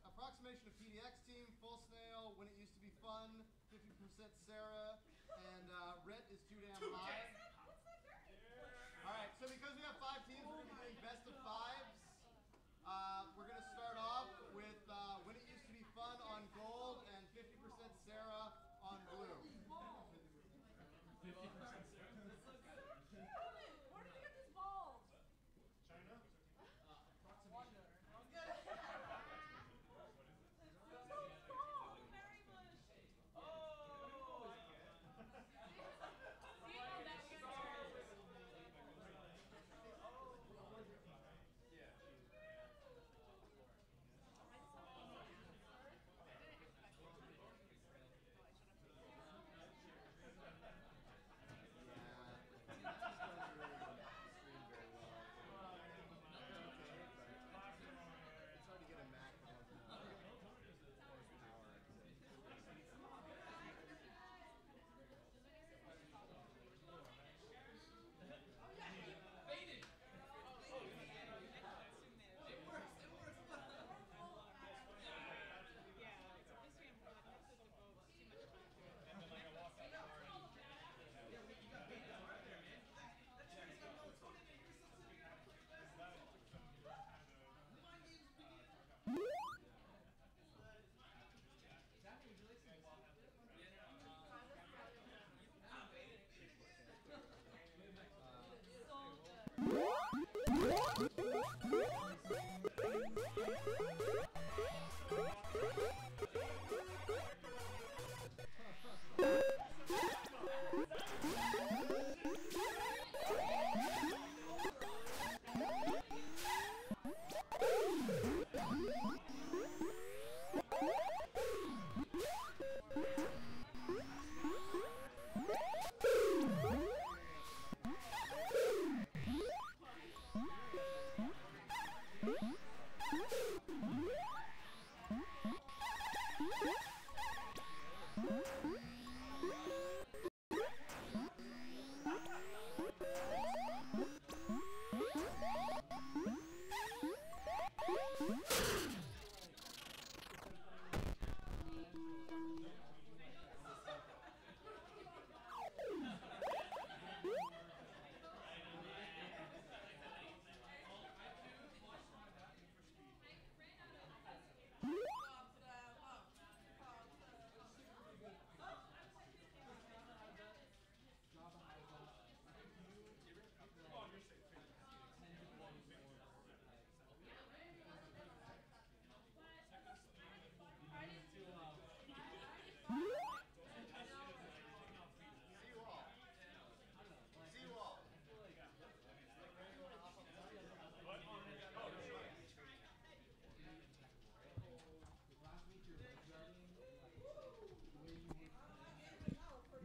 Approximation of PDX team, Full Snail, When It Used to Be Fun, 50% Sarah, and Rhett is Too Damn High. Alright, so because we have 5 teams, we're going to be doing best of 5s. We're going to start off with When It Used to Be Fun on gold and 50% Sarah on blue. 50% Sarah? That's so good. Where did we get these balls? China? Approximation.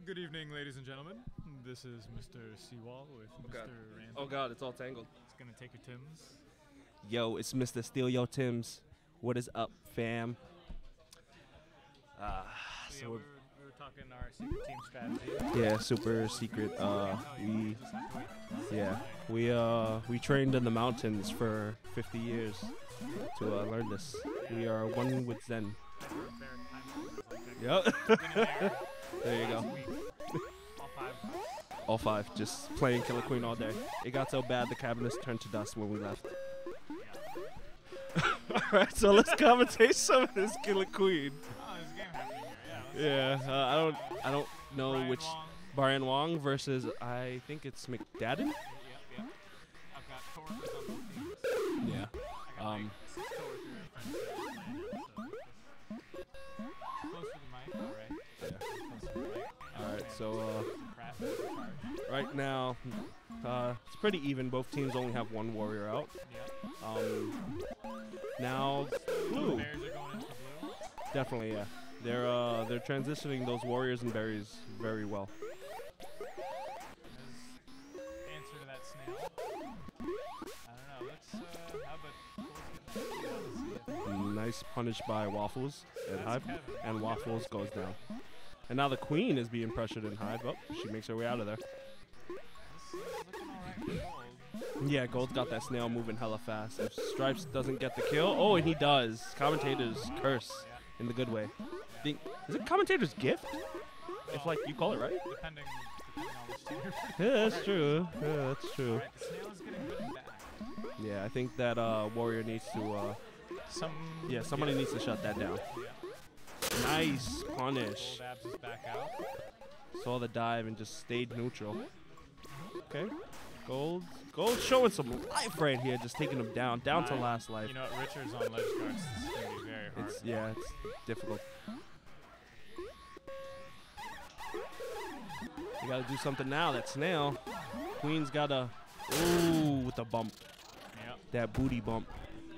Good evening, ladies and gentlemen. This is Mr. Seawall with Mr. Randall. Oh God, it's all tangled. It's gonna take your Tims. Yo, it's Mr. Steal Yo Tims. What is up, fam? So yeah, we were talking our secret team strategy. Yeah, super secret. We trained in the mountains for 50 years to learn this. We are one with Zen. Yep. There you go. All five, just playing Killer Queen all day. It got so bad the cabinets turned to dust when we left. Alright, so let's commentate some of this Killer Queen. Oh, there's a game happening here. Yeah, I don't know which Brian Wong versus I think it's McDadden. Yep. I've got coworkers on both teams. Yeah. I got 6 coworkers and friends close to the mic, alright. Yeah. Close to the mic. Alright, so right now it's pretty even. Both teams only have one warrior out. Yep. Now blue. Bears are going into blue. Definitely, yeah. They're transitioning those warriors and berries very well. Answer to that snail. I don't know. Let's how about Nice punish by Waffles and That's Hive, Kevin. and Waffles goes down. And now the Queen is being pressured in Hive. Oh, she makes her way out of there. This is looking alright for Gold. Yeah, Gold's got that snail moving hella fast. If Stripes doesn't get the kill, oh, and he does. Commentators curse in the good way. Is it commentator's gift? If like you call it right? Depending on which team you're playing. Yeah, that's true. Yeah, that's true. Alright, the snail is getting good and bad. Yeah, I think that warrior needs to. Somebody needs to shut that down. Yeah. Nice punish. Gold abs is back out. Saw the dive and just stayed neutral. Okay. Gold showing some life right here, just taking him down to last life. You know what, Richard's on ledge guards. This is going to be very hard. It's difficult. You gotta do something now. That snail. Queen's gotta. Ooh, with the bump. Yep. That booty bump.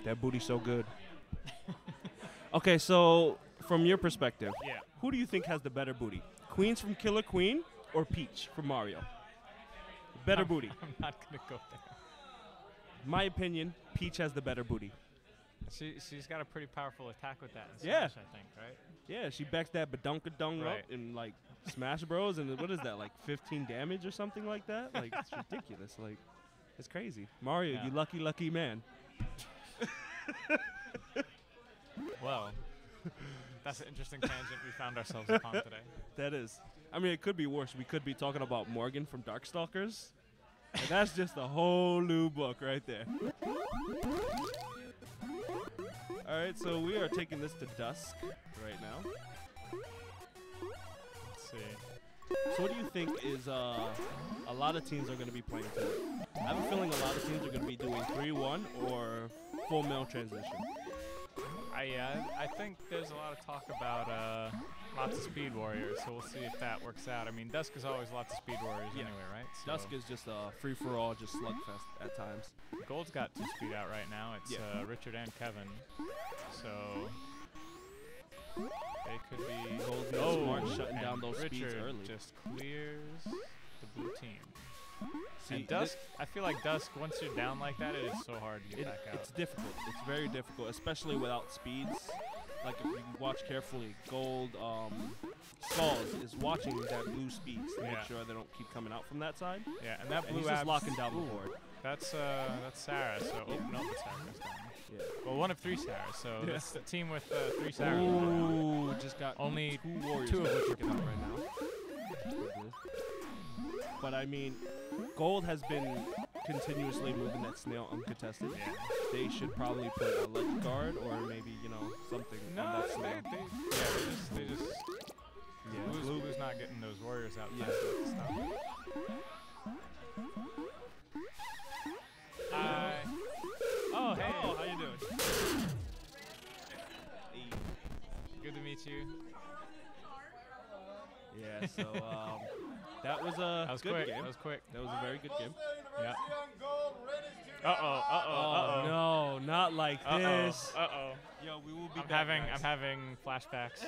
That booty's so good. Okay, so from your perspective, Yeah. who do you think has the better booty? Queens from Killer Queen or Peach from Mario? Better booty. I'm not going to go there. My opinion, Peach has the better booty. She's got a pretty powerful attack with that in Yeah. Smash, I think, right? Yeah, she backs that badunkadung up Right. in like Smash Bros. And what is that, like 15 damage or something like that? Like, it's ridiculous. Like, it's crazy. Mario, Yeah. you lucky man. Well, that's an interesting tangent we found ourselves upon today. That is. I mean, it could be worse. We could be talking about Morgan from Darkstalkers. And that's just a whole new book right there. All right, so we are taking this to dusk right now. Let's see. So what do you think is a lot of teams are going to be playing tonight? I have a feeling a lot of teams are going to be doing 3-1 or full male transition. I think there's a lot of talk about lots of speed warriors, so we'll see if that works out. I mean, Dusk is always lots of speed warriors anyway, right? So Dusk is just a free-for-all, just slugfest at times. Gold's got 2 speed out right now. It's Richard and Kevin. So they could be Gold's being smart, shutting down those Richard speeds early. just clears the blue team. See, And Dusk, I feel like Dusk, once you're down like that, it is so hard to get back out. It's difficult. It's very difficult, especially without speeds. like if you watch carefully, Gold Skulls is watching that blue speeds to make sure they don't keep coming out from that side. Yeah, and that blue he's abs, just locking down the board. That's Sarah. So no, it's Sarah goes down. Yeah. Well, one of 3 Sarahs. So that's the team with 3 Sarahs. Ooh, just got only 2 warriors 2 of which are picking up right now. But I mean, Gold has been continuously moving that snail uncontested. Yeah. They should probably put a ledge guard or maybe, you know, something on that snail. They just Blue's not getting those warriors out fast enough to stop it. Hi. Oh, hey. Oh, how you doing? Good to meet you. Yeah, so that was a good quick. game. That was quick. That was a very good game. Yeah. Oh no, not like this. Yo, we will be I'm back, having flashbacks.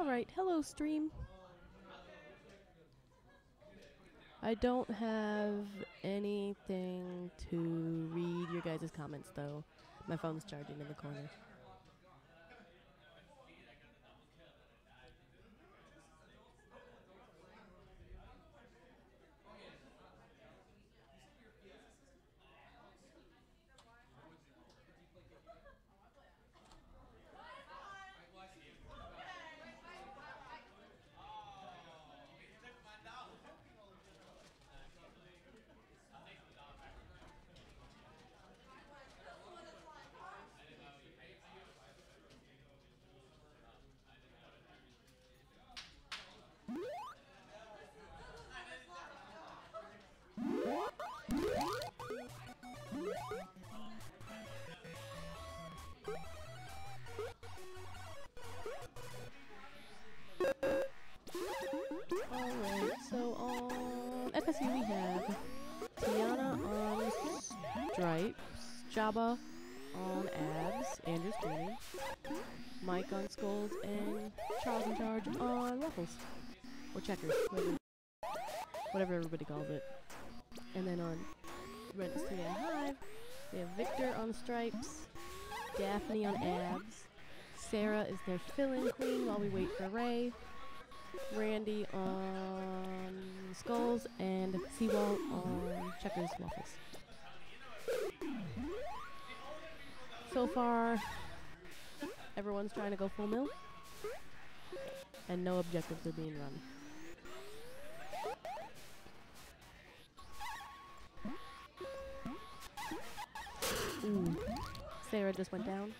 Alright, hello stream. I don't have anything to read your guys' comments though. My phone's charging in the corner. Alright, so on FSU we have Tiana on stripes, Jabba on abs, Andrew's green, Mike on skulls, and Charles in charge on ruffles. Or checkers, whatever everybody calls it. And then on Red Street and Hive, we have Victor on stripes, Daphne on abs, Sarah is their fill-in queen while we wait for Ray, Randy on skulls, and Seawall on checkers waffles. So far, everyone's trying to go full mill, and no objectives are being run. Ooh, Sarah just went down.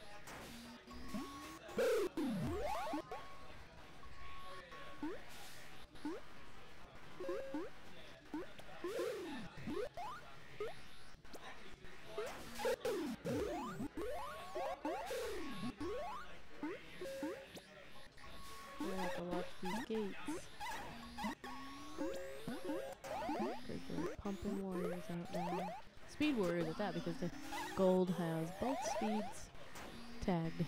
We have to watch these gates. Because there's pumping warriors out now. Speed warriors at that, because the gold has both speeds tagged.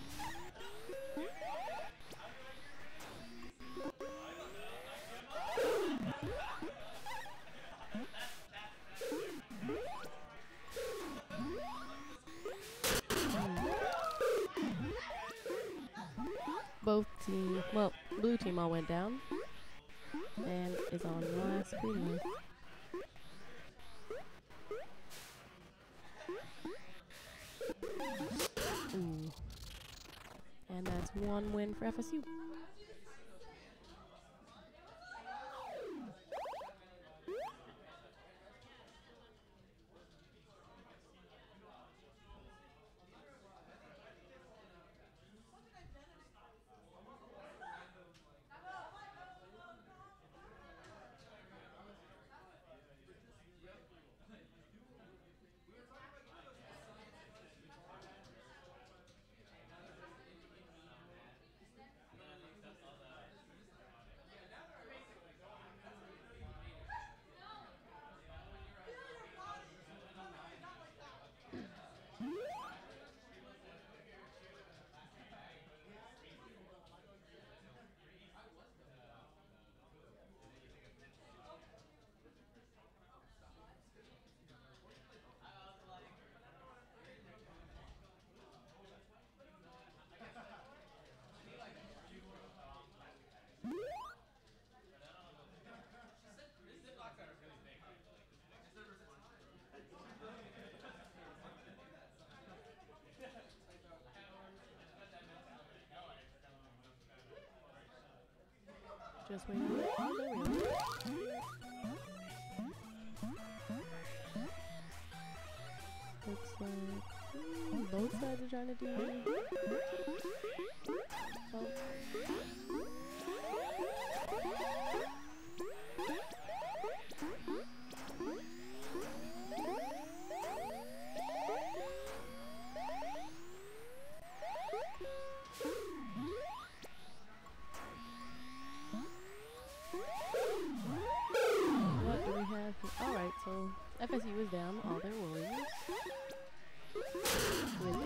Both team, well, blue team all went down and is on last green list. Ooh. And that's one win for FSU. Just wait a minute. Oh, there we go. Looks like both sides are trying to do. Oh. What do we have here? Alright, so FSU is down all their warriors with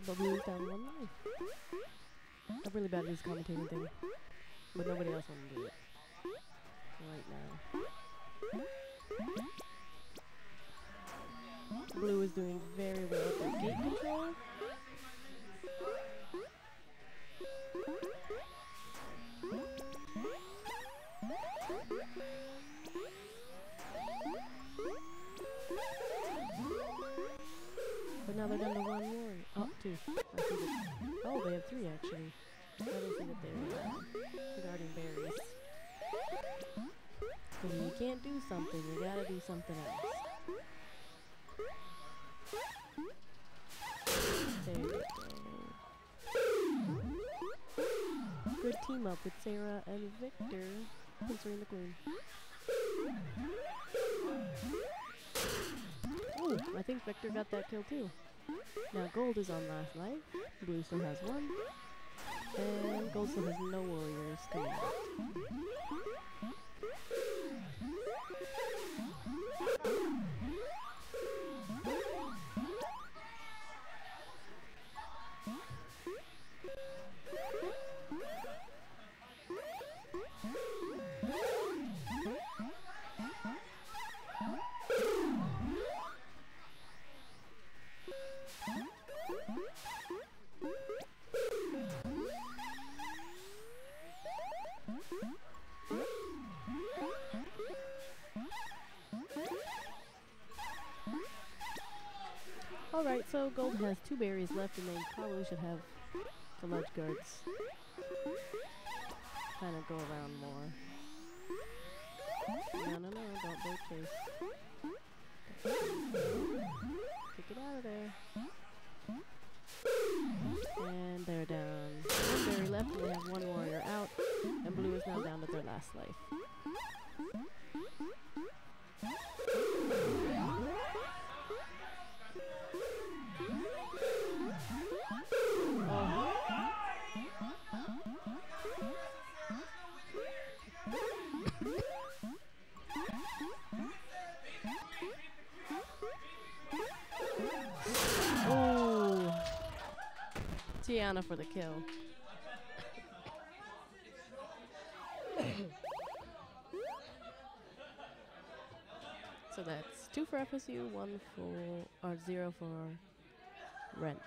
but Blue's down 1 life. I'm really bad at this commentating thing, but nobody else wants to do it right now. Blue is doing very well with their gate control. But now they're down to 1 warrior. Oh, 2. I see that. Oh, they have 3 actually. I don't see that they're guarding berries. But when you can't do something, you gotta do something else. There you go. Good team up with Sarah and Victor, answering the queen. Oh, I think Victor got that kill too. Now Gold is on last life, Blue still has 1, and Gold still has no warriors coming out. Alright, so Gold has 2 berries left and they probably should have the ledge guards kind of go around more. No, don't boat chase. Kick it out of there. And they're down 1 berry left and they have 1 warrior out, and Blue is now down to their last life. Tiana for the kill. So that's 2 for FSU, 1 for, or 0 for Rent.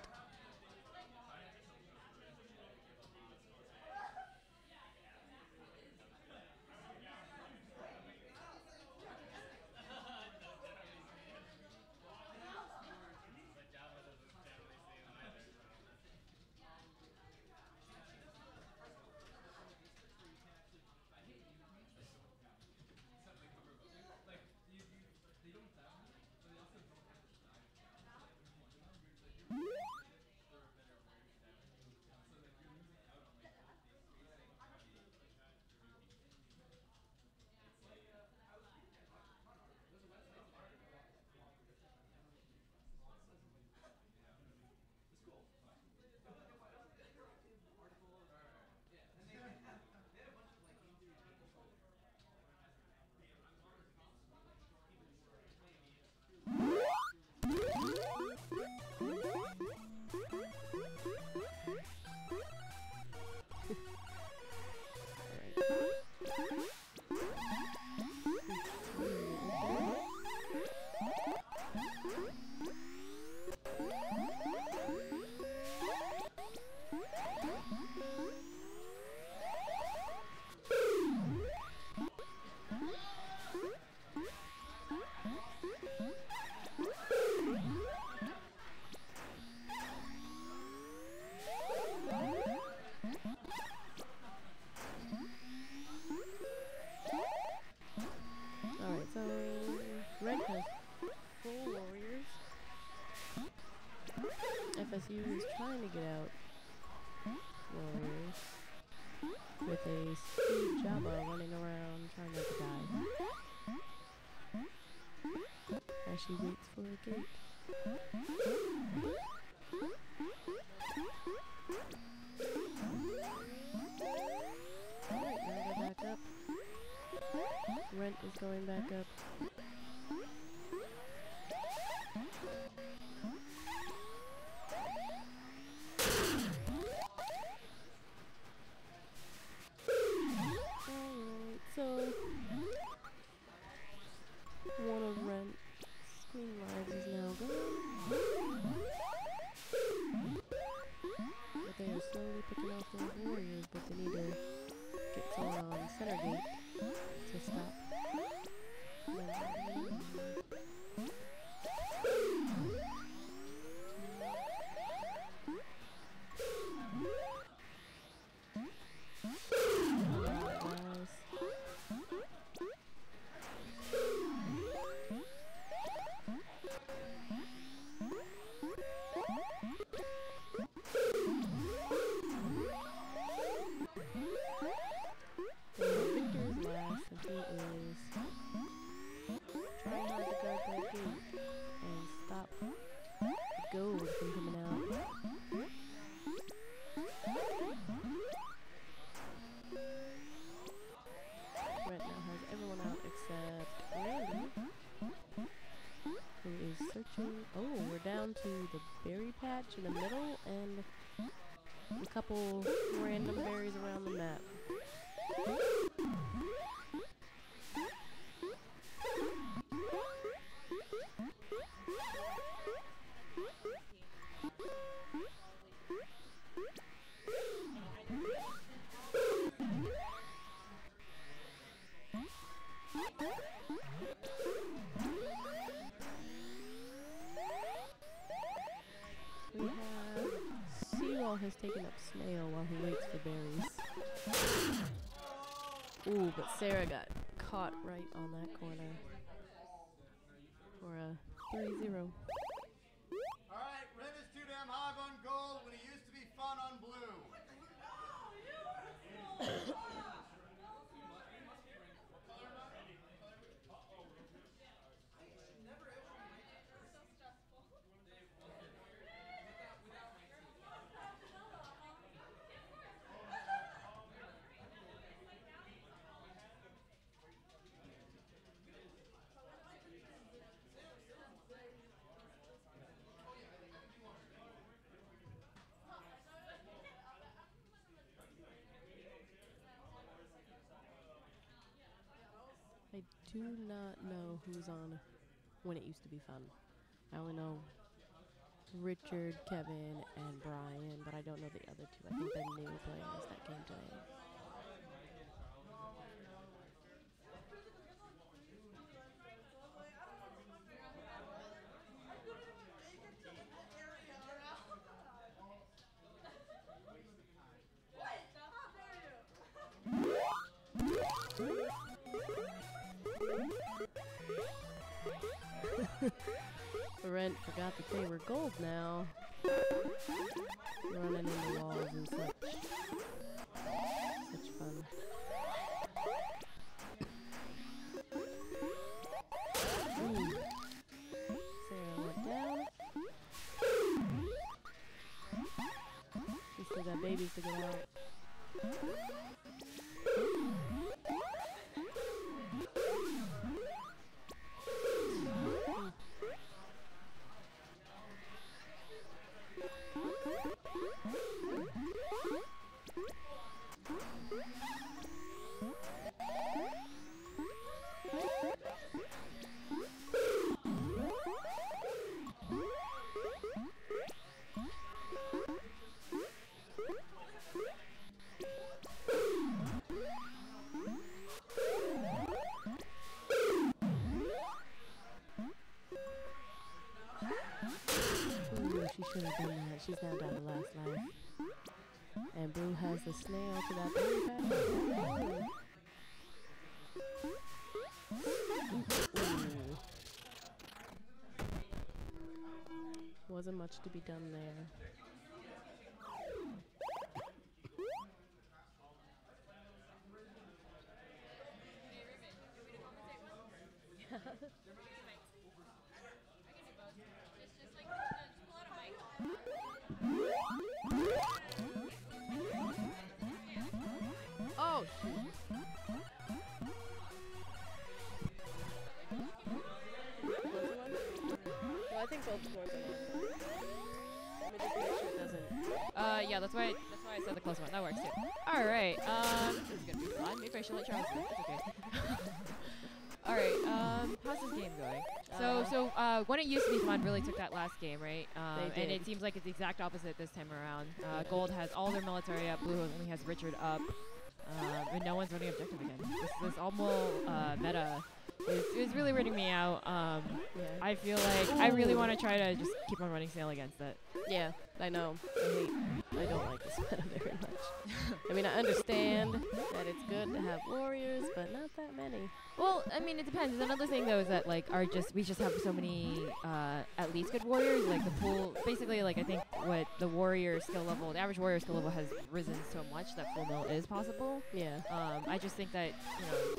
FSU is trying to get out Warriors with a speed Jabba running around trying not to die. As she waits for a gate. Alright, now they're back up. Rent is going back up. Alright, so one of Rent's Queen lives is now gone. But they are slowly picking off those warriors, but they need to get someone on center gate to stop. Oh, we're down to the berry patch in the middle and a couple random berries around the map. Has taken up Snail while he waits for berries. Ooh, but Sarah got caught right on that corner for a 3-0. Alright, red is too damn high on gold when it used to be fun on blue. I do not know who's on When It Used to Be Fun. I only know Richard, Kevin, and Brian, but I don't know the other two. I think they're new players that came today. Rent forgot that they were gold now. Running into walls and such. Such fun. Ooh. Sarah went down. We still got babies to get out. She should have done that. She's now down to last life. And Blue has the snail to that berry patch. Wasn't much to be done there. Oh, shoot. Well, I think both scores are on. Let me just make sure it doesn't. Yeah, that's why I said the close one. That works too. All right. This is gonna be fun. Maybe I should let Charles do it. It's okay. All right. How's this game going? So when it used to be fun, really took that last game, right? They And did. it seems like it's the exact opposite this time around. Gold has all their military up. Blue only has Richard up. And no one's running objective again. This almost meta is really weirding me out. Yeah. I feel like I really want to try to just keep on running sail against it. Yeah, I know. I don't like this meta very much. I mean, I understand that it's good to have warriors, but not that many. Well, I mean, it depends. Another thing though is that like we just have so many at least good warriors. Like the pool, basically, like I think what the warrior skill level, the average warrior skill level has risen so much that full mill is possible. Yeah. I just think that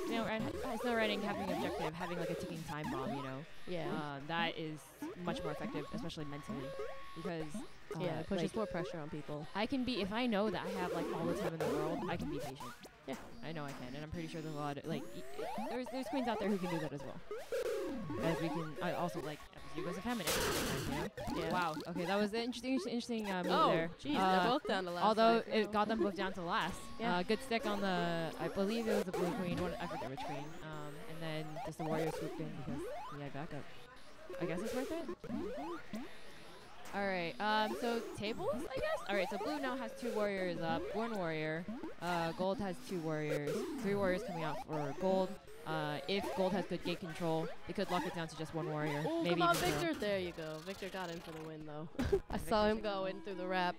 snow riding, having an objective, having like a ticking time bomb, Yeah. that is much more effective, especially mentally, because Yeah, it pushes like, more pressure on people. I can be, if I know that I have like all the time in the world, I can be patient. Yeah. I know I can, and I'm pretty sure there's a lot of, like, there's queens out there who can do that as well. As we can, I also like FSU goes a feminine, Yeah. Wow. Okay, that was an interesting move Oh, there. jeez, they're both down to last. Although night. it got them both down to last. Yeah. Good stick on the, I believe it was the blue queen, I forget which queen. And then just the warrior swooped in because he had backup. I guess it's worth it. All right. So tables, I guess. All right. So blue now has 2 warriors up, 1 warrior. Gold has 2 warriors, 3 warriors coming out for gold. If gold has good gate control, they could lock it down to just 1 warrior. Oh, maybe come on, even 0. Victor. There you go. Victor got in for the win, though. I saw him go in through the wrap.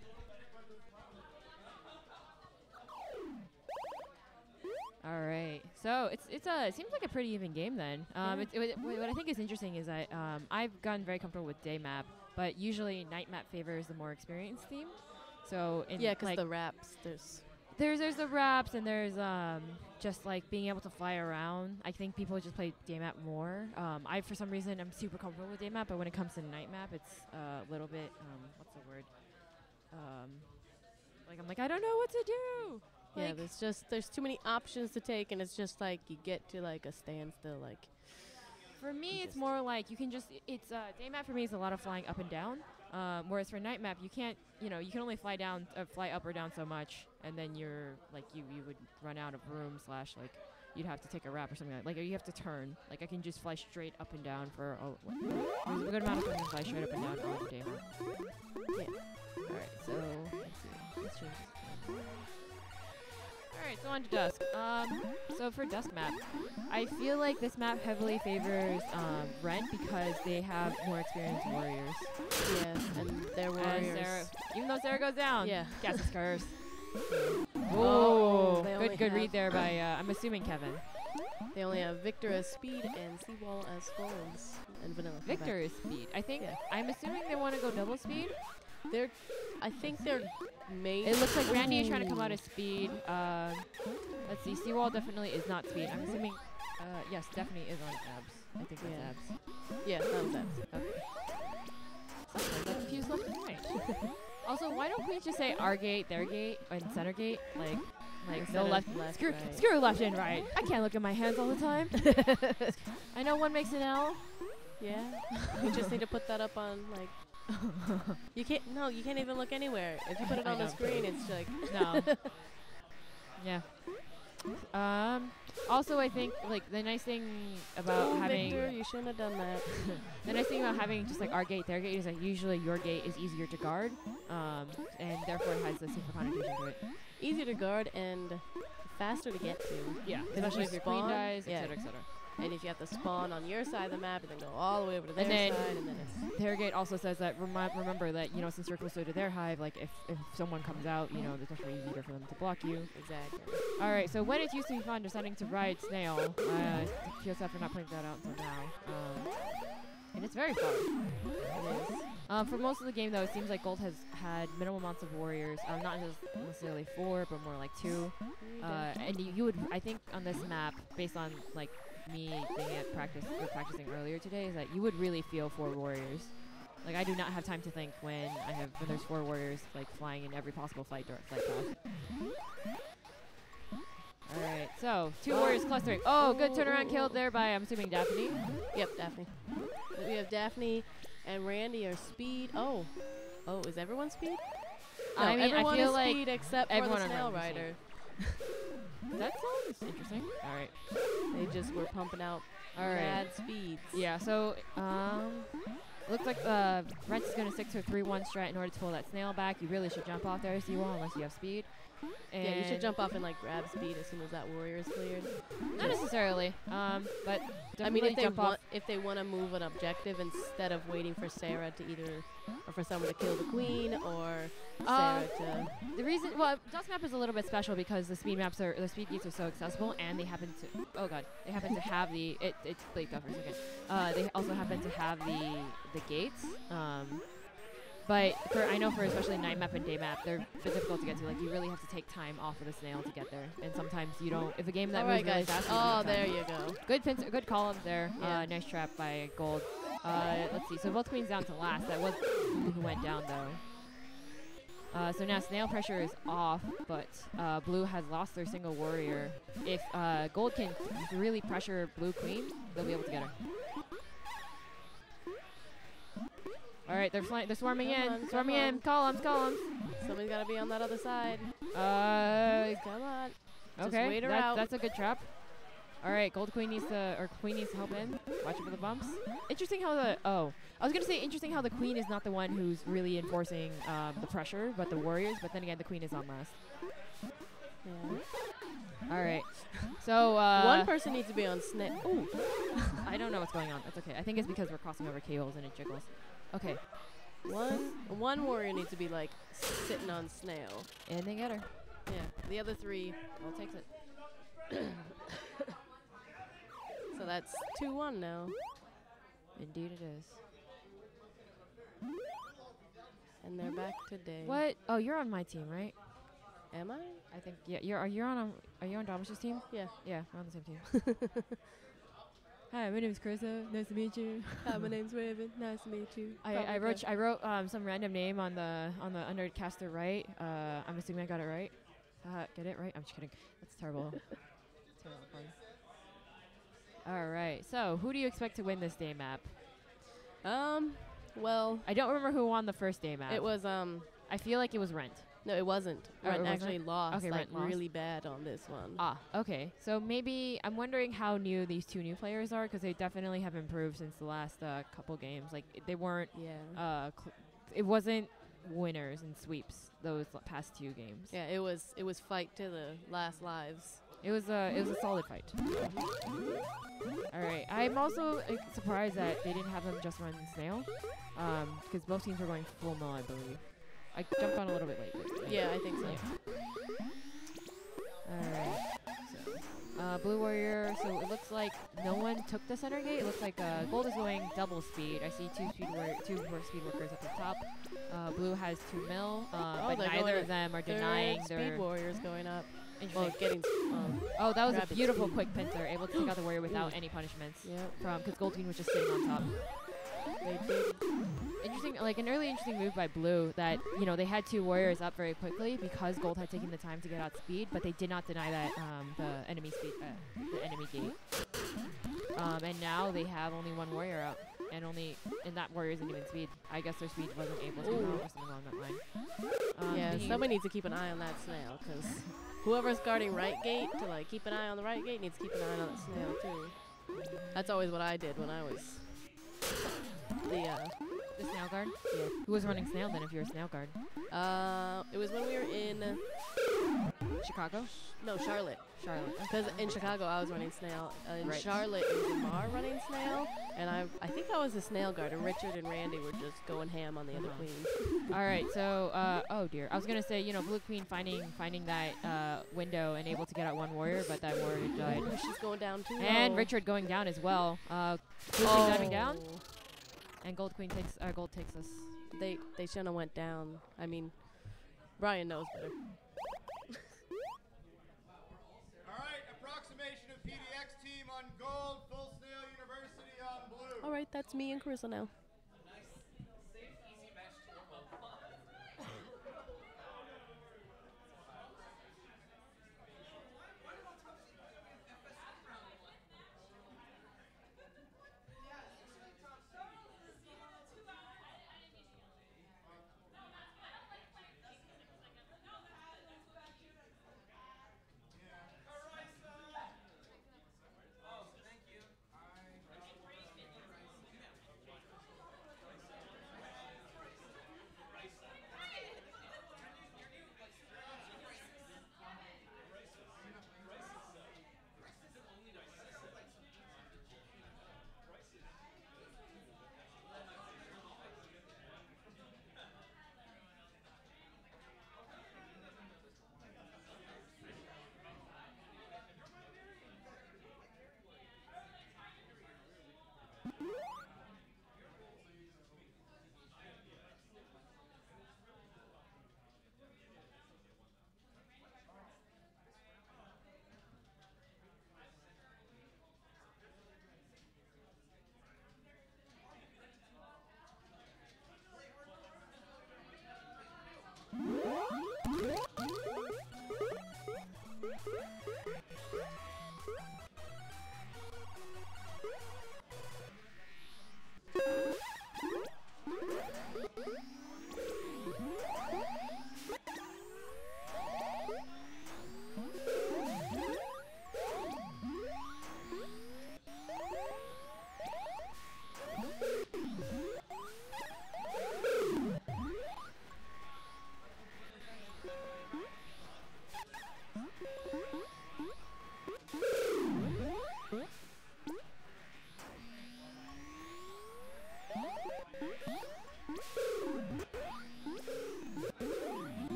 All right. So it seems like a pretty even game then. What I think is interesting is that I've gotten very comfortable with day map, but usually night map favors the more experienced team. So Yeah, because like, the wraps, there's... there's the wraps and there's just like being able to fly around. I think people just play day map more. I for some reason I'm super comfortable with day map, but when it comes to night map, it's a little bit what's the word? Like I'm like I don't know what to do. Yeah, Like, there's too many options to take, and it's just like you get to like a standstill. Like for me, it's more like you can just it's day map for me is a lot of flying up and down. Whereas for night map, you can't you can only fly down fly up or down so much, and then you're like you would run out of room / like you'd have to take a wrap or something like or you have to turn. Like I can just fly straight up and down for there's a good amount of time to fly straight up and down all the day map. yeah. All right, so let's see. Let's change this. Alright, so on to Dusk. So for Dusk map, I feel like this map heavily favors Rent because they have more experienced warriors. Yeah, and their And warriors. Sarah, even though Sarah goes down, Yeah. Cass's curse. Oh, Whoa, they only good read have- there by, I'm assuming Kevin. They only have Victor as speed and Seawall as skulls and vanilla. Victor is speed. I think, Yeah. I'm assuming they want to go double speed. I think they're main. It looks like Randy is trying to come out as speed. Let's see, Seawall definitely is not speed. I'm assuming, yes, Stephanie is on abs. I think that's Yeah. abs. Yeah, that was that. Okay. Sometimes I confuse left and right. Also, why don't we just say our gate, their gate, and center gate? Like no Instead of left, left, screw, right. screw left and right. I can't look at my hands all the time. I know one makes an L. Yeah. You just need to put that up on like. You can't. No, you can't even look anywhere. If you put it I on the know. screen, it's like. No. Yeah. Also, I think like the nice thing about having Victor, you shouldn't have done that. the nice thing about having just like our gate, their gate is that usually your gate is easier to guard, and therefore it has a safer connotation to it. Easier to guard and faster to get to. Yeah, Especially especially if your queen spawn, dies, yeah. etc., etc. And if you have to spawn on your side of the map and then go all the way over to their And then side, and then it's. Their gate also says that remember that since you're closer to their hive, like if someone comes out, it's much more easier for them to block you. Exactly. All right, so when it used to be fun deciding to ride snail, PSF for not pointing that out until now. and it's very far. It is. For most of the game, though, it seems like Gold has had minimal amounts of warriors. Not just necessarily 4, but more like 2. And you would, I think, on this map, based on like me being at practicing earlier today, is that you would really feel 4 warriors. Like I do not have time to think when there's 4 warriors like flying in every possible flight path. All right, so 2 warriors clustering. Oh, good turnaround kill there by I'm assuming Daphne. Yep, Daphne. We have Daphne and Randy are speed. Oh, is everyone speed? No, I mean, everyone I feel is like speed except for everyone the on snail Randy's rider. That sounds interesting. All right. They just were pumping out mad speeds. Yeah, so looks like Rent is going to stick to a 3-1 strat in order to pull that snail back. You really should jump off there as you will, unless you have speed. And Yeah, you should jump off and like grab speed as soon as that warrior is cleared. Not necessarily, but I mean, definitely if they want to move an objective instead of waiting for Sarah to or for someone to kill the queen or Sarah to. The reason, Dust Map is a little bit special because the speed gates are so accessible, and they happen to have it's played up for a second. They also happen to have the gates. But I know for especially night map and day map, they're difficult to get to. Like you really have to take time off of the snail to get there, and sometimes you don't. If a game that moves really fast, there you go. Good call up there. Yeah. Nice trap by Gold. Let's see. So both queens down to last. That was who went down though. So now snail pressure is off, but Blue has lost their single warrior. If Gold can really pressure Blue Queen, they'll be able to get her. All right, they're swarming in. Swarming in. Columns. Somebody's got to be on that other side. Come on. Okay, wait her out. that's a good trap. All right, Queen needs to help in. Watch out for the bumps. Interesting how I was gonna say interesting how the Queen is not the one who's really enforcing the pressure, but the warriors. But then again, the Queen is on last. Yeah. All right, so one person needs to be on snail. Ooh. I don't know what's going on. That's okay. I think it's because we're crossing over cables and it jiggles. Okay. One warrior needs to be like sitting on snail. And they get her. Yeah. The other 3 All takes it. So that's 2-1 now. Indeed it is. And they're back today. What? Oh, you're on my team, right? Am I? I think yeah. Are you on Domish's team? Yeah. Yeah, we're on the same team. Hi, my name's Carissa. Nice to meet you. Hi, my name's Raven. Nice to meet you. I wrote some random name on the undercaster right. I'm assuming I got it right. Get it right? I'm just kidding. That's terrible. Terrible fun. All right. So, who do you expect to win this day map? Well, I don't remember who won the first day map. it was I feel like it was Rent. no, it wasn't. Oh, it Rent wasn't? actually lost. Okay, like Rent lost. really bad on this one. Ah, okay. So maybe I'm wondering how new these 2 new players are, because they definitely have improved since the last couple games. Like they weren't. Yeah. It wasn't winners and sweeps those past 2 games. Yeah, it was fight to the last lives. It was a solid fight. All right. I'm also surprised that they didn't have them just run snail, because most teams were going full mill, I believe. I jumped on a little bit late. But Yeah, I think so. All right. So, Blue Warrior. So it looks like no one took the center gate. It looks like Gold is going double speed. I see two speed workers at the top. Blue has 2 mil, but neither of them are denying their speed warriors going up. Interesting. Well, getting. Oh, that was a rapid beautiful speed. quick pincer, able to take out the warrior without any punishments. Yep. Because Gold Queen was just sitting on top. They did. Interesting, like an early interesting move by Blue that they had 2 warriors up very quickly because Gold had taken the time to get out speed, but they did not deny that the enemy speed, the enemy gate. And now they have only 1 warrior up, and that warrior isn't even speed. I guess their speed wasn't able to mount or something along that line. Yeah, somebody needs to keep an eye on that snail, because whoever's guarding right gate to like keep an eye on the right gate needs to keep an eye on that snail too. That's always what I did when I was the snail guard. Yeah. Who was running snail then? If you're a snail guard, it was when we were in Chicago. No, Charlotte. Charlotte. Because in Chicago I was running snail. In Right. Charlotte it was Demar running snail, and I think I was the snail guard, and Richard and Randy were just going ham on the other queens. All right, so oh dear, I was gonna say Blue Queen finding that window and able to get out 1 warrior, but that warrior died. Ooh, she's going down too. And low. Richard going down as well. Blue Queen diving down. And gold takes us. They shouldn't have went down. I mean, Brian knows better. All right, approximation of PDX team on gold, Full Snail University on blue. All right, that's me and Carissa now.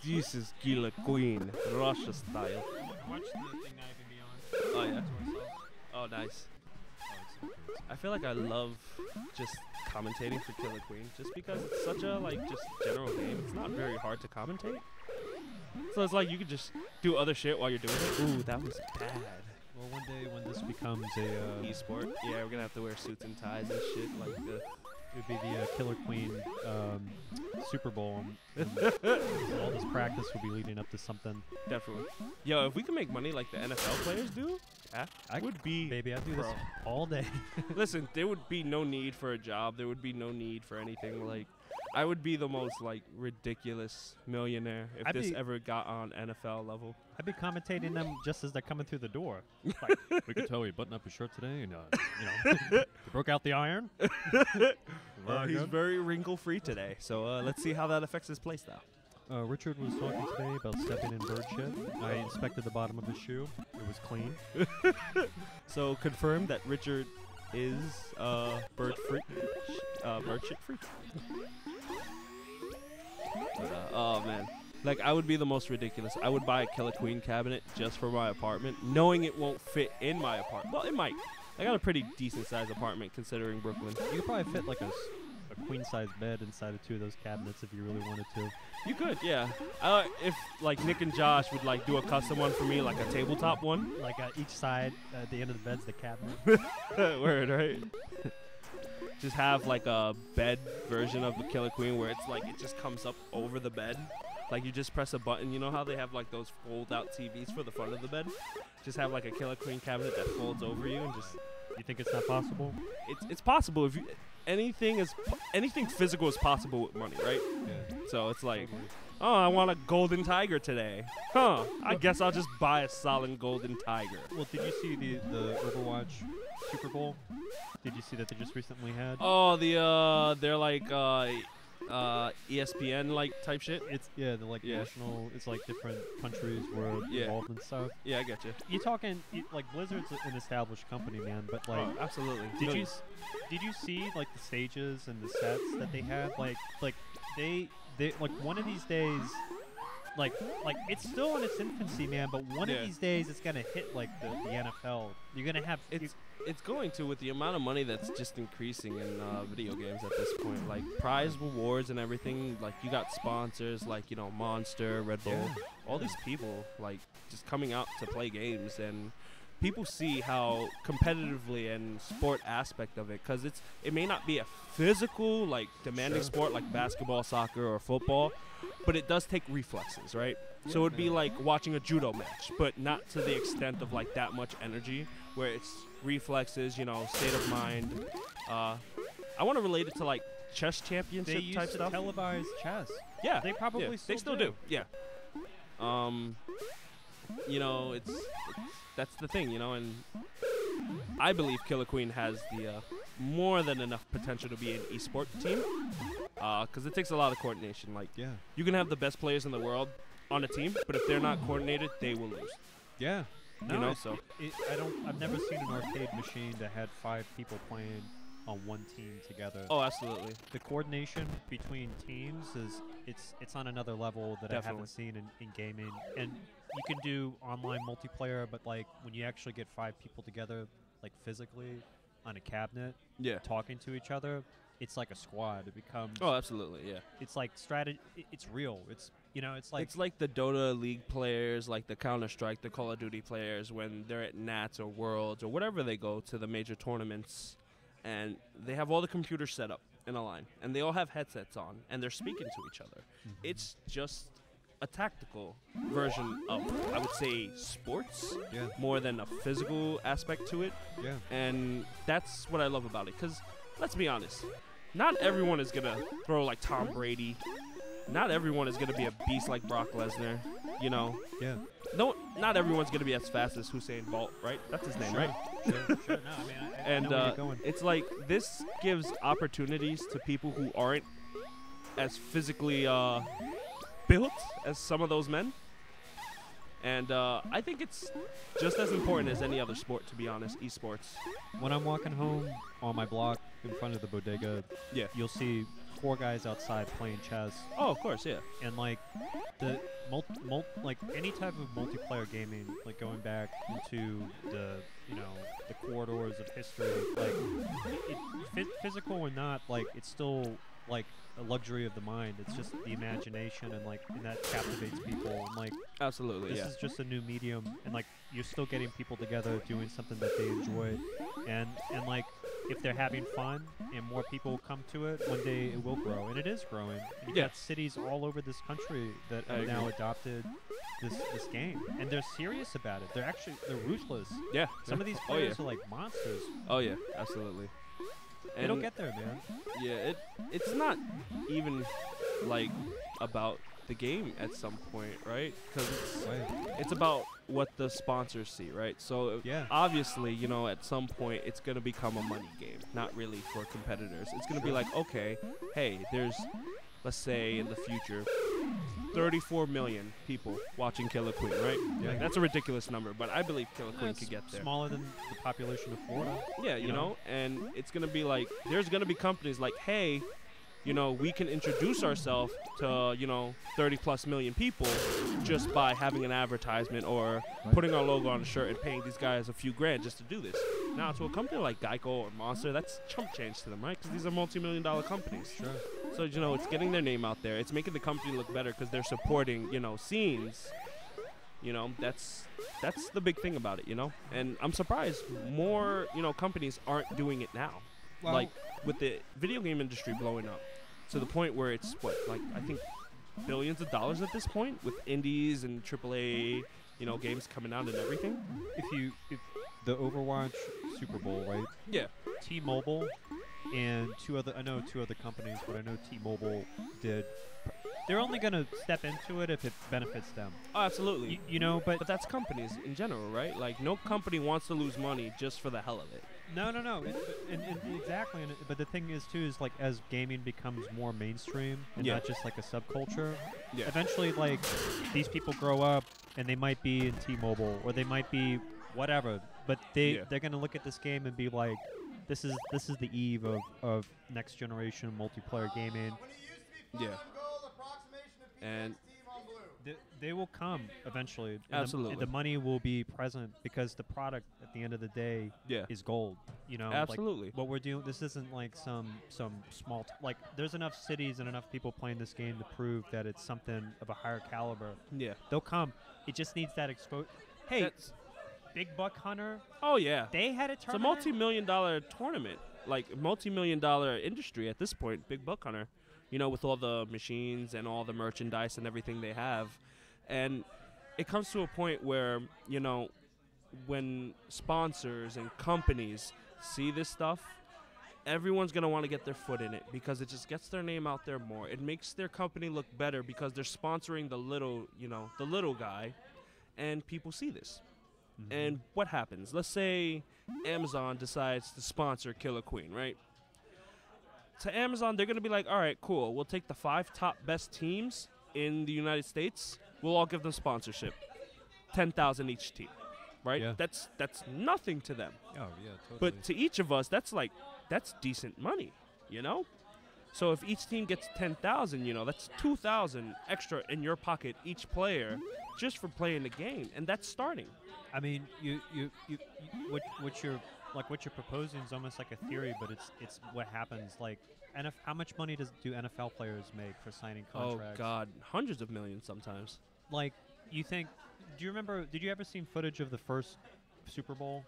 This is Killer Queen, Russia style. Watch the thing not even be on. Oh yeah. Oh nice. I feel like I love just commentating for Killer Queen, just because it's such a just general game. It's not very hard to commentate. So it's like you could just do other shit while you're doing it. Ooh, that was bad. Well, one day when this becomes a Esport. Yeah, we're gonna have to wear suits and ties and shit like the. it would be the Killer Queen Super Bowl. And all this practice will be leading up to something. Definitely. Yo, if we can make money like the NFL players do, I would be. Baby, I do this bro. all day. Listen, there would be no need for a job. There would be no need for anything. Like, I would be the most ridiculous millionaire if I'd this be- ever got on NFL level. I'd be commentating them just as they're coming through the door. Like, we could tell you button up your shirt today, and you broke out the iron. He's very wrinkle-free today, so let's see how that affects his play style. Richard was talking today about stepping in bird shit. I inspected the bottom of his shoe. It was clean. So confirm that Richard is bird shit free. But, oh man, I would be the most ridiculous. I would buy a Killer Queen cabinet just for my apartment, knowing it won't fit in my apartment. Well, it might. I got a pretty decent sized apartment considering Brooklyn. You could probably fit like a queen-size bed inside of 2 of those cabinets if you really wanted to. You could, yeah. If Nick and Josh would do a custom one for me, like a tabletop one. Like each side, at the end of the bed's the cabinet. Word, right? Just have a bed version of the Killer Queen where it's it just comes up over the bed. Like you just press a button. You know how they have those fold-out TVs for the front of the bed? Just have a Killer Queen cabinet that folds over you and just. You think it's not possible? It's possible if you. Anything physical is possible with money, right? Yeah. So it's oh, I want a golden tiger today. Huh? I guess I'll just buy a solid golden tiger. Well, did you see the Overwatch Super Bowl? Did you see that they just recently had? Oh, they're ESPN type shit. It's they're national. It's different countries were involved and stuff. Yeah, I get you. You talking Blizzard's an established company, man. But absolutely. Did you see the stages and the sets that they had? They one of these days. It's still in its infancy, man. But one of these days, it's gonna hit the NFL. You're gonna have It's going to with the amount of money that's just increasing in video games at this point. Prize rewards and everything. You got sponsors Monster, Red Bull, all these people just coming out to play games, and people see how competitively and sport aspect of it, because it may not be a physical demanding sport like basketball, soccer, or football, but it does take reflexes, right? So it'd be like watching a judo match, but not to the extent of that much energy, where it's reflexes, state of mind. I want to relate it to chess championship they type used stuff. to televise chess. Yeah, they probably still do. Yeah. It's that's the thing, and I believe Killer Queen has the more than enough potential to be an esport team, because it takes a lot of coordination. You can have the best players in the world on a team, but if they're not coordinated, they will lose. Yeah. No, I've never seen an arcade machine that had 5 people playing on one team together. Oh, absolutely. The coordination between teams it's on another level that I haven't seen in gaming. And you can do online multiplayer, but when you actually get 5 people together, physically on a cabinet, talking to each other, it's like a squad. It becomes. Oh, absolutely, yeah. It's strategy. It's real. It's it's like the Dota League players, the Counter-Strike, the Call of Duty players, when they're at Nats or Worlds or whatever they go to the major tournaments, and they have all the computers set up in a line, and they all have headsets on, and they're speaking to each other. It's just a tactical version of, I would say, sports, more than a physical aspect to it. Yeah. And that's what I love about it, because let's be honest, not everyone is going to throw like Tom Brady. Not everyone is going to be a beast like Brock Lesnar, Yeah. No, not everyone's going to be as fast as Usain Bolt, right? That's his name, right? Sure. No, I And know where you're going. it's this gives opportunities to people who aren't as physically built as some of those men. And I think it's just as important as any other sport, to be honest, esports. When I'm walking home on my block in front of the bodega, you'll see 4 guys outside playing chess, Oh, of course, yeah. and like the like any type of multiplayer gaming, like going back into the the corridors of history, like physical or not, like it's still like a luxury of the mind. It's just the imagination, and that captivates people. And like Absolutely, this yeah. is just a new medium, and like you're still getting people together doing something that they enjoy, and like if they're having fun and more people come to it, one day it will grow, and it is growing. You've Yeah. got cities all over this country that I have now agree. adopted this game, and they're serious about it. They're ruthless. Yeah. Some of these Oh, yeah. players are like monsters. Oh, yeah, absolutely. It'll And get there, man. yeah, it's not even like about the game at some point, right? Because it's about what the sponsors see, right? So Yeah. obviously, at some point it's going to become a money game, not really for competitors. It's going to be like, okay, hey, there's, let's say in the future, 34 million people watching Killer Queen, right? Yeah. Like, that's a ridiculous number, but I believe Killer Queen It's could get there. smaller than the population of Florida. Yeah, you know, and it's going to be like, there's going to be companies like, hey, we can introduce ourselves to, 30 plus million people just by having an advertisement or putting our logo on a shirt and paying these guys a few grand just to do this. Now, to a company like Geico or Monster, that's chump change to them, right? Because these are multi-million-dollar companies. Sure. So, it's getting their name out there. It's making the company look better because they're supporting, scenes. That's the big thing about it, And I'm surprised more, companies aren't doing it now. Well, Like, with the video game industry blowing up to the point where it's, I think billions of dollars at this point with indies and AAA, games coming out and everything. if the Overwatch Super Bowl, right? Yeah. T-Mobile and two other companies, but I know T-Mobile did. They're only going to step into it if it benefits them. Oh, absolutely. But But that's companies in general, right? Like, no company wants to lose money just for the hell of it. no. Exactly. But the thing is, too, is like as gaming becomes more mainstream and Yeah. not just like a subculture, Yeah. eventually, like, these people grow up and they might be in T-Mobile or they might be whatever, but they're going to look at this game and be like, this is the eve of next generation multiplayer gaming. When it used to be fun Yeah. on goal, approximation of And- PBX team on blue. They will come eventually. And Absolutely. the money will be present because the product at the end of the day Yeah. is gold. Like, Absolutely. what we're doing, this isn't like some small like there's enough cities and enough people playing this game to prove that it's something of a higher caliber. Yeah. They'll come. It just needs that exposure. Hey, That's- Big Buck Hunter, oh, yeah. they had a It's a tournament. multi-million-dollar tournament, like multi-million-dollar industry at this point. Big Buck Hunter, with all the machines and all the merchandise and everything they have, and it comes to a point where when sponsors and companies see this stuff, everyone's gonna want to get their foot in it because it just gets their name out there more. It makes their company look better because they're sponsoring the little guy, and people see this. And what happens? Let's say Amazon decides to sponsor Killer Queen, right? To Amazon, they're going to be like, all right, cool. We'll take the 5 top best teams in the United States. We'll all give them sponsorship. 10,000 each team, right? Yeah. That's nothing to them. Oh yeah, totally. But to each of us, that's decent money, So if each team gets 10,000, that's 2,000 extra in your pocket each player just for playing the game, and that's starting. I mean, what you're proposing is almost like a theory, but it's what happens. Like, how much money do NFL players make for signing contracts? Oh God, hundreds of millions sometimes. Like, do you remember? Did you ever see footage of the first Super Bowl,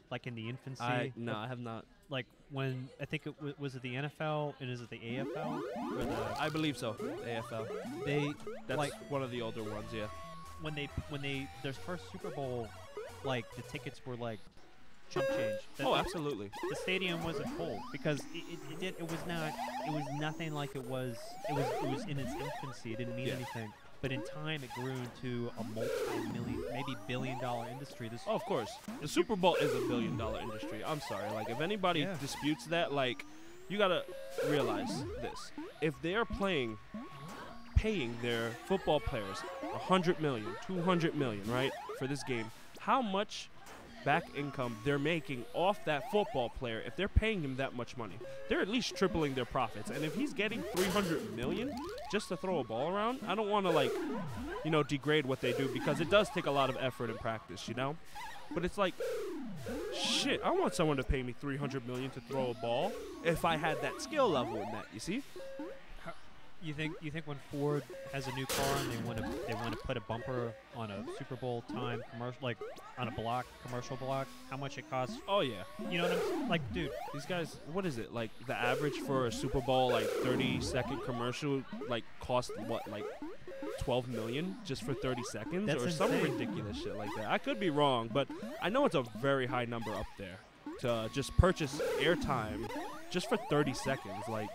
like in the infancy? No, I have not. Like when I think was it the NFL and is it the AFL? Or I believe so. AFL. That's like one of the older ones, yeah. when they their first Super Bowl, like the tickets were like chump change. Oh, absolutely. The stadium wasn't full because it was nothing like it was in its infancy. It didn't mean Yeah. anything. But in time, it grew into a multi-million, maybe billion-dollar industry. Oh, of course. The Super Bowl is a billion-dollar industry. I'm sorry. Like, if anybody Yeah. disputes that, like, you got to realize this. If they're paying their football players $100 million, $200 million, right, for this game, how much back income they're making off that football player, if they're paying him that much money, they're at least tripling their profits. And if he's getting $300 million just to throw a ball around, I don't want to, like, you know, degrade what they do, because it does take a lot of effort and practice, you know? But it's like, shit, I want someone to pay me $300 million to throw a ball if I had that skill level in that, you see? You think when Ford has a new car and they want to put a bumper on a Super Bowl time commercial, like on a block, commercial block, how much it costs? Oh yeah, You know what I'm like, dude? these guys, what is it, like the average for a Super Bowl, like 30-second commercial, like cost what, like 12 million just for 30 seconds? That's or some insane. ridiculous shit like that. I could be wrong, but I know it's a very high number up there to just purchase airtime just for 30 seconds. Like,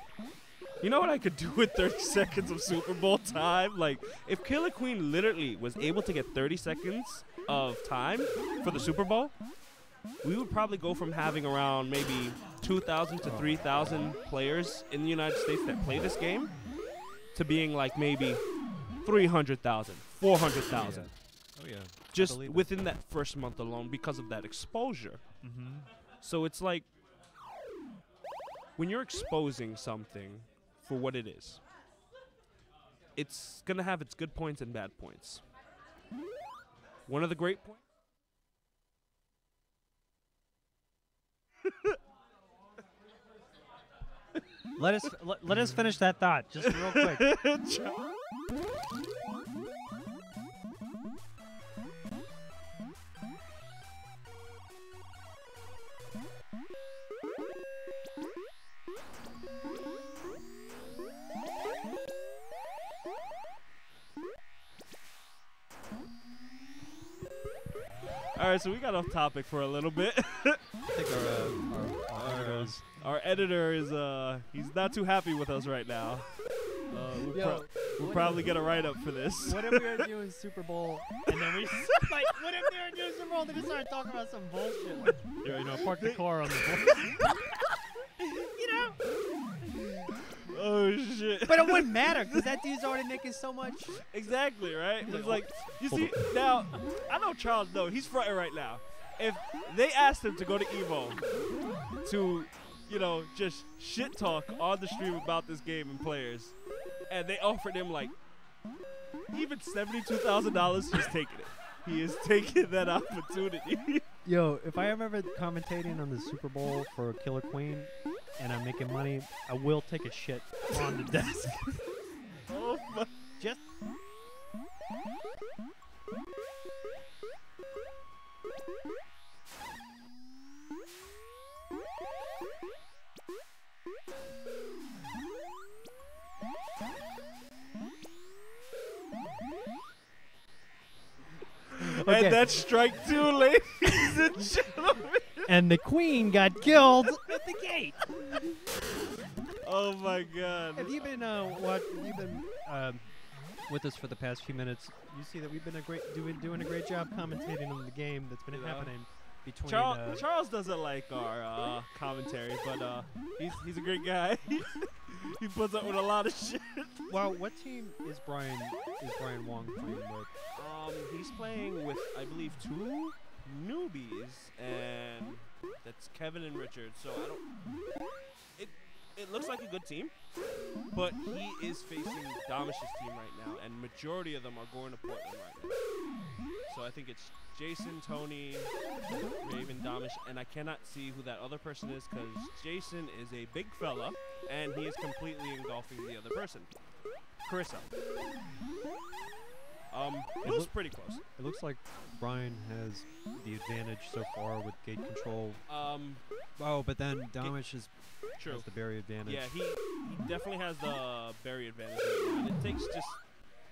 you know what I could do with 30 seconds of Super Bowl time? Like, if Killer Queen literally was able to get 30 seconds of time for the Super Bowl, we would probably go from having around maybe 2,000 to 3,000 players in the United States that play this game to being like maybe 300,000, 400,000. Oh yeah. Just within that first month alone because of that exposure. Mm-hmm. So it's like, when you're exposing something for what it is, it's going to have its good points and bad points. One of the great points. Let us finish that thought just real quick. All right, so we got off topic for a little bit. I think our editors. Our editor is he's not too happy with us right now. We'll probably get a write-up for this. What if we were doing Super Bowl and then we like? What if they were doing Super Bowl and they just started talking about some bullshit? Like, you know, park the car on the board. You know. Oh shit! But it wouldn't matter because that dude's already making so much. Exactly, right? It's like, you see, now, I know Charles, no, he's fronting right now. If they asked him to go to Evo to, you know, just shit talk on the stream about this game and players, and they offered him like even $72,000, he's taking it. He is taking that opportunity. Yo, if I ever commentating on the Super Bowl for Killer Queen and I'm making money, I will take a shit on the desk. Oh my. Just. Okay. And that's strike 2, ladies and gentlemen. And the queen got killed at the gate. Oh my God. Have you been with us for the past few minutes? You see that we've been doing a great job commentating on the game that's been happening between. Charles doesn't like our commentary, but he's a great guy. He puts up with a lot of shit. Well, what team is Brian Wong playing with? He's playing with, I believe, 2 newbies, and that's Kevin and Richard. So I don't. It looks like a good team, but he is facing Damish's team right now, and majority of them are going to Portland right now. So I think it's Jason, Tony, Raven, Damish, and I cannot see who that other person is because Jason is a big fella, and he is completely engulfing the other person, Carissa. It was pretty close. It looks like Brian has the advantage so far with gate control. Oh, but then Damish has the berry advantage. Yeah, he definitely has the berry advantage right now. And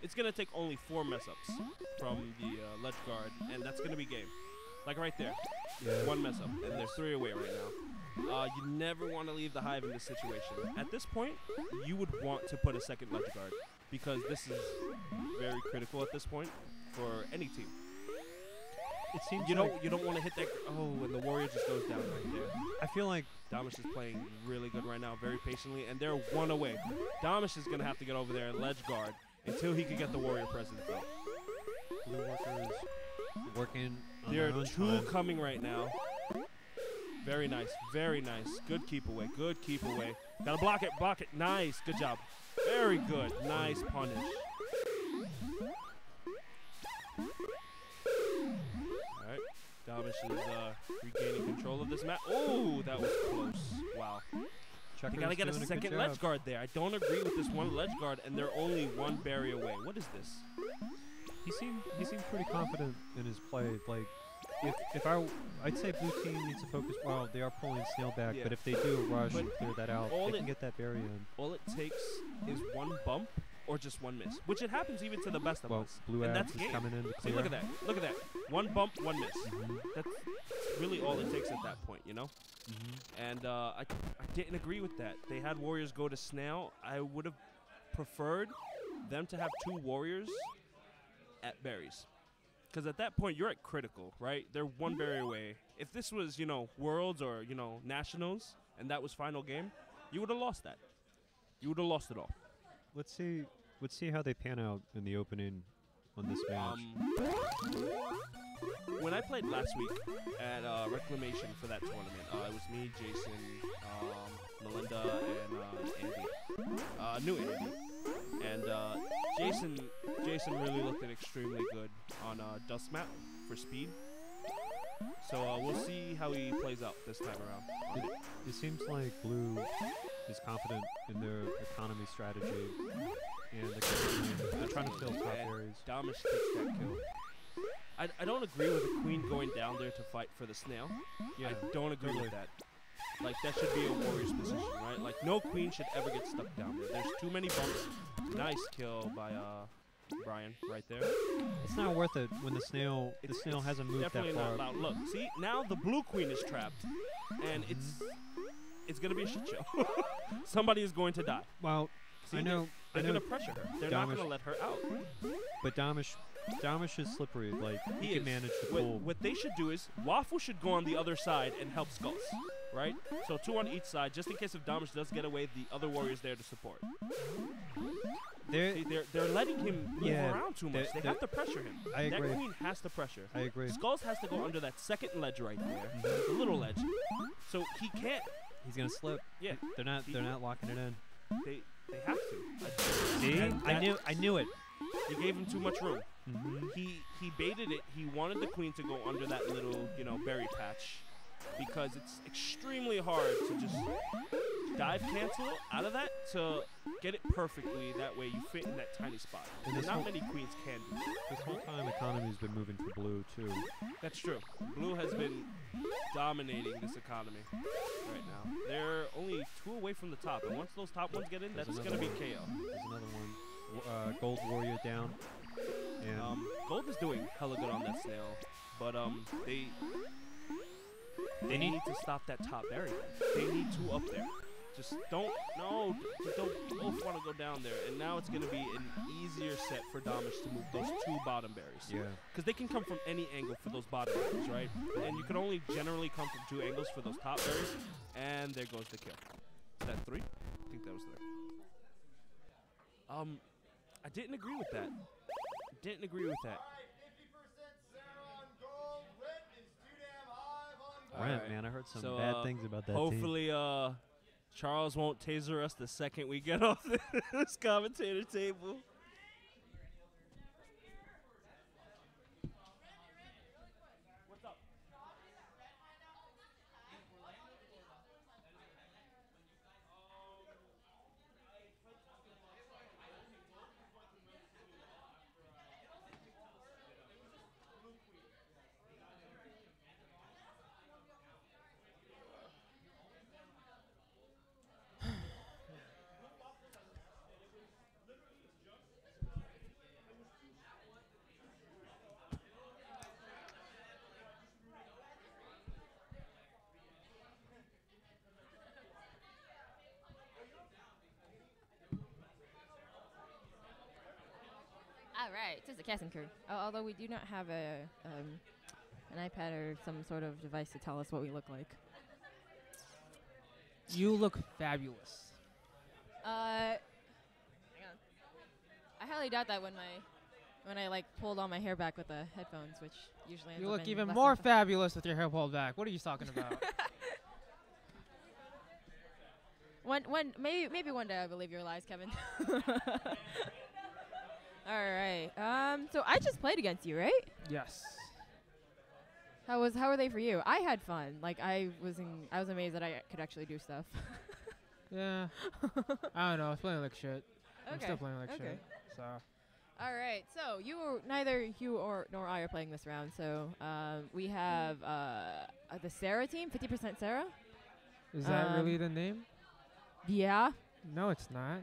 it's gonna take only 4 mess ups from the ledge guard, and that's gonna be game. Like right there, 1 mess up, and there's 3 away right now. You never want to leave the hive in this situation. At this point, you would want to put a second ledge guard because this is very critical at this point for any team. It seems you don't want to hit that. Oh, and the warrior just goes down right there. I feel like Damish is playing really good right now, very patiently, and they're 1 away. Damish is gonna have to get over there and ledge guard until he can get the warrior presence up. Blue workers working on There their are own two time. coming right now. Very nice, very nice. Good keep away, good keep away. Gotta block it, block it. Nice, good job. Very good, nice punish. All right, Damish is regaining control of this map. Oh, that was close. Wow. Checker's You gotta get a doing good second job. ledge guard there. I don't agree with this one ledge guard, and they're only one berry away. What is this? He seemed pretty confident in his play. Like, I'd say blue team needs to focus. Well, they are pulling Snail back, Yeah. but if they do a rush But and clear that out, all they it- can get that barrier in. All it takes is one bump or just one miss, which it happens even to the best of Well, us. blue and abs that's is game. coming in to See, clear. look at that. Look at that. One bump, one miss. Mhm. That's really all it takes at that point, you know? Mhm. And I didn't agree with that. They had warriors go to Snail. I would have preferred them to have two warriors at berries. Because at that point, you're at critical, right? They're one berry away. If this was, you know, Worlds or, you know, Nationals, and that was final game, you would have lost that. You would have lost it all. Let's see how they pan out in the opening on this match. When I played last week at Reclamation for that tournament, it was me, Jason, Melinda, and Andy. New Andy. And Jason really looked extremely good on Dust Map for speed. So we'll see how he plays out this time around. on it. It seems like blue is confident in their economy strategy, and they're trying to fill top And areas. Damish takes that kill. I don't agree with the queen going down there to fight for the snail. I don't agree totally. with that. Like, that should be a warrior's position, right? Like, no queen should ever get stuck down there. There's too many bumps. Nice kill by Brian right there. It's not worth it when the snail hasn't moved that Definitely far. not loud. Look, see, now the blue queen is trapped, and it's gonna be a shit show. Somebody is going to die. Well, See, I know, They're gonna pressure her. They're not Damish- gonna let her out. but Damish is slippery. Like he He can is. manage the pull. What they should do is Waffle should go on the other side and help Skulls, right? So two on each side, just in case if Damish does get away, the other warrior's there to support. See, they're letting him move around too much. They have to pressure him. I agree. That queen has to pressure. I agree. Skulls has to go under that second ledge right there, the little ledge. So he can't. He's gonna slip. Yeah, They're not locking it in. they have to. See, And I knew it. You gave him too much room. Mm-hmm. He baited it. He wanted the queen to go under that little, berry patch, because it's extremely hard to just dive cancel out of that to get it perfectly. That way you fit in that tiny spot. And And this not whole- many queens can do that. This whole time, economy's been moving for blue too. That's true. Blue has been dominating this economy right now. They're only 2 away from the top, and once those top ones get in, There's that's another going to be one. KO. There's another one. Gold warrior down. And Gold is doing hella good on that snail, but they need to stop that top berry. They need 2 up there. Just don't both want to go down there. And now it's going to be an easier set for Damish to move those 2 bottom berries. yeah, Because they can come from any angle for those bottom berries, right? And you can only generally come from 2 angles for those top berries. And there goes the kill. Is that 3? I think that was 3. I didn't agree with that. Didn't agree with that. 50% Sarah on gold. Red is too damn high on gold. Brent, Alright. man, I heard some So, bad things about that team. Hopefully, Charles won't taser us the second we get off this commentator table. All right, it is a casting crew. Although we do not have an iPad or some sort of device to tell us what we look like. You look fabulous. Hang on. I highly doubt that when my when I like pulled all my hair back with the headphones, which usually ends You up look in even less more than fabulous with your hair pulled back. What are you talking about? maybe one day I believe your lies, Kevin. All right. So I just played against you, right? Yes. How were they for you? I had fun. Like I was amazed that I could actually do stuff. Yeah. I don't know. I was playing like shit. I'm Okay. still playing like Okay. shit. So. All right. So neither you nor I are playing this round. So we have the Sarah team, 50% Sarah. Is that really the name? Yeah. No, it's not.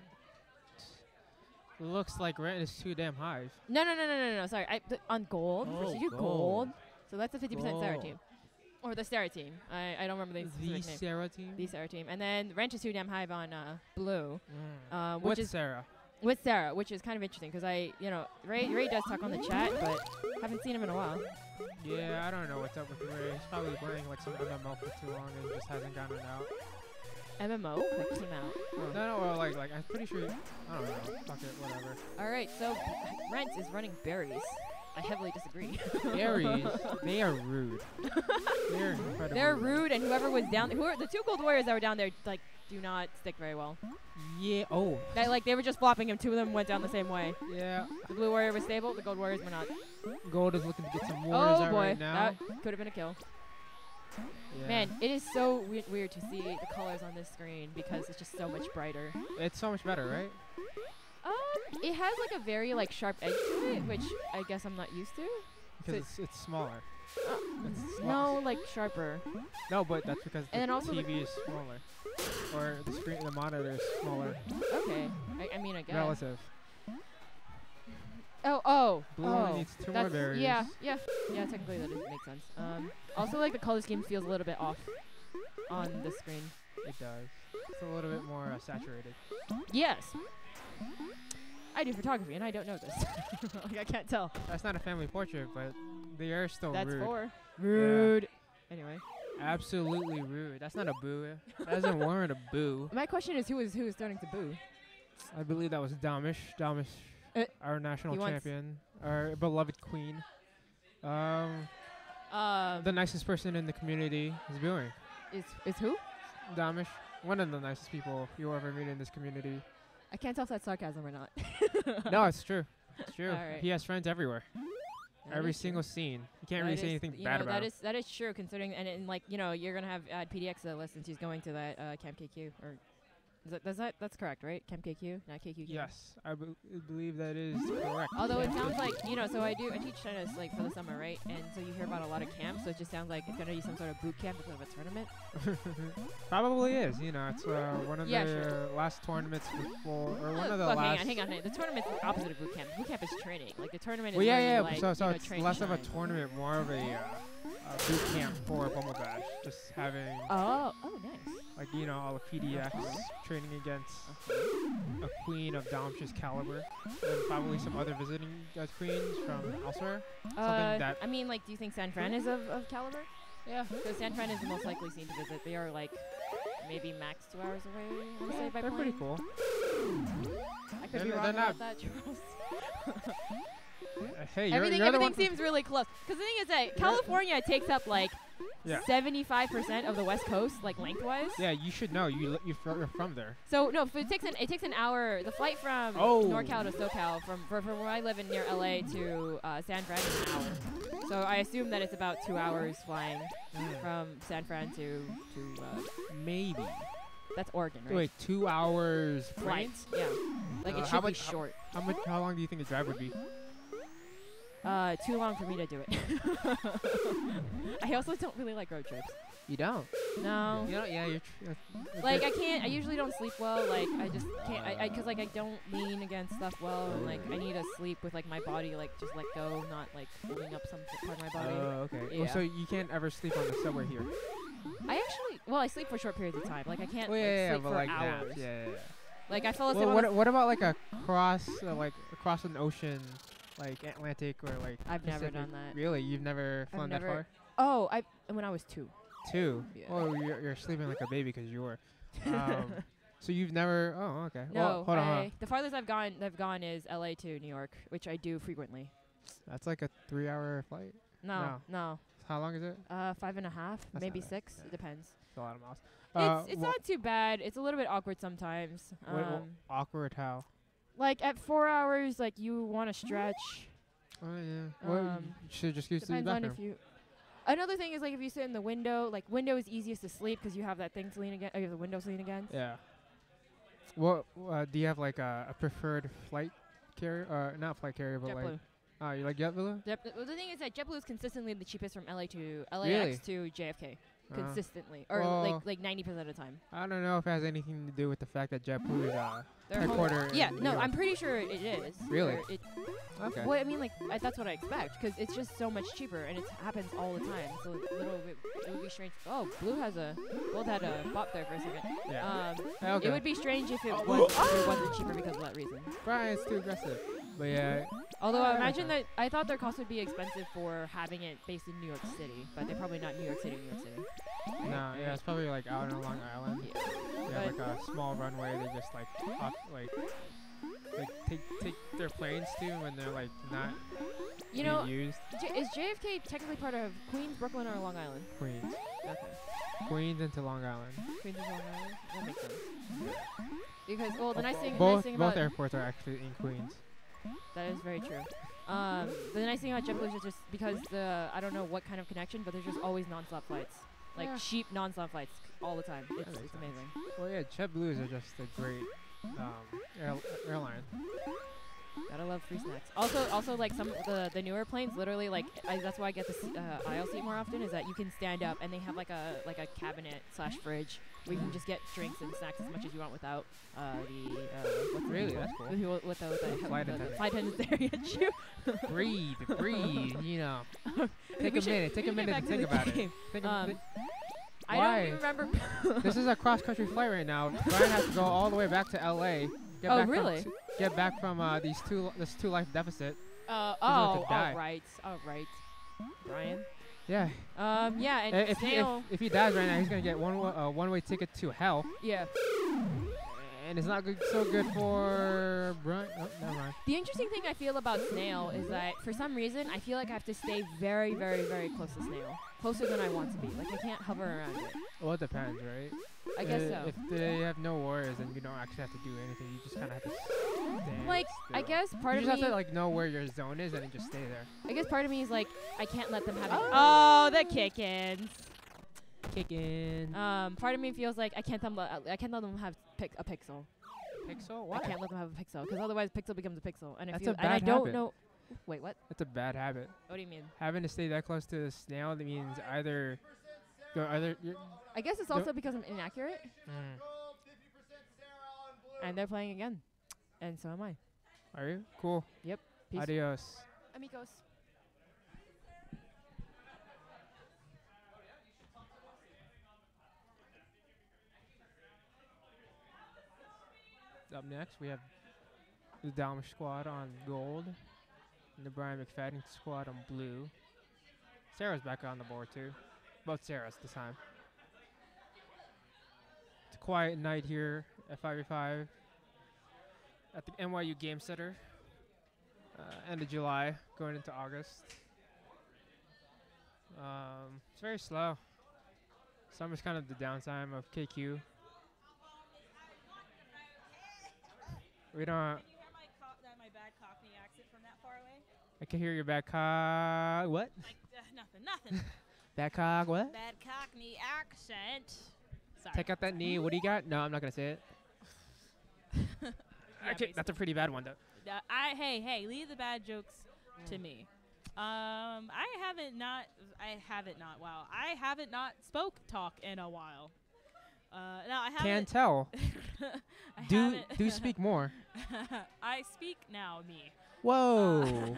It looks like rent is too damn high. No. Sorry. On gold. Oh, so you gold. gold. So that's the 50% Sarah Gold. team. Or the Sarah team. I don't remember the specific name. Sarah team? The Sarah team. And then Wrench is too damn high on blue. Which With is Sarah. with Sarah, which is kind of interesting because Ray does talk on the chat, but haven't seen him in a while. Yeah, I don't know what's up with Ray. He's probably playing like some MMO for too long and just hasn't gotten it out. MMO that came out. Oh. No, well, like I'm pretty sure. I don't know. Fuck it, whatever. All right, so Rent is running berries. I heavily disagree. Berries, they are rude. They're incredibly They're rude, and whoever was down, the two gold warriors that were down there, like, do not stick very well. Yeah. Oh. They were just flopping him. Two of them went down the same way. Yeah. The blue warrior was stable. The gold warriors were not. Gold is looking to get some warriors out boy, right now. that could have been a kill. Yeah. Man, it is so weird to see the colors on this screen because it's just so much brighter. It's so much better, right? It has like a very like sharp edge to it, which I guess I'm not used to. Because it's smaller. It's No, like sharper. No, but that's because And then the also the- TV is smaller, or the monitor is smaller. Okay, I mean I guess. Relative. Oh. Blue only needs two more That's- berries. Yeah. Technically that makes sense. Also like the color scheme feels a little bit off on the screen. It does. It's a little bit more saturated. Yes. I do photography and I don't know this. Like I can't tell. That's not a family portrait, but they are still That's rude. rude. Anyway, Absolutely rude. That's not a boo. That doesn't warrant a boo. my question is who is starting to boo? I believe that was Damish. Damish, our national he wants- champion, our beloved queen. The nicest person in the community is booing. Is who? Damish, one of the nicest people you'll ever meet in this community. I can't tell if that's sarcasm or not. No, it's true. It's true. Alright. He has friends everywhere. That Every is true. single scene. You can't That really say is- anything you bad know, about him. that is true considering and like you're gonna have add PDX to the list since he's going to that Camp KQ or that's correct, right? Camp KQ, not KQ. Yes, I believe that is correct. Although it Yeah. sounds like so I teach tennis like for the summer, right? And so you hear about a lot of camps, so it just sounds like it's gonna be some sort of boot camp instead of a tournament. Probably is. You know, it's one of Yeah, the sure. last tournaments before, or one of the Look, last. hang on. The tournament's the opposite of boot camp. Boot camp is training. Like the tournament Well, is yeah, where you, yeah. like, So you know, it's train less of a shine. tournament, more of a boot camp for Bumble Bash. Just having Oh, nice. like all the PDX training against a queen of Domsh's caliber, and probably some other visiting queens from elsewhere. Something that I mean, like, do you think San Fran is of caliber? Yeah. So San Fran is the most likely scene to visit. They are like maybe max 2 hours away. I would say by they're plane. pretty cool. I could be They're wrong not- about that, Charles. Hey, you're Everything the one. seems really close. Because the thing is that California takes up like Yeah. 75% of the West Coast, like lengthwise. Yeah, you should know. You're from there. So no, if it takes an hour. The flight from Oh. NorCal to SoCal from where I live in near LA to San Fran is an hour. So I assume that it's about 2 hours flying from San Fran to Maybe. that's Oregon, right? Wait, 2 hours Flight. Yeah. Like it how should be much- short. How long do you think the drive would be? Too long for me to do it. I also don't really like road trips. You don't. No. You don't. Yeah, you're. Like I can't. I usually don't sleep well. Like I just can't. Because like I don't lean against stuff well, and like I need to sleep with like my body like just let go, not like holding up some part of my body. Oh, okay. Yeah. Well, so you can't ever sleep on the subway here. I sleep for short periods of time. Like I can't Oh, like, yeah, sleep but for like hours. naps. Yeah. Like I fell asleep. Well, on the what about like across an ocean, like Atlantic or like? I've never Pacific? done that. Really, you've never flown that far? Oh, when I was 2. 2. Yeah. Oh, you're sleeping like a baby because you were. So you've never? Oh, okay. No, well, hold on. the farthest I've gone is LA to New York, which I do frequently. That's like a 3-hour flight. No. How long is it? 5.5, That's maybe not bad. 6. Yeah. It depends. It's a lot of miles. It's not too bad. It's a little bit awkward sometimes. Awkward how? Like at 4 hours, like you want to stretch. Oh yeah. Well, you should just use the Depends on bathroom. if you. Another thing is like if you sit in the window, like window is easiest to sleep because you have that thing to lean against. You have the window to lean against. Yeah. What do you have like a preferred flight carrier? Not flight carrier, but JetBlue. like you like JetBlue? Well, the thing is that JetBlue is consistently the cheapest from LAX to JFK. Consistently, or like 90% of the time. I don't know if it has anything to do with the fact that JetBlue is Their headquartered. Yeah, in New no, York. I'm pretty sure it is. Really? Or Okay. Well, I mean, like that's what I expect because it's just so much cheaper and it happens all the time. So it would be strange. Oh, Blue had a bop there for a second. Yeah. It would be strange if it wasn't cheaper because of that reason. Brian's too aggressive. But yeah. Although I imagine that I thought their cost would be expensive for having it based in New York City, but they're probably not New York City. Right? No, yeah, it's probably like out on Long Island. Yeah. They have like a small runway. They just like take their planes to when they're like not being used. Is JFK technically part of Queens, Brooklyn, or Long Island? Queens. Okay. Queens into Long Island. Queens and Long Island. That makes sense. Because the nice thing Both about airports are actually in Queens. that is very true. The nice thing about JetBlue is just because I don't know what kind of connection, but there's just always nonstop flights, like cheap nonstop flights all the time. It's amazing. Well, yeah, JetBlues are just a great airline. Gotta love free snacks. Also, like some of the newer planes, literally, like that's why I get the aisle seat more often. Is that you can stand up and they have like a cabinet / fridge where you can just get drinks and snacks as much as you want without That's cool. With the flight attendant. flight attendant staring at you. breathe. You know. Take a minute to think about it. I don't even remember. This is a cross-country flight right now. Brian has to go all the way back to LA. Get back from this 2 life deficit. All right, Brian. Yeah. Yeah, and if he dies right now, he's gonna get one-way ticket to hell. Yeah. And it's not so good for Brian. Oh, never mind. The interesting thing I feel about Snail is that for some reason I feel like I have to stay very, very, very close to Snail, closer than I want to be. Like I can't hover around it. Well, it depends, right? I guess so. If they have no warriors, then you don't actually have to do anything. You just kind of have to stand Like, still. I guess part you of just me... have to, like, know where your zone is and then just stay there. I guess part of me is like, I can't let them have it. Oh, the kick-ins. Kicking. Part of me feels like I can't let them have a pixel. Pixel? Why? I can't let them have a pixel, because otherwise pixel becomes a pixel. And That's if you, a bad and I don't habit. know... Wait, what? That's a bad habit. What do you mean? Having to stay that close to the snail, that means either... I guess it's also because I'm inaccurate. And they're playing again. And so am I. Are you? Cool. Yep. Peace. Adios. Amigos. Up next, we have the Dalmish squad on gold and the Brian McFadden squad on blue. Sarah's back on the board, too. Both Sarahs this time. It's a quiet night here at 5v5 at the NYU Game Center. End of July, going into August. It's very slow. Summer's kind of the downtime of KQ. We don't... my bad Cockney accent from that far away? I can hear your back what? Nothing. Back cock what? Bad Cockney accent. Sorry. Take out that knee. What do you got? No, I'm not gonna say it. Yeah, That's a pretty bad one, though. Hey, leave the bad jokes to me. I haven't not spoke talk in a while. No, I haven't. Can tell. Do speak more. I speak now, me. Whoa.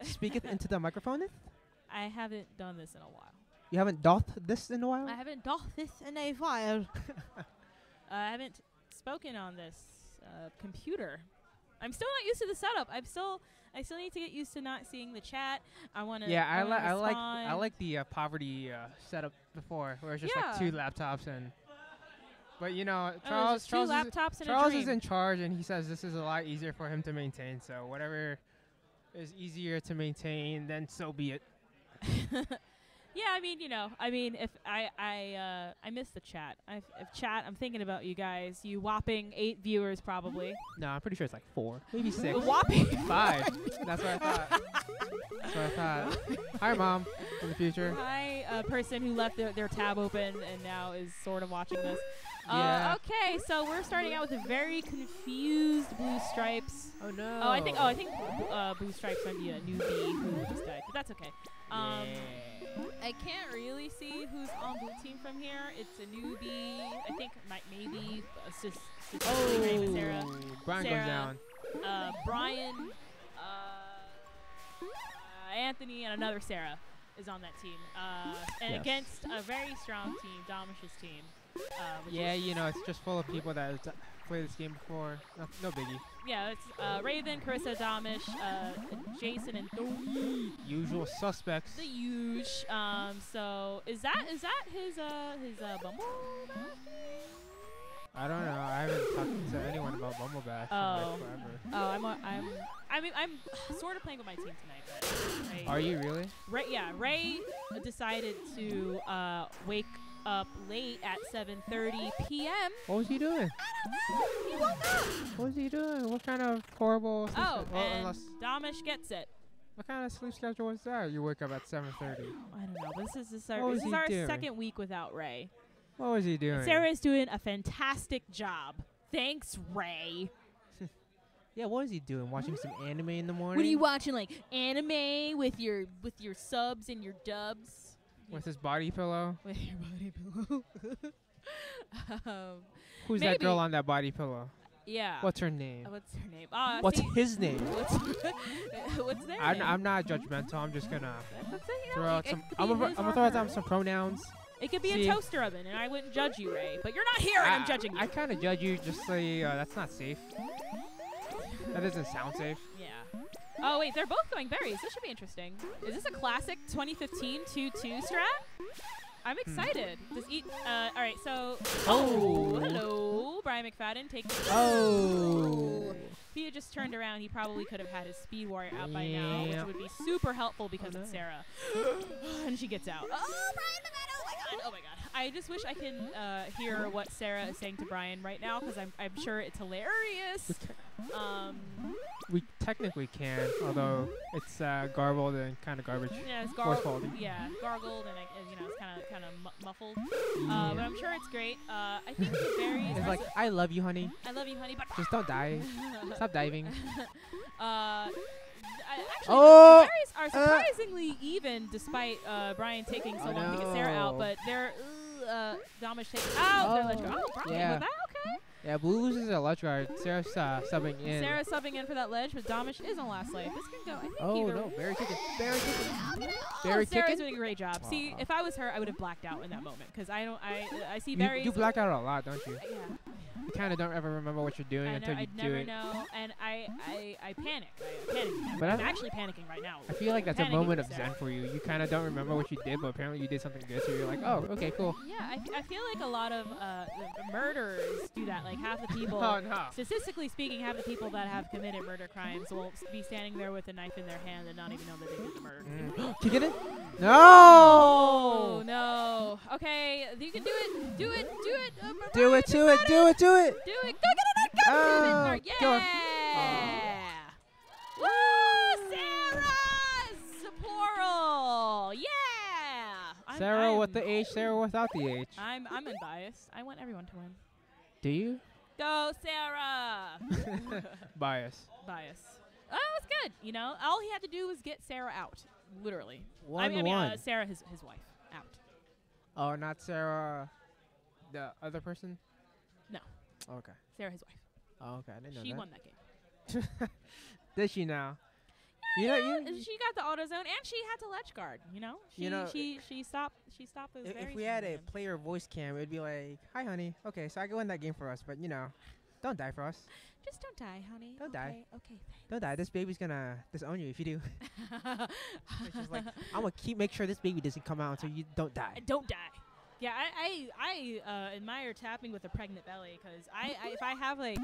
Speak it into the microphone. I haven't done this in a while. You haven't doth this in a while? I haven't done this in a while. I haven't spoken on this computer. I'm still not used to the setup. I still need to get used to not seeing the chat. I want to. Yeah, I like the poverty setup before, where it's just like 2 laptops and. But you know, Oh, Charles there's two is, laptops and Charles a dream. is in charge, and he says this is a lot easier for him to maintain. So whatever is easier to maintain, then so be it. Yeah, I mean, if I miss the chat. If chat, I'm thinking about you guys. You whopping 8 viewers, probably. No, I'm pretty sure it's like 4, maybe 6, A whopping 5. That's what I thought. That's what I thought. Hi, Mom, in the future. Hi, person who left their tab open and now is sort of watching this. Yeah. Okay, so we're starting out with a very confused Blue Stripes. Oh no. I think Blue Stripes might be a newbie who just died, but that's okay. I can't really see who's on blue team from here. It's a newbie. I think maybe Sarah. Brian Sarah, goes down. Brian, Anthony, and another Sarah is on that team. And Yes. against a very strong team, Domish's team. Yeah, you know, it's just full of people that have played this game before. No biggie. Yeah, it's Raven, Carissa, Domish, Jason, and Tony. Usual suspects. The huge. So is that his Bumble? I don't know. I haven't talked to anyone about Bumble Bash in like forever. Oh, I'm sort of playing with my team tonight. But Are you really? Ray decided to wake up late at 7:30 p.m. What was he doing? He woke up. What was he doing? What kind of horrible sleep Oh, well, and unless, Domish gets it. what kind of sleep schedule was that? You wake up at 7:30. I don't know. But this is What was he our doing? second week without Ray. What was he doing? Sarah's doing a fantastic job. Thanks, Ray. Yeah, what is he doing? Watching some anime in the morning? What are you watching, like anime with your subs and your dubs? With his body pillow? With your body pillow. Who's that girl on that body pillow? Yeah. What's her name? What's her name? What's his name? What's their name? I'm not judgmental. I'm just gonna That's it, you know, throw out it some. could I'm be gonna his throw or out her. some pronouns. It could be See? a toaster oven, and I wouldn't judge you, Ray. But you're not here, and I'm judging you. I kind of judge you. Just say that's not safe. That doesn't sound safe. Yeah. Oh wait, they're both going berries. This should be interesting. Is this a classic 2015 2-2 strat? I'm excited. Does eat? All right. So. Oh. Hello, Brian McFadden. Take. Oh. If he had just turned around, he probably could have had his Speed Warrior out by now, which would be super helpful because it's Sarah. And she gets out. Oh, Brian McFadden! Oh my god! Oh my god! I just wish I can hear what Sarah is saying to Brian right now because I'm sure it's hilarious. We technically can, although it's garbled and kind of garbage. Yeah, it's gargled. Yeah, gargled and it's kind of muffled. But I'm sure it's great. I think the berries. It's like, I love you, honey. I love you, honey, but Just don't die. Stop diving. Actually, Oh! the berries are surprisingly even despite Brian taking so long to get Sarah out. But they're Domish taking out their ledge guard. Oh, Brian, Yeah. was that okay? Yeah, Blue loses a ledge guard. Sarah's subbing in. Sarah's subbing in for that ledge, but Domish is on last life. This can go. I think Oh either no, Barry kicking. Barry kicking. Oh, Barry Sarah's kicking. doing a great job. See, if I was her, I would have blacked out in that moment because I see Barry's. You black out a lot, don't you? Yeah. You kind of don't ever remember what you're doing until you I'd do never it. know, and I panic. I panic. But I'm actually panicking right now. I feel like that's a Panicking moment with of Sarah. zen for you. You kind of don't remember what you did, but apparently you did something good, so you're like, oh, okay, cool. Yeah, I feel like a lot of murderers do that. Like half the people, Oh, no. statistically speaking, half the people that have committed murder crimes will be standing there with a knife in their hand and not even know that they did the murder. Can you get it? Oh No! no. Okay, you can do it. Do it. Do it. Do it to it. Do it to it. Do it. Go get it. Go Oh, yeah. go on. Woo! Sarah's plural. Yeah. Sarah with the H, Sarah without the H. I'm unbiased. I want everyone to win. Do you? Go, Sarah. Bias. Bias. Oh, it's good. You know, all he had to do was get Sarah out. Literally. 1-1. Sarah, his wife, out. Oh, not Sarah, the other person? No. Okay. Sarah, his wife. Oh, okay. I didn't know She that. won that game. Did she now? Yeah, you she got the AutoZone and she had to ledge guard. You know, she stopped. She stopped those. If we had a player voice cam, it'd be like, "Hi, honey. Okay, so I can win that game for us, but don't die for us. Just don't die, honey. Don't die. Okay. Don't die. This baby's gonna disown you if you do." It's just like, I'm gonna make sure this baby doesn't come out until you don't die. Don't die. Yeah, I admire tapping with a pregnant belly because if I have like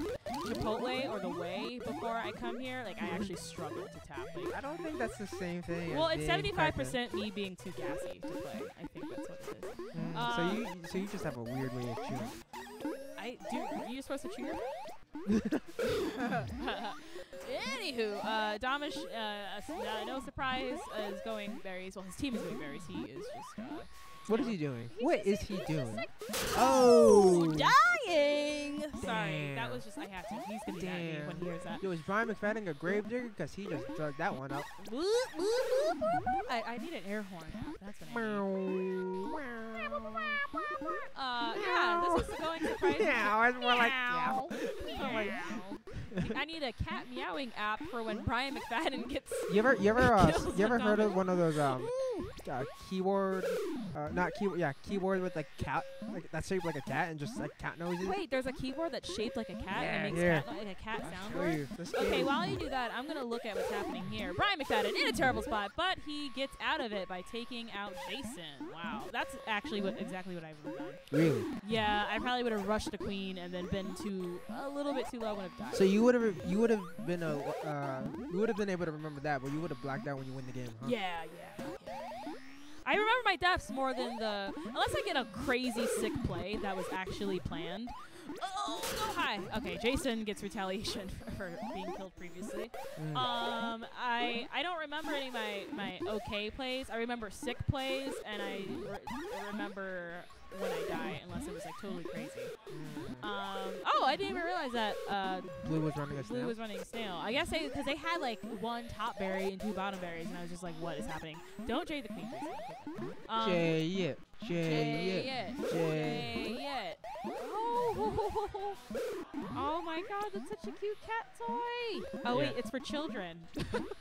Chipotle or the whey before I come here, like I actually struggle to tap. Like, I don't think that's the same thing. well, as it's being 75% pregnant. me being too gassy to play. I think that's what it is. So you just have a weird way of chewing. You're supposed to chew your Anywho, Damish, no surprise, is going berries. Well, his team is going berries. He is just. What is he doing? What is he doing? Oh, dying! Sorry, Damn. that was just, I have to. He's gonna die me when he hears that. Yo, is Brian McFadden a gravedigger? Because he just dug that one up. I need an air horn. That's what I need. Yeah, this is going surprising. Yeah, it's more like Meow. I need a cat meowing app for when Brian McFadden gets. You ever kills you ever the heard of Damish. one of those keyboard, not keyboard, yeah, keyboard with like cat, like that's shaped like a cat and just like cat noises? Wait, there's a keyboard that's shaped like a cat Yeah, and makes here. like a cat I'll show soundboard. you. This Okay, game- while you do that, I'm gonna look at what's happening here. Brian McFadden in a terrible spot, but he gets out of it by taking out Jason. Wow, that's actually exactly what I would have done. Really? Yeah, I probably would have rushed the queen and then been a little bit too low when I've died. So you would have been able to remember that, but you would have blacked out when you win the game, huh? Yeah. I remember my deaths more than unless I get a crazy sick play that was actually planned. Oh, go high. Okay, Jason gets retaliation for being killed previously. I don't remember any of my okay plays. I remember sick plays, and I remember when I die, unless it was like totally crazy. Oh, I didn't even realize that Blue was running a Blue snail. was running a snail. I guess because they had like one top berry and two bottom berries, and I was just like, what is happening? Don't trade the queen, please. Jay Jay. Oh my god, that's such a cute cat toy. Oh wait, Yeah. it's for children.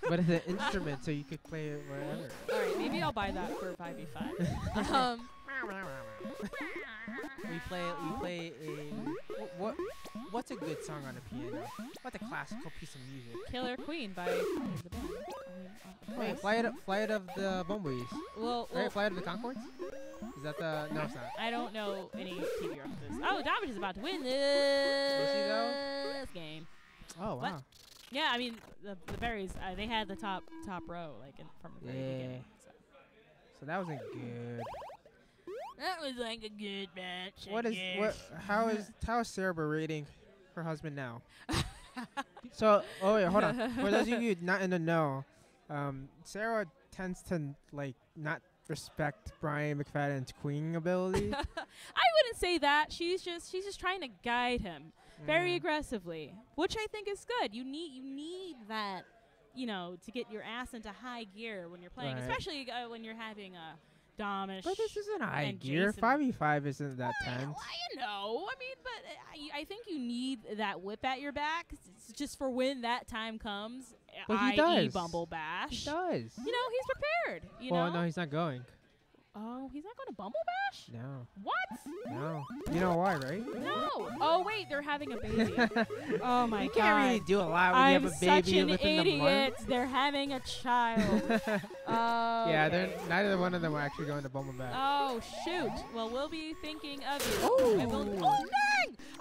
But it's an instrument, so you could play it wherever. All right, maybe I'll buy that for 5v5. We play what's a good song on a piano? What's a classical piece of music? Killer Queen by the band. Wait, Flight of the Bumblebees. Well, Right, Flight of the Conchords? Is that the? No, it's not. I don't know any TV references. Oh, Damage is about to win this game. Oh wow. What? Yeah, I mean the berries. They had the top row like from the very beginning. So that wasn't good. That was like a good match. How is Sarah rating her husband now? So, oh wait, hold on. For those of you not in the know, Sarah tends to like not respect Brian McFadden's queening ability. I wouldn't say that. She's just trying to guide him very aggressively, which I think is good. You need that, to get your ass into high gear when you're playing, Right. especially when you're having a Damish. But this isn't high and gear. Jason. 5v5 isn't that tense. But I think you need that whip at your back just for when that time comes. But he i.e. does. Bumble Bash. He does. He's prepared. Well, no, he's not going. Oh, he's not going to Bumble Bash? No. What? No. You know why, right? No. Oh, wait, they're having a baby. Oh, my You God. can't really do a lot when I'm you have a baby such an within the month. idiot. They're having a child. Yeah, Okay. neither one of them are actually going to Bumble Bash. Oh, shoot. Well, we'll be thinking of you. Oh. I will, dang!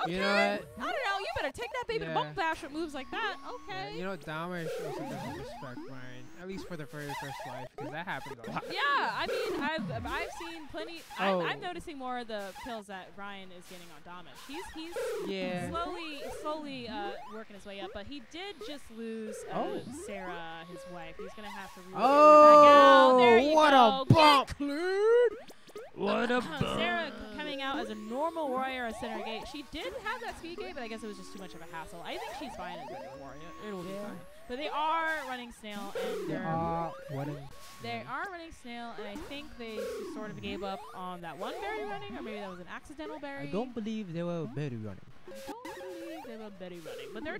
Okay. You know what? I don't know. You better take that baby to Yeah. Bumble Bash with moves like that. Okay. You know, Damish also doesn't respect Brian, at least for the very first life, because that happens a lot. Yeah, I mean, I've seen plenty. Oh. I'm noticing more of the kills that Brian is getting on Damish. He's Yeah. slowly working his way up, but he did just lose Sarah, his wife. He's gonna have to. Oh, there you what go. a bump! What a bump! Sarah coming out as a normal warrior at center gate. She did have that speed gate, but I guess it was just too much of a hassle. I think she's fine as a warrior. It'll be fine. But they are running snail, and They are running snail, and I think they sort of gave up on that one berry running, or maybe that was an accidental berry. I don't believe they were berry running. I don't believe they were berry running, but they're.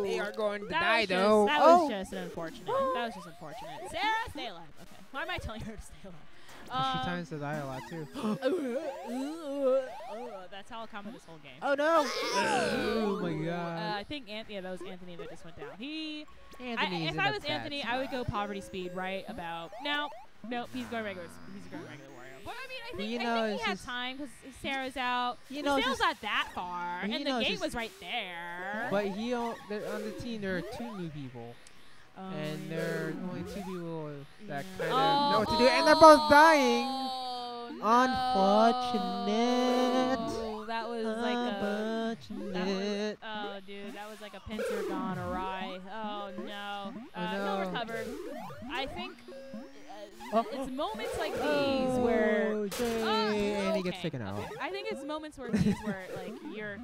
They are going to That die was though. That was just unfortunate. That was just unfortunate. Sarah, stay alive. Okay. Why am I telling her to stay alive? She tends to die a lot too. That's how I'll comment this whole game. Oh no! Oh my god! I think that was Anthony that just went down. Anthony if I was Anthony, I would go poverty speed right about now. Nope, he's going regular. He's going regular warrior. But I mean, I think he had just, time because Sarah's out. Snail's not that far, and the gate just, was right there. But on the team, there are 2 new people. And there are only 2 people that kind of know what to do, and they're both dying. Unfortunate. That was like that was like a pentagon awry. Oh no. No recovered. I think it's moments like these where and he gets taken out. Okay. I think it's moments where like your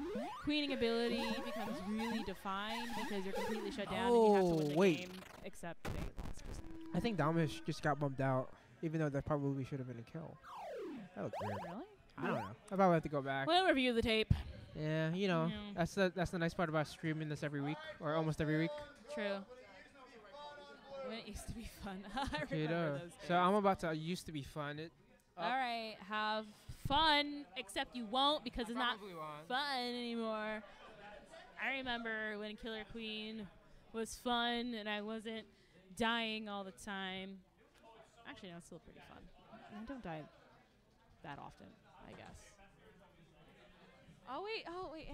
queening ability becomes really defined because you're completely shut down and you have to win the game. Except they lost. I think Domish just got bumped out, even though that probably should have been a kill. That looked weird. Really? I don't know. I probably have to go back. We'll review the tape. Yeah, that's the nice part about streaming this every week or almost every week. True. When it used to be fun. I remember those days. So I'm about to used to be fun. All right, have fun, except you won't because it's not fun anymore. I remember when Killer Queen was fun and I wasn't dying all the time. Actually, no, it's still pretty fun. I don't die that often, I guess. Oh wait,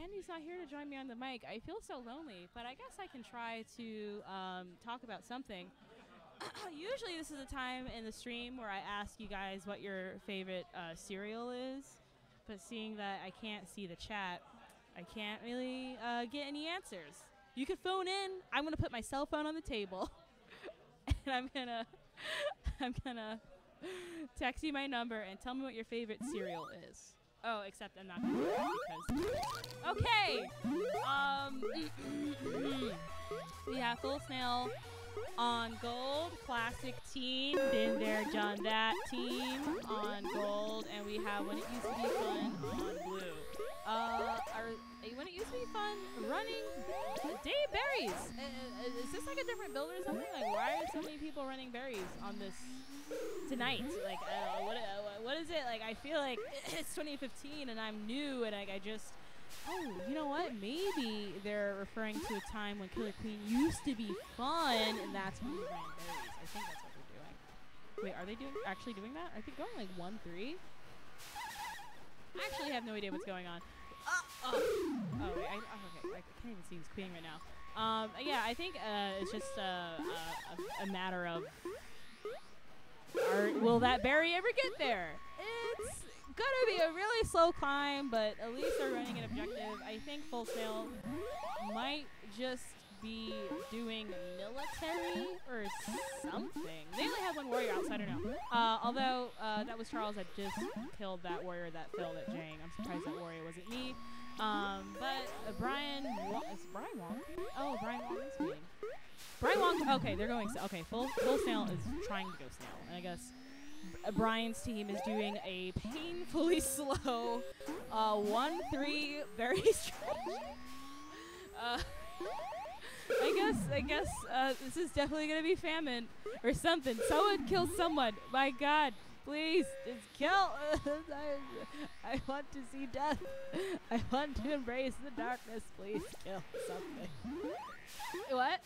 Andy's not here to join me on the mic. I feel so lonely, but I guess I can try to talk about something. Usually this is a time in the stream where I ask you guys what your favorite cereal is, but seeing that I can't see the chat, I can't really get any answers. You can phone in. I'm gonna put my cell phone on the table, and I'm gonna text you my number and tell me what your favorite cereal is. Oh, except I'm not gonna do that because. Okay. We have Full Snail on gold, classic team, been there, done that team on gold, and we have When It Used to Be Fun on blue. When It Used to Be Fun running Dave berries. Is this like a different build or something? Like, why are so many people running berries on this tonight? Like, what is it? Like, I feel like it's 2015 and I'm new and I just. Oh, you know what? Maybe they're referring to a time when Killer Queen used to be fun, and that's when we ran berries. I think that's what they're doing. Wait, are they actually doing that? Are they going like 1-3? I actually have no idea what's going on. Wait, okay, I can't even see who's queening right now. Yeah, I think it's just a matter of will that berry ever get there? It's gonna be a really slow climb, but at least they're running an objective. I think Full Snail might just be doing military or something. They only have 1 warrior outside, or no. Although that was Charles that just killed that warrior that failed at Jang. I'm surprised that warrior wasn't me. But Brian is Brian Wong? Oh, Brian Wong is queen. Brian Wong. Okay, they're going. Okay, Full Snail is trying to go snail, and I guess Brian's team is doing a painfully slow 1-3 very strange. I guess this is definitely gonna be famine or something. Someone kill someone. My God, please just kill. I want to see death. I want to embrace the darkness. Please kill something. What?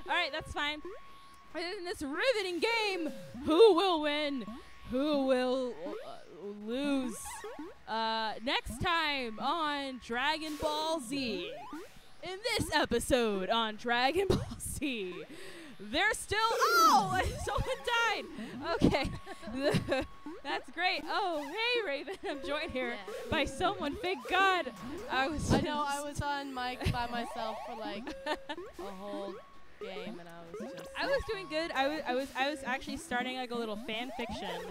Alright, that's fine. In this riveting game, who will win? Who will lose? Next time on Dragon Ball Z. In this episode on Dragon Ball Z, they're still. Oh, someone died. Okay. That's great. Oh, hey, Raven. I'm joined here by someone. Thank God. I know. I was on mic by myself for like a whole game, and I was doing good. I was actually starting like a little fan fiction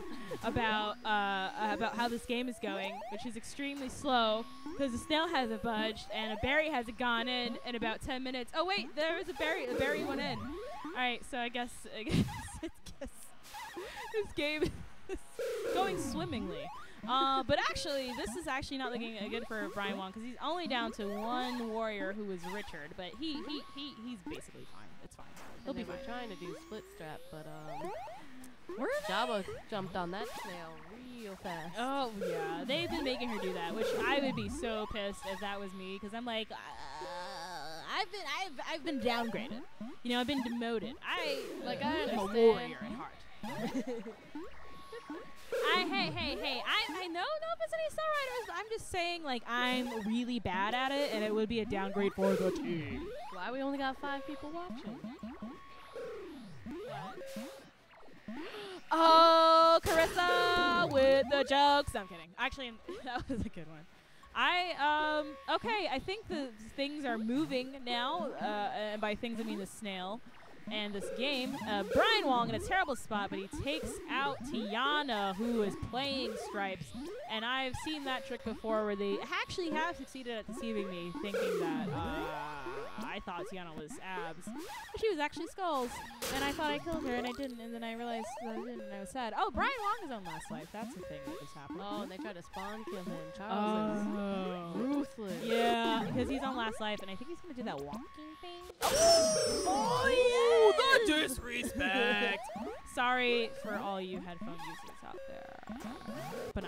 about how this game is going, which is extremely slow because the snail hasn't budged and a berry hasn't gone in about 10 minutes. Oh wait, there was a berry. A berry went in. All right, so I guess this game is going swimmingly. But actually, this is actually not looking good for Brian Wong because he's only down to 1 warrior who is Richard, but he's basically fine. It's fine. He'll be fine. We're trying to do split strap, but Jabba jumped on that snail real fast. Oh yeah, they've been making her do that, which I would be so pissed if that was me because I'm like, I I've been downgraded. You know, I've been demoted. I am a understand. warrior at heart. Hey, I know no offense to any star riders. I'm just saying, like, I'm really bad at it, and it would be a downgrade for the team. Why we only got 5 people watching? Oh, Carissa with the jokes. No, I'm kidding. Actually, that was a good one. Okay, I think the things are moving now. And by things, I mean the snail. And this game, Brian Wong in a terrible spot, but he takes out Tiana, who is playing Stripes. And I've seen that trick before where they actually have succeeded at deceiving me, thinking that I thought Tiana was Abs. But she was actually Skulls. And I thought I killed her, and I didn't. And then I realized that I didn't, and I was sad. Oh, Brian Wong is on last life. That's the thing that just happened. Oh, and they tried to spawn kill him. Charles is ruthless. Yeah, because he's on last life, and I think he's going to do that walking thing. Oh, yeah! The disrespect! Sorry for all you headphone users out there. But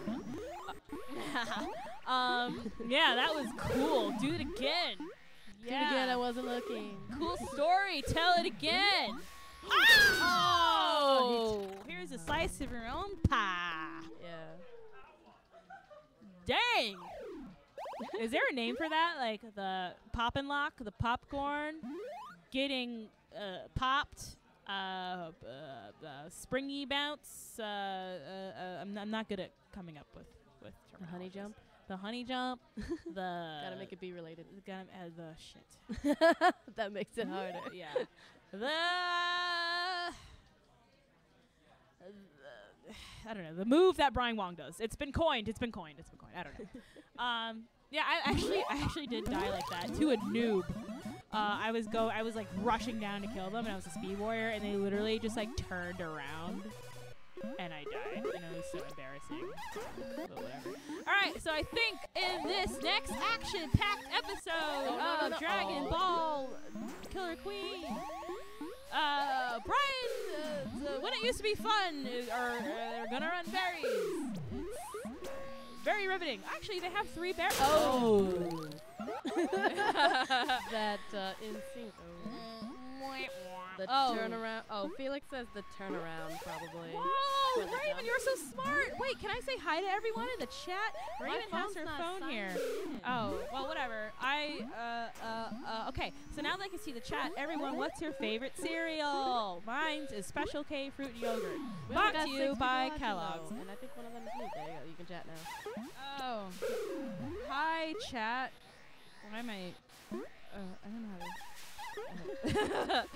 yeah, that was cool. Do it again. Do it again, I wasn't looking. Cool story. Tell it again. Oh! Here's a slice of your own pie. Yeah. Dang! Is there a name for that? Like the pop and lock, the popcorn, getting popped, springy bounce. I'm not good at coming up with The honey jump? The honey jump. The Gotta make it be related. The shit. That makes it harder. Yeah. I don't know. The move that Brian Wong does. It's been coined. I don't know. Yeah, I actually did die like that to a noob. I was like rushing down to kill them, and I was a speed warrior, and they literally just like turned around, and I died, and it was so embarrassing. But whatever. All right, so I think in this next action-packed episode of Dragon Ball Killer Queen, Brian, when it used to be fun, are gonna run berries. It's very riveting. Actually, they have 3 berries. Oh. That instinct. The turnaround. Oh, Felix says the turnaround, probably. Whoa, Raven, you're so smart. Wait, can I say hi to everyone in the chat? Raven has her phone here. Oh, well, whatever. Okay, so now that I can see the chat, everyone, what's your favorite cereal? Mine is Special K Fruit and Yogurt. Brought to you by Kellogg's. And I think one of them is me. There you go. You can chat now. Oh. Hi, chat. Why am I don't know how to...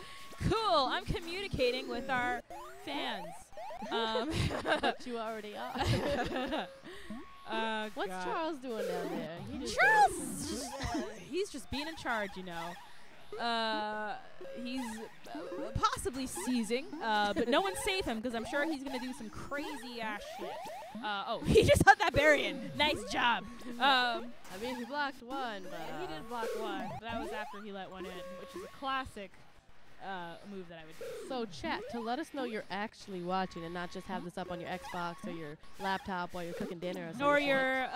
Cool, I'm communicating with our fans. But you already are. What's God. Charles doing down there? He's just being in charge, you know. He's possibly seizing, but no one save him because I'm sure he's gonna do some crazy ass shit. Oh, he just let that berry in. Nice job. I mean, he blocked one, but he did block one. But that was after he let one in, which is a classic move that I would do. So chat, to let us know you're actually watching and not just have this up on your Xbox or your laptop while you're cooking dinner or something. Or your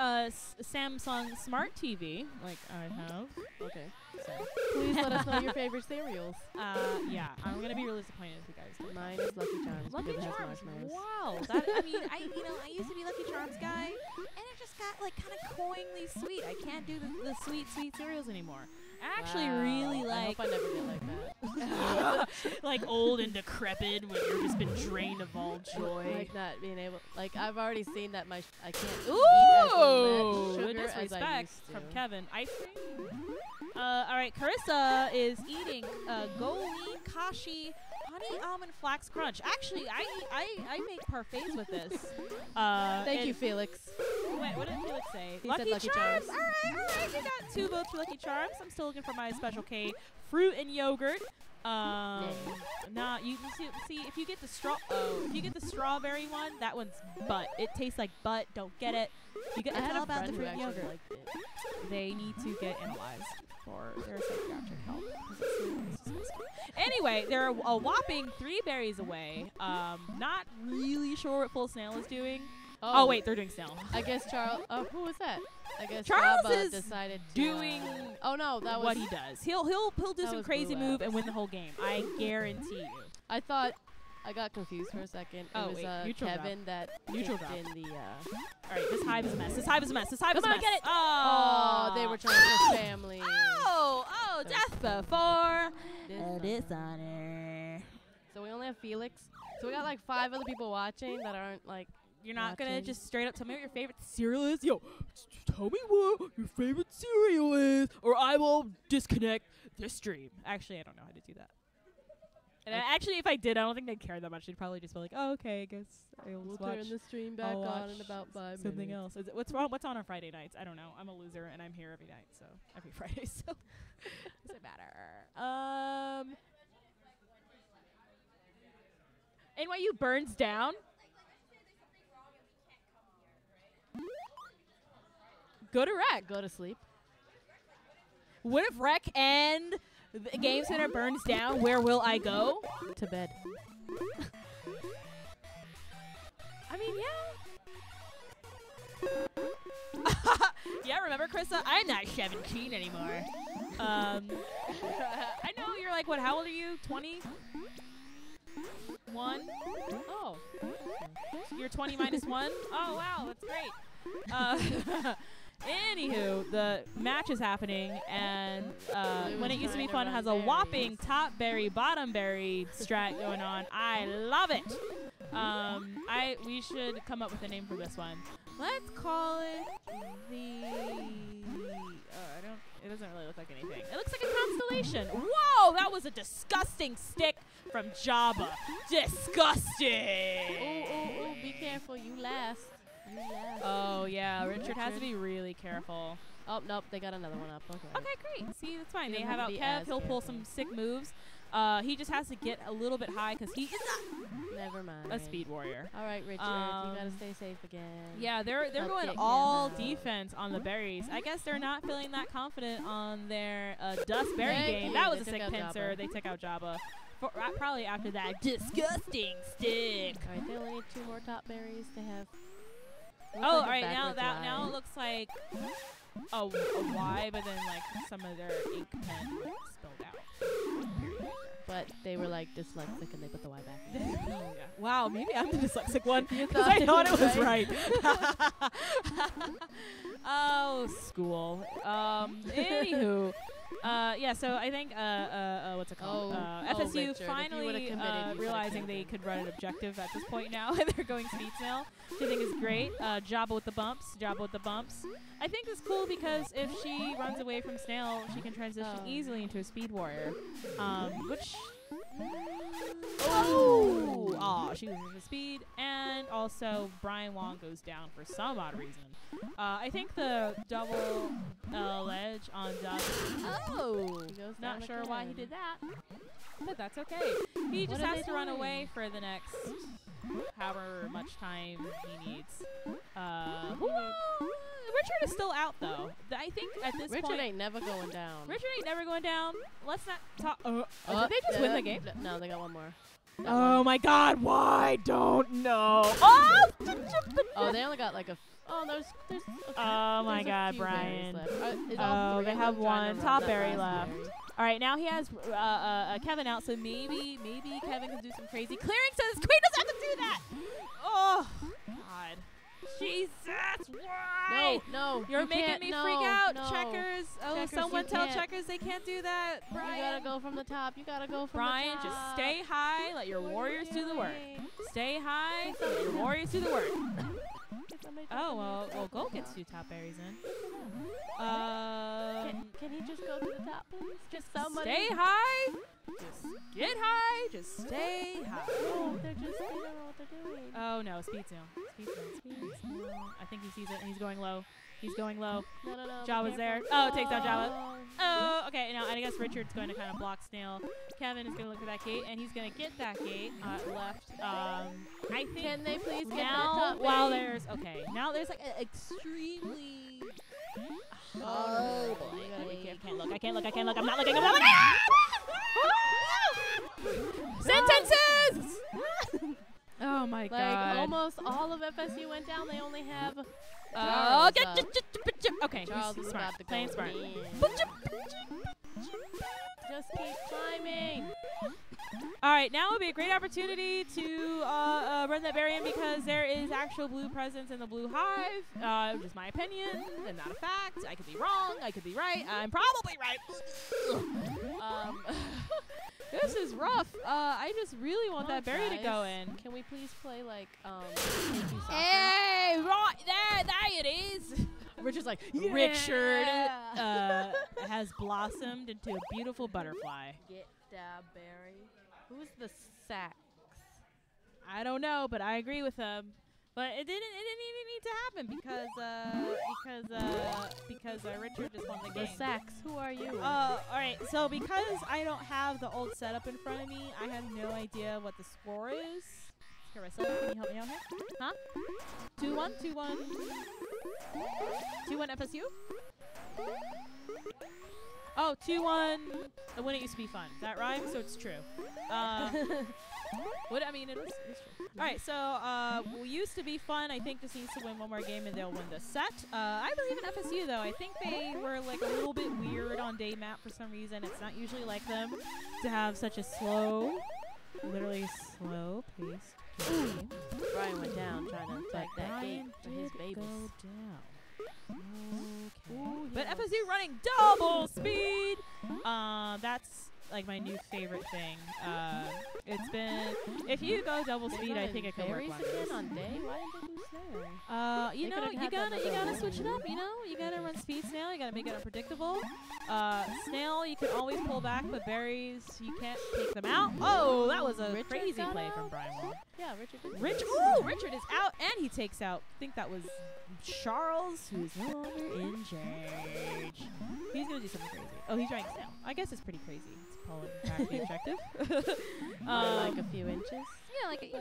Samsung Smart TV, like I have. Okay. So please let us know your favorite cereals. Yeah, I'm gonna be really disappointed if you guys don't. Mine is Lucky Charms. Lucky because it has Charms. marshmallows. Wow. That, I mean, I used to be Lucky Charms guy, and it just got like kind of cloyingly sweet. I can't do the sweet cereals anymore. I actually really like. I hope I never get like that. Like old and decrepit when you've just been drained of all joy. Like not being able. Like I've already seen that I can't Ooh, eat as much sugar as I disrespect used to. from Kevin. Ice cream. All right, Carissa is eating Goleen Kashi Honey Almond Flax Crunch. Actually, I make parfaits with this. Thank you, Felix. Wait, what did Felix say? He said Lucky Charms. All right. You got 2 votes for Lucky Charms. I'm still looking for my Special K Fruit and Yogurt. Nah, you see if you get the strawberry one, that one's butt. It tastes like butt. Don't get it. You get. It's all about the fruit and yogurt. They need to get analyzed for their psychiatric help. It's disgusting. Anyway, they're a whopping 3 berries away. Not really sure what Full Snail is doing. Oh, wait, they're doing Snail. I guess Charles. Oh, who was that? I guess Charles Jabba is decided to, doing oh no, that was what he does. He'll do that some was crazy Blue move Apps. and win the whole game. I guarantee you. I thought I got confused for a second. Oh, It was wait, neutral Kevin that Neutral kicked drop. in the. All right, this hive is a mess. This hive is a mess. This hive is a Come mess. on, get it. Oh, Oh, they were trying to family. Oh, death before Dishonor. dishonor. So we only have Felix. So we got like 5 other people watching that aren't like. You're not gonna watching. just straight up tell me what your favorite cereal is? Yo, tell me what your favorite cereal is, or I will disconnect this stream. Actually, I don't know how to do that. And actually, if I did, I don't think they'd care that much. They'd probably just be like, "Oh, okay, I guess I'll We'll watch turn the stream back I'll on watch in about 5 something minutes. else." Is it, what's wrong? What's on Friday nights? I don't know. I'm a loser, and I'm here every night, so every Friday. So doesn't matter. NYU burns down. Go to rec. Go to sleep. What if rec and the Game Center burns down? Where will I go? To bed. I mean, yeah. Yeah, remember, Krista? I'm not 17 anymore. I know, you're like, what, how old are you? 21? Oh. You're 20 minus 1? Oh, wow, that's great. Anywho, the match is happening, and when it used to be fun, it has a whopping top berry, bottom berry strat going on. I love it. We should come up with a name for this one. Let's call it the. It doesn't really look like anything. It looks like a constellation. Whoa, that was a disgusting stick from Jabba. Disgusting. Oh, be careful. You last. Oh, yeah. Richard has to be really careful. Oh, nope. They got another one up. Okay. Okay, great. See, that's fine. He They doesn't have have out to be Kev. as He'll pull careful. some sick moves. He just has to get a little bit high because he is Never mind. not a speed warrior. All right, Richard. You gotta stay safe again. Yeah, they're Don't going get all Kev. defense on the berries. I guess they're not feeling that confident on their Dust Berry Thank game. you. That was They a sick took out pincer. Jabba. They took out Jabba. Probably after that disgusting stick. All right, they only need 2 more top berries to have. Looks Oh, like all a right. Now backwards now Y. it looks like a Y, but then like some of their ink pen like, spilled out. But they were like dyslexic and they put the Y back. in. Yeah. Wow, maybe I'm the dyslexic one You because thought I it thought it was was right. right. Oh, school. Anywho. Yeah, so I think what's it called? FSU Richard, if you finally would've committed, you could've realizing they could run an objective at this point now, and they're going speed snail, which I think is great. Jabba with the bumps. I think it's cool because if she runs away from snail, she can transition easily into a speed warrior, which. Oh, she loses the speed, and also Brian Wong goes down for some odd reason. I think the double ledge on Doug. Oh, He goes not down sure why he again. did that, but that's okay. He What just are has they to run doing? away for the next however much time he needs. Richard is still out though. I think at this Richard point, ain't never going down. Richard ain't never going down. Let's not talk. Did they just win the game? No, they got one more. Oh my God! Why? Don't know. Oh, they only got like a. There's. Oh my there's a God, few berries Brian. left. Is Oh, all 3 they of have them trying one to top run that berry last left. berry? All right, now he has Kevin out, so maybe Kevin can do some crazy clearing. So his queen doesn't have to do that. Oh God, Jesus! Why? No, You're you making can't- me no, freak out. no. Checkers. Oh, Checkers, someone you tell can't. checkers they can't do that. Brian. You gotta go from the top. You gotta go from Brian, the top. just stay high. Let your What are you warriors do the work. doing? Stay high. Let your warriors do the work. Get somebody Oh, top well, berries. Gold gets 2 top berries in. Can he just go to the top, please? Just somebody. Stay high. Just get high. Just stay high. No, they don't know what they're doing. Oh, no. Speed snail. Speed snail. I think he sees it, and he's going low. He's going low. No. Jabba's be there. careful. Oh, it takes down Jabba. Oh, okay. Now, and I guess Richard's going to kind of block snail. Kevin is going to look for that gate, and he's going to get that gate left. I think Can they please get that now, top while berry? now there's like an extremely. Oh, boy. you gotta be careful. I can't look. I'm not looking. Sentences! Oh my Like god. almost all of FSU went down. They only have. Okay, Charles he's is smart. about to go Playing smart. in. Just keep climbing. All right, now would be a great opportunity to run that berry in because there is actual blue presence in the blue hive. Just my opinion and not a fact. I could be wrong. I could be right. I'm probably right. This is rough. I just really want that berry to go in. Can we please play like soccer? Hey, right there it is. Richard's like, Richard has blossomed into a beautiful butterfly. Get that berry. Who's the Sax? I don't know, but I agree with him. But it didn't even need to happen because Richard just won the game. The Sax. Who are you? All right. So because I don't have the old setup in front of me, I have no idea what the score is. Carissa, can you help me out here? Huh? 2-1, 2-1. 2-1 FSU. Oh, 2-1. When it used to be fun. That rhymes, so it's true. What I mean, it is true. All right, so we used to be fun. I think this needs to win one more game and they'll win the set. I believe in FSU though. I think they were like a little bit weird on day map for some reason. It's not usually like them to have such a slow, literally slow paced game. Brian went down trying to attack that gate for his babies. Go down. Okay. But FSU running double speed. That's like my new favorite thing. It's been if you go double speed, I think it could work wonders. Again on day? Why didn't they do snare? You know, you gotta switch it up. You know, you gotta run speed snail. You gotta make it unpredictable. Snail, you can always pull back, but berries, you can't take them out. Oh, that was a crazy play from Brian Wall. Yeah, Richard did. Richard is out, and he takes out. I think that was Charles, who's no longer in charge. He's gonna do something crazy. Oh, he's trying snail. I guess it's pretty crazy. It's pulling back the objective. Like a few inches. Yeah, like you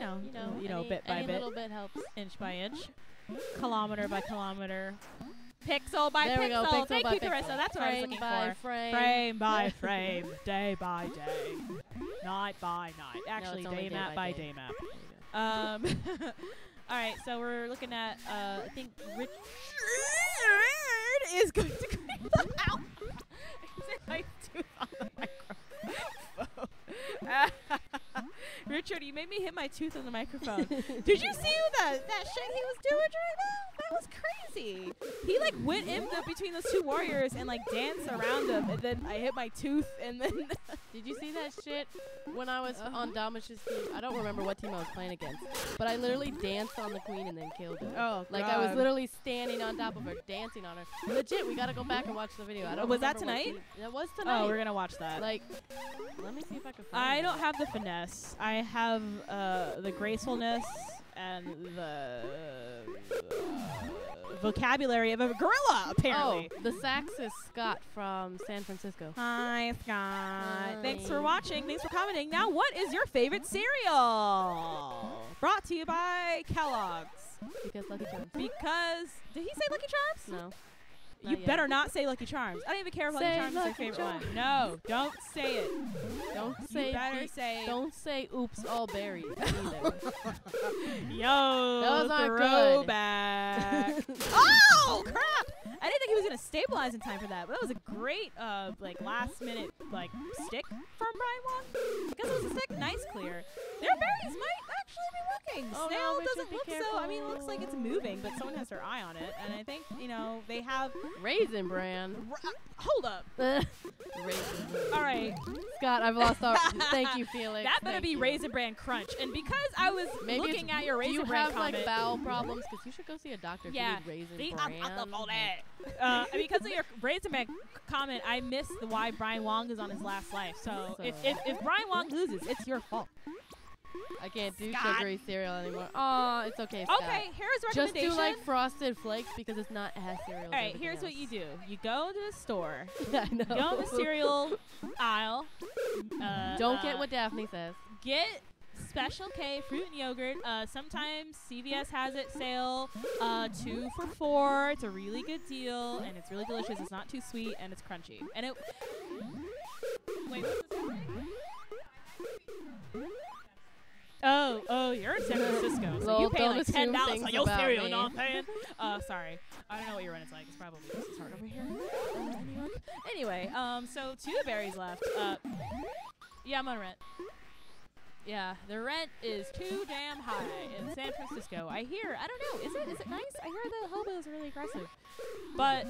know, bit by any bit, little bit helps. inch by inch, kilometer by kilometer, pixel by there pixel. We go, pixel Thank by you, pixel. Carissa. That's what I was looking for. Frame by frame, day by day, night by night. Actually, only day day map by by day map. All right, so we're looking at. I think Richard is going to go out. My tooth on the microphone. Richard, you made me hit my tooth on the microphone. Did you see that shit he was doing right now? That was crazy. He like went in between those two warriors and like danced around them, and then I hit my tooth, and then. Did you see that shit when I was on Damash's team? I don't remember what team I was playing against, but I literally danced on the queen and then killed her. Oh, like God. I was literally standing on top of her, dancing on her. Legit, we gotta go back and watch the video. I don't. Was that remember what tonight? team- That was tonight. Oh, we're gonna watch that. Like, let me see if I can find I it. don't have the finesse. I have the gracefulness and the vocabulary of a gorilla, apparently. Oh, the sax is Scott from San Francisco. Hi, Scott. Hi. Thanks for watching. Thanks for commenting. Now, what is your favorite cereal? Brought to you by Kellogg's. Because Lucky Charms. Because, did he say Lucky Charms? No. You better not say Lucky Charms. I don't even care if Lucky Say Charms is your Lucky favorite Charms. one. No, don't say it. Don't say. You better say. Don't say "oops, all berries" either. Yo, Those aren't good. throwback. Oh crap! I didn't think he was gonna stabilize in time for that, but that was a great like last minute like stick from Brian Wong. Because it was a stick, nice clear. Their berries might actually be working. Oh, Snail no, Richard, doesn't be look careful. so. I mean, it looks like it's moving, but someone has their eye on it, and I think they have. Raisin Bran. Hold up. Raisin Bran. All right. Scott, I've lost our. Thank you, Felix. That better Thank be you. Raisin Bran Crunch. And because I was Maybe looking at your Do Raisin you Bran have comment, like bowel problems? Because you should go see a doctor if Yeah. you need Raisin see, Bran. I'm up all that. Because of your Raisin Bran comment, I missed the why Brian Wong is on his last life. So if Brian Wong loses, it's your fault. I can't do Scott. sugary cereal anymore. Oh, it's okay, Scott. Okay, here's a Just recommendation. do like Frosted Flakes because it has cereal. all right, here's what you do. You go to the store. I know. You go in the cereal aisle. Don't get what Daphne says. Get Special K fruit and yogurt. Sometimes CVS has it sale 2 for $4. It's a really good deal and it's really delicious. It's not too sweet and it's crunchy. And it. Wait, what's this? Oh, you're in San Francisco, so Lol, you pay don't like assume $10 things on your about cereal, me. you know what I'm saying? Sorry. I don't know what your rent is like. It's probably just as hard over here in New York. Anyway, so 2 berries left. Yeah, I'm on rent. Yeah, the rent is too damn high in San Francisco. I hear. I don't know. Is it nice? I hear the hobos are really aggressive. But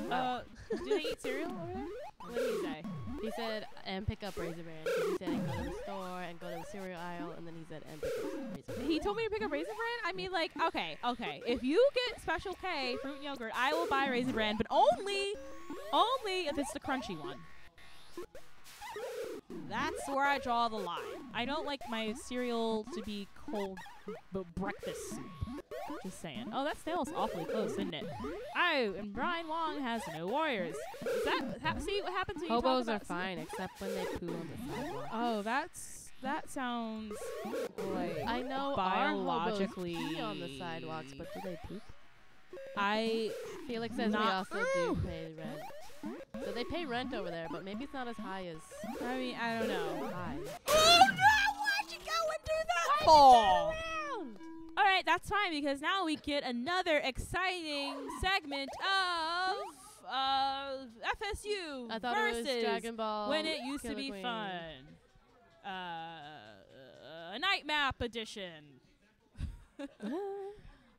do they eat cereal over there? What did he say? He said, and pick up Raisin Bran. 'Cause he said, and go to the store and go to the cereal aisle. And then he said, and pick up Raisin Bran. He told me to pick up Raisin Bran? I mean, like, okay. If you get Special K fruit and yogurt, I will buy Raisin Bran, but only if it's the crunchy one. That's where I draw the line. I don't like my cereal to be cold breakfast soup. Just saying. Oh, that snail's awfully close, isn't it? Oh, and Brian Wong has no warriors. Is that see what happens when you Hobos talk are about fine, except when they poo on the sidewalk. Oh, that sounds like I know biologically our hobos pee on the sidewalks, but do they poop? Felix Says we also do pay rent. So they pay rent over there, but maybe it's not as high as. I mean, I don't know. High. Oh no! Why'd you go and do that? All right, that's fine because now we get another exciting segment of FSU I thought versus it was Dragon Ball when it used to Killer be Queen. fun. A night map edition.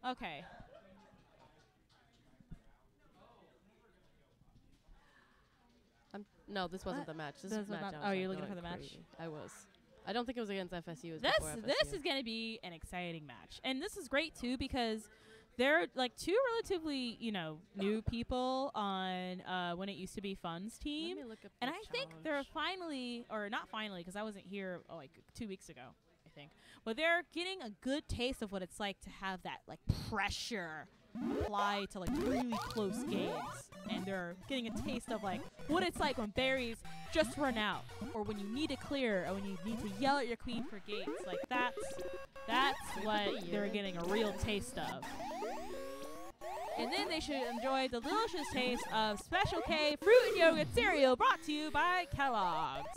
Okay. No, this wasn't What? the match. This This was was match. not- I was you're like looking for going the match? crazy. I was. I don't think it was against FSU. It was This before FSU. is going to be an exciting match, and this is great too because they're like 2 relatively new people on when it used to be Fun's team, Let me look up and the I think challenge. they're finally, or not finally, because I wasn't here like 2 weeks ago, I think, but they're getting a good taste of what it's like to have that like pressure apply to like really close games, and they're getting a taste of like what it's like when berries just run out, or when you need to clear, or when you need to yell at your queen for gates. Like that's what they're getting a real taste of. And then they should enjoy the delicious taste of Special K fruit and yogurt cereal, brought to you by Kellogg's.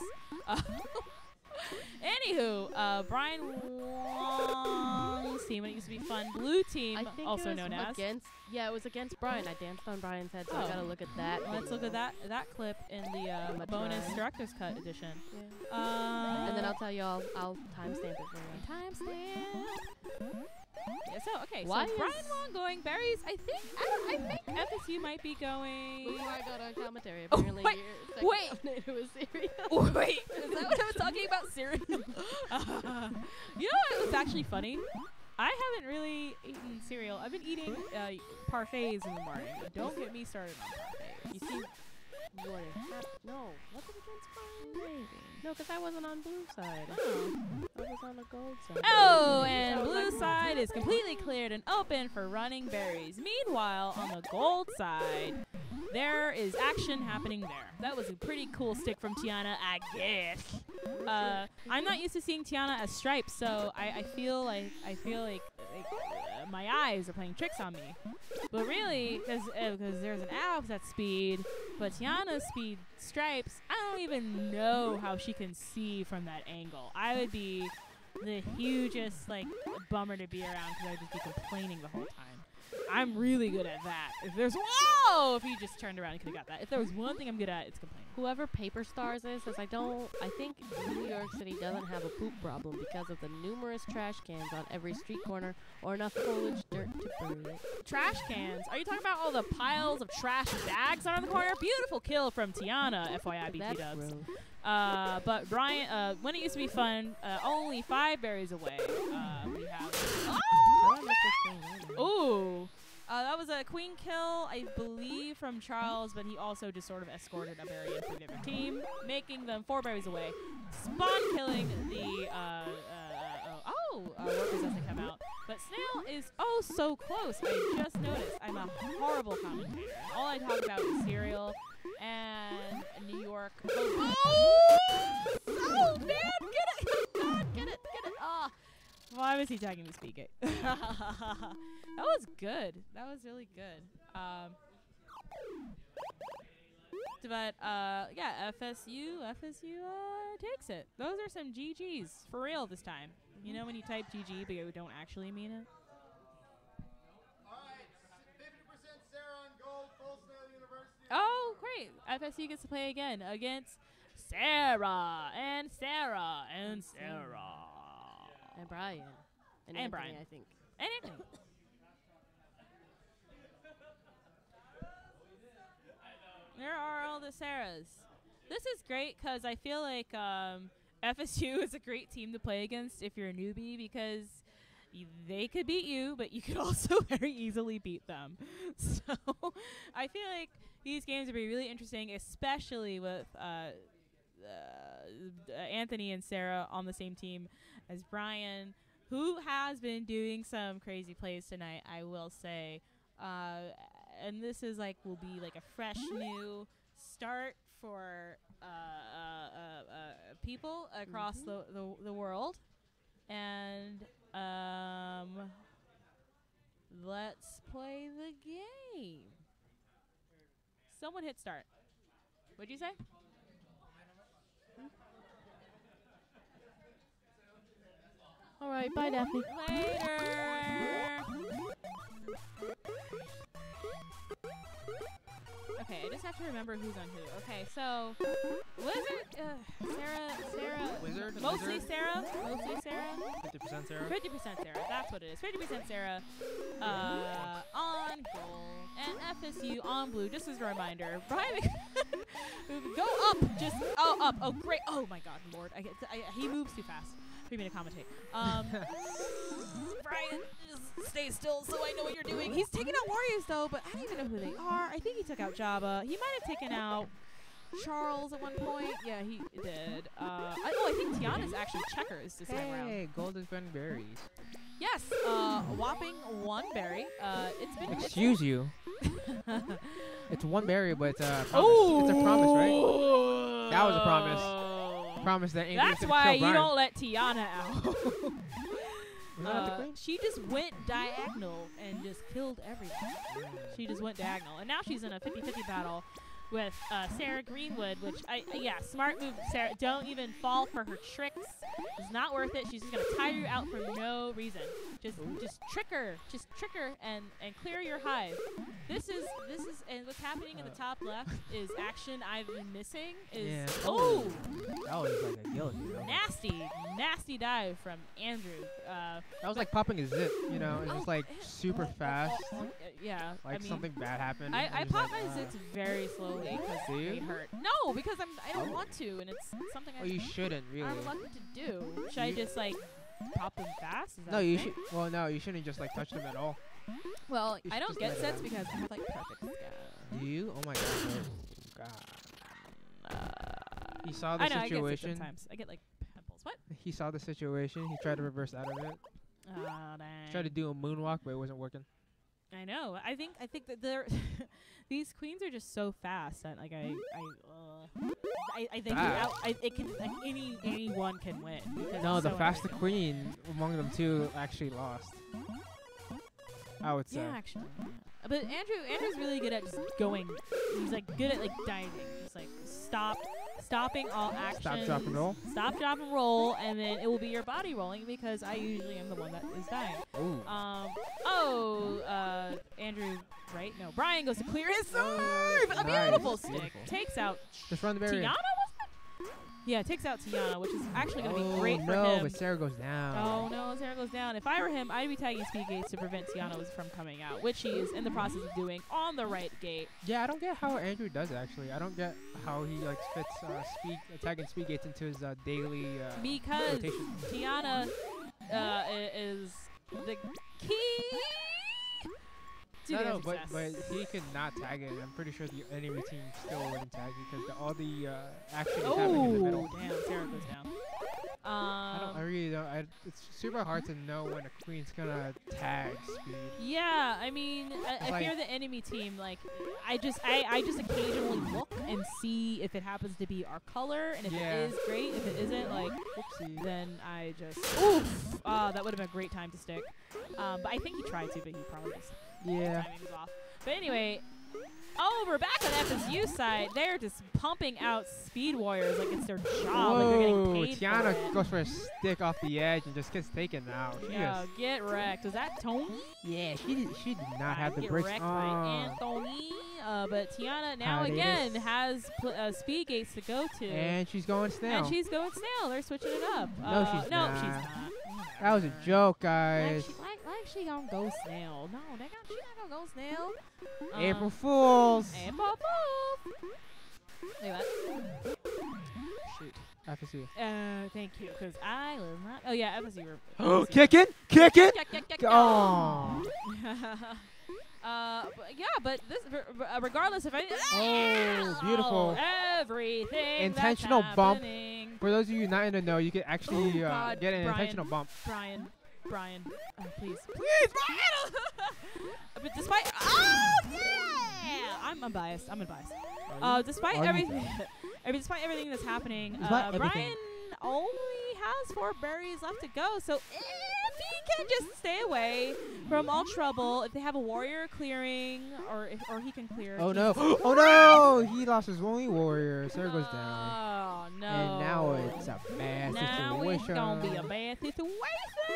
Anywho, Brian Wong's team, when it used to be Fun Blue Team, I think also it was known as. against. Yeah, it was against Brian. I danced on Brian's head, so I Oh. gotta look at that. Let's look at that clip in the Much bonus nice. director's cut edition. Yeah. And then I'll tell you I'll timestamp it for you. Timestamp. Yeah, so okay, Why so Brian is- Wong going berries. I think FSU might be going. Before I got on commentary, Oh, apparently wait, your second wait. nominated was cereal. Wait, is that what I was talking about? Cereal? You know what was actually funny? I haven't really eaten cereal. I've been eating parfaits in the morning. Don't get me started on parfaits. You see, what no, was it against Brian? Maybe. No, because I wasn't on blue side. Oh. I was on the gold side. Oh, and blue side is completely cleared and open for running berries. Meanwhile, on the gold side, there is action happening there. That was a pretty cool stick from Tiana, I guess. I'm not used to seeing Tiana as stripes, so I feel like my eyes are playing tricks on me. But really, because there's an Alps at speed, but Tiana's speed stripes, I don't even know how she can see from that angle. I would be the hugest bummer to be around because I'd just be complaining the whole time. I'm really good at that. If he just turned around, he could have got that. If there was one thing I'm good at, it's complaining. Whoever Paper Stars is says I think New York City doesn't have a poop problem because of the numerous trash cans on every street corner or enough foliage dirt to bury it. Trash cans? Are you talking about all the piles of trash bags that are on the corner? Beautiful kill from Tiana, FYI, BT That's dubs. gross. But Brian, when it used to be fun, only 5 berries away. We have. I don't know if this thing either. Ooh. That was a queen kill, I believe, from Charles, but he also just sort of escorted a berry in for the other team, making them 4 berries away. Spawn killing the workers as they come out. But Snail is so close. I just noticed. I'm a horrible commentator. All I talk about is cereal and New York. Oh, man! Get it! God, get it! Ah! Why was he tagging me speaking? That was good. That was really good. But yeah, FSU takes it. Those are some GGs for real this time. You know when you type GG but you don't actually mean it? All right, 50% Sarah on gold, Fullsdale University. Oh, great. FSU gets to play again against Sarah and Sarah and Sarah. And Brian. And Anthony, Brian. I think. And Anthony. There are all the Sarahs. This is great because I feel like FSU is a great team to play against if you're a newbie because they could beat you, but you could also very easily beat them. So I feel like these games would be really interesting, especially with Anthony and Sarah on the same team as Brian, who has been doing some crazy plays tonight, I will say. And this is will be like a fresh new start for people across the world. And let's play the game. Someone hit start. What'd you say? All right, bye, Daphne. Later. Okay, I just have to remember who's on who. Okay, so Wizard, Sarah, Wizard, mostly Wizard. Sarah, 50% Sarah. 50% Sarah. That's what it is. 50% Sarah, on gold, and FSU on blue. Just as a reminder, Brian, go up, just up. Oh great! Oh my God, Lord, he moves too fast for me to commentate. Brian, just stay still so I know what you're doing. He's taking out Warriors though, but I don't even know who they are. I think he took out Jabba. He might have taken out Charles at one point. Yeah, he did. I think Tiana's actually checkers this time around. Hey, gold is been berries. Yes, a whopping 1 berry. It's been. Excuse you. It's 1 berry, but it's a promise. It's a promise, right? That was a promise. Promise that Andrew's That's gonna why kill you Brian. don't let Tiana out. Was that not the queen? She just went diagonal and just killed everything. She just went diagonal. And now she's in a 50-50 battle with Sarah Greenwood, which, smart move, Sarah. Don't even fall for her tricks. It's not worth it. She's just going to tire you out for no reason. Just trick her. Just trick her and clear your hive. This is, and what's happening in the top left is action I've been missing. Yeah. Oh! That was like a guillotine. Nasty dive from Andrew. That was like popping a zip, you know? It was like super fast. Yeah. Like I mean, something bad happened. I pop my zits very slowly because Do you? they hurt. No, because I don't want to, and it's something Well, you shouldn't really. I'm reluctant to do. Should I just pop them fast? Is that No, a you thing? should. Well, no, you shouldn't just touch them at all. Well, You I should don't just get let it sets out. because I have perfect skin. Do you? Oh my God. He saw the I know I get sets situation. sometimes. I get pimples. What? He saw the situation. He tried to reverse out of it. Oh dang. Tried to do a moonwalk, but it wasn't working. I know. I think that they're these queens are just so fast that I think anyone can win. because No, it's the so faster entertaining. queen among them two actually lost. I would say. Yeah, actually. Yeah. But Andrew's really good at just going. He's good at diving. Just stopping all action. Stop, drop, and roll. Stop, drop, and roll, and then it will be your body rolling because I usually am the one that is dying. Ooh. Andrew, right? No, Brian goes to clear his serve. A Nice. beautiful stick. Beautiful. Takes out Just run the barrier. Tiana, wasn't it? Yeah, takes out Tiana, which is actually going to be Oh, great for no, him. but Sarah goes down. Oh no, Sarah goes down. If I were him, I'd be tagging speed gates to prevent Tiana from coming out, which he is in the process of doing on the right gate. Yeah, I don't get how Andrew does it, actually. I don't get how he fits tagging speed gates into his daily Because rotation. Tiana is the key to their No, but success. he could not tag it. I'm pretty sure the enemy team still wouldn't tag it because all the action is happening in the middle. Damn, Sarah goes down. I really don't. It's super hard to know when a queen's gonna tag speed. Yeah, I mean, It's if you're the enemy team, I just occasionally look and see if it happens to be our color, and if Yeah. it is great. If it isn't, Whoopsie. then I just oof. That would have been a great time to stick. But I think he tried to, but he probably just Yeah. timing was off. But anyway, over back on FSU side, they're just pumping out Speed Warriors like it's their job. Like they're getting paid Tiana for it. goes for a stick off the edge and just gets taken out. She Yeah, is- get wrecked. Was that Tony? yeah, she did not have the Get bricks wrecked on. by Anthony. But Tiana now Hiatus. again has speed gates to go to. And she's going snail. And she's going snail. They're switching it up. No, she's no, not. she's not. That was a joke, guys. Like she gonna go snail. No, she not gonna go snail. April Fools. April Fools. Wait, what? Shoot. FSU. Thank you, because I was not. Oh yeah, FSU. Oh, kicking! Kicking! Kick. Oh. But this, regardless if I. Oh, beautiful. Everything. Intentional that's bump. happening. For those of you not in the know, you can actually God, get an Brian. intentional bump. Brian, please, Brian. But despite, oh yeah, I'm unbiased. Despite everything, despite everything that's happening, Despite everything. Brian only has 4 berries left to go. So if he can just stay away from all trouble, if they have a warrior clearing, or he can clear. Oh Jesus. no! Oh no! He lost his only warrior. Sarah goes down. Oh no! And now it's a bad Now situation. it's gonna be a bad situation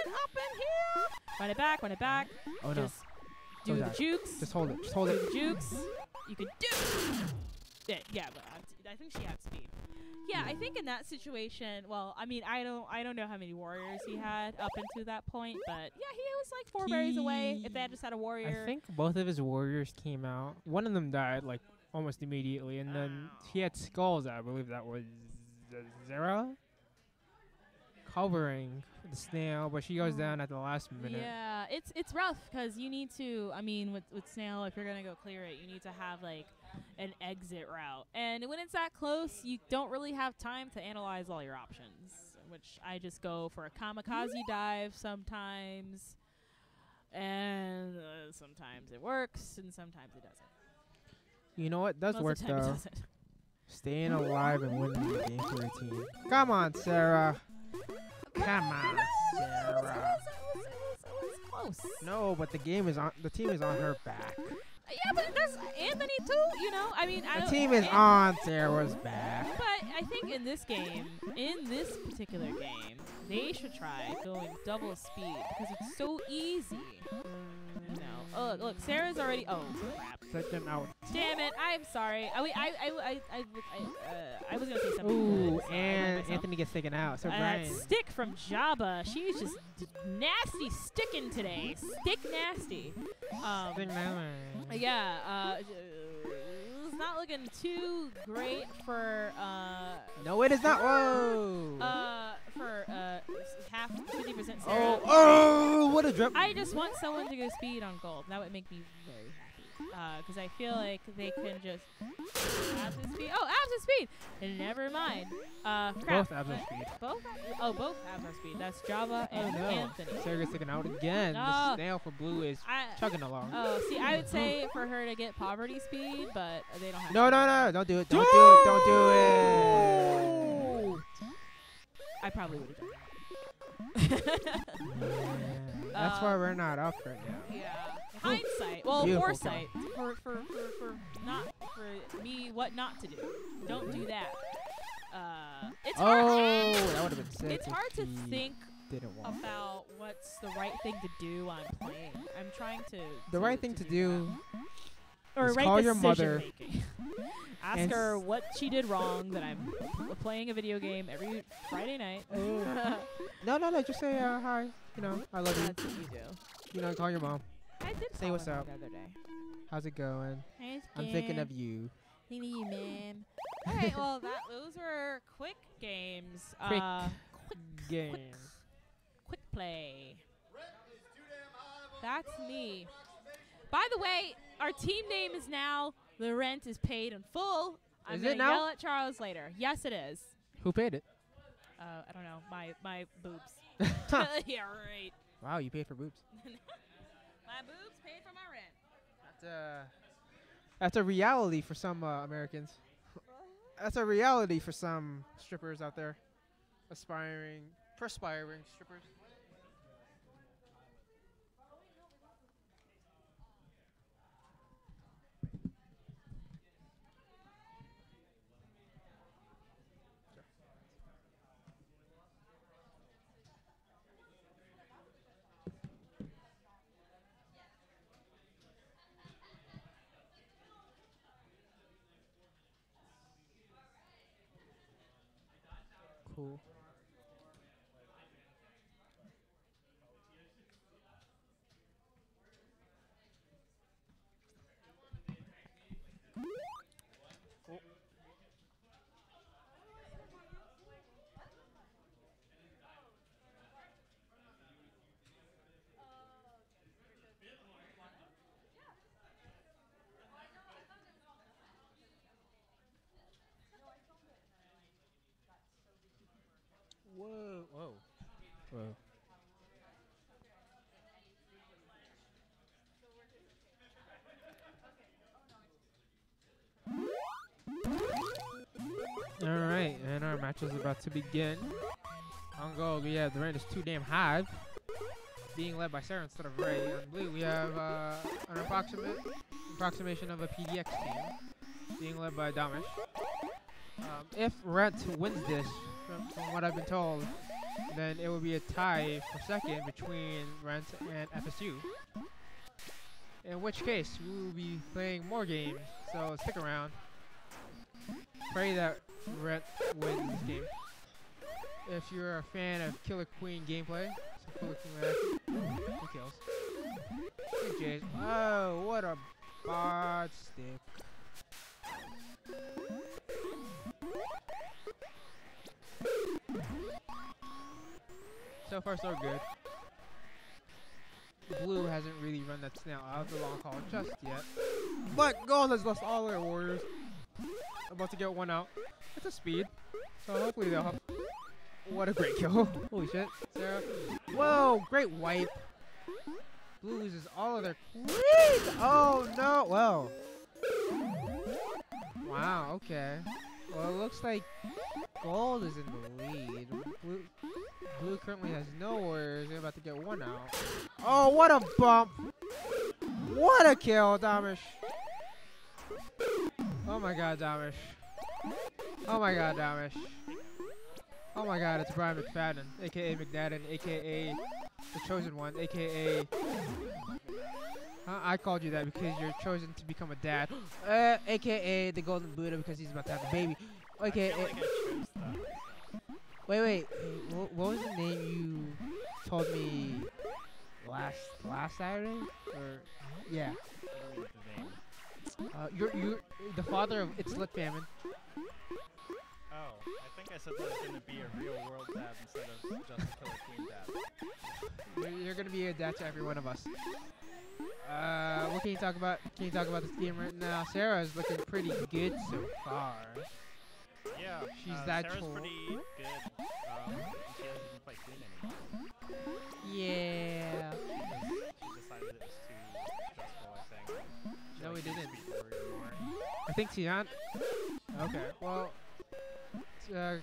up in here. Run it back. Oh no! Just do the die. jukes. Just hold it. Just hold Do it. the jukes. You could do. Yeah, but I think she had speed. Yeah, I think in that situation, well, I mean, I don't know how many warriors he had up until that point, but yeah, he was like 4 berries away. If they had just had a warrior. I think both of his warriors came out. One of them died like almost immediately, and then he had skulls. I believe that was Zara covering the snail, but she goes down at the last minute. Yeah, it's rough because you need to. I mean, with snail, if you're gonna go clear it, you need to have like an exit route, and when it's that close, you don't really have time to analyze all your options. Which I just go for a kamikaze dive sometimes, and sometimes it works, and sometimes it doesn't. You know what does Most work of the time it though? doesn't. Staying alive and winning the game for your team. Come on, Sarah. Come on, Sarah. It was close. No, but the game is on. The team is on her back. Yeah, but there's Anthony too. You know, I mean, I The don't. team is on Sarah's back. But I think in this game, in this particular game, they should try going double speed because it's so easy. No. Oh, look, Sarah's already. Oh, crap. Set them out. Damn it! I'm sorry. I was gonna say something. Ooh, good, so I and let myself. Anthony gets taken out. So That Brian. stick from Jabba, she's just nasty sticking today. Stick nasty. Yeah, it's not looking too great for No, it is not. Whoa. for half 50% Sarah. Oh, what a drop. I just want someone to go speed on gold. That would make me very happy. Because I feel like they can just abs speed. Oh, abs speed. And never mind. Crap. Both abs are speed. Both? Oh, both abs are speed. That's Java and Anthony. Sarah gets taken out again. No. The snail for blue is chugging along. Oh, see, I would say for her to get poverty speed, but they don't have. No, don't do it. Don't do it. Don't do it. I probably would have done that. That's why we're not up right now. Yeah. Hindsight. Well, Beautiful foresight. For not for me what not to do. Don't do that. It's hard. That would have been sick. It's if hard to he think didn't want. about what's the right thing to do while I'm playing. I'm trying to. The right thing to do or is right call your decision mother. making. Ask and her what she did wrong. That I'm playing a video game every Friday night. No. Just say hi. You know, I love you. That's what you do. You know, call your mom. I did Say call what's her up. the other day. How's it going? I'm thinking of you. Thinking of you, man. All right, well, those were quick games. Quick game. Quick play. That's me. By the way, our team name is now The Rent is Paid in Full. I'm Is going it to now? yell at Charles later. Yes, it is. Who paid it? I don't know. My boobs. Yeah, right. Wow, you paid for boobs. My boobs paid for my rent. That's a reality for some Americans. That's a reality for some strippers out there. Perspiring strippers. pool. Whoa, whoa, whoa. All right, and our match is about to begin. On gold, we have the red is Too Damn Hive, being led by Sarah instead of Ray. On blue, we have an approximation of a PDX team, being led by Damish. If Rent wins this, from what I've been told, then it will be a tie for second between Rent and FSU. In which case, we will be playing more games, so stick around. Pray that Rent wins this game. If you're a fan of Killer Queen gameplay, so Killer Queen who kills? Good Jays. Oh, what a bot stick. So far, so good. Blue hasn't really run that snail out of the long haul just yet. But Gold has lost all their warriors. About to get one out. It's a speed. So hopefully they'll have... What a great kill. Holy shit. Sarah. Whoa, great wipe. Blue loses all of their queens. Oh no. Whoa. Wow, okay. Well, it looks like Gold is in the lead. Blue currently has no warriors. They're about to get one out. Oh, what a bump. What a kill, Damish. Oh my god, Damish. Oh my god, Damish. Oh my god, it's Brian McFadden, aka McNadden, aka the Chosen One, aka... I called you that because you're chosen to become a dad. Aka the Golden Buddha because he's about to have a baby. Okay. Wait. What was the name you told me last Saturday? Or yeah. You're the father of It's Lit Famine. Oh, I think I said that it's gonna be a real world dad instead of just a Killer Queen dad. You're gonna be a dad to every one of us. What can you talk about? Can you talk about this game right now? Sarah is looking pretty good so far. Yeah, she's that Sarah's cool. pretty good. She doesn't even play Queen anymore. Yeah. She decided it was too stressful, I think. No, we didn't. Speed Warrior more. I think Tian. Okay, well,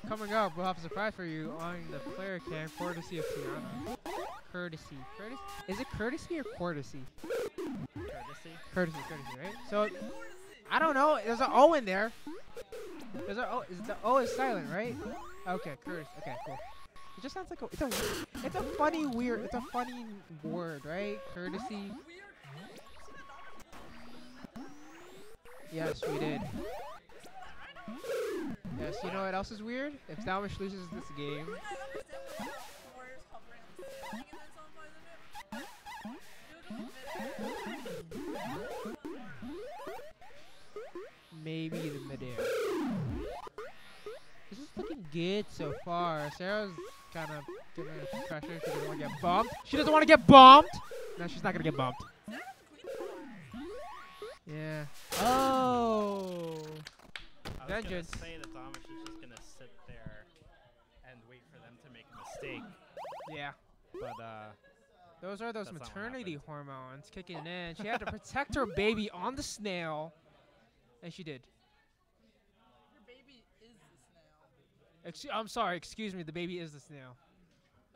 coming up, we'll have a surprise for you on the player cam, courtesy of Tiana. Courtesy. Is it courtesy or courtesy? Courtesy, right? So, I don't know. There's an O in there. There's an O. The O is silent, right? Okay, courtesy. Okay, cool. It just sounds like it's a funny word, right? Courtesy. Yes, we did. Yes, you know what else is weird? If Damish loses this game. Maybe the midair. This is looking good so far. Sarah's kind of giving her pressure. She doesn't want to get bumped. She doesn't want to get bumped! No, she's not going to get bumped. Yeah. Oh! I was gonna say that Damish is just gonna sit there and wait for them to make a mistake. Yeah. But those are those maternity hormones kicking in. She had to protect her baby on the snail, and she did. Your baby is the snail. I'm sorry. Excuse me. The baby is the snail.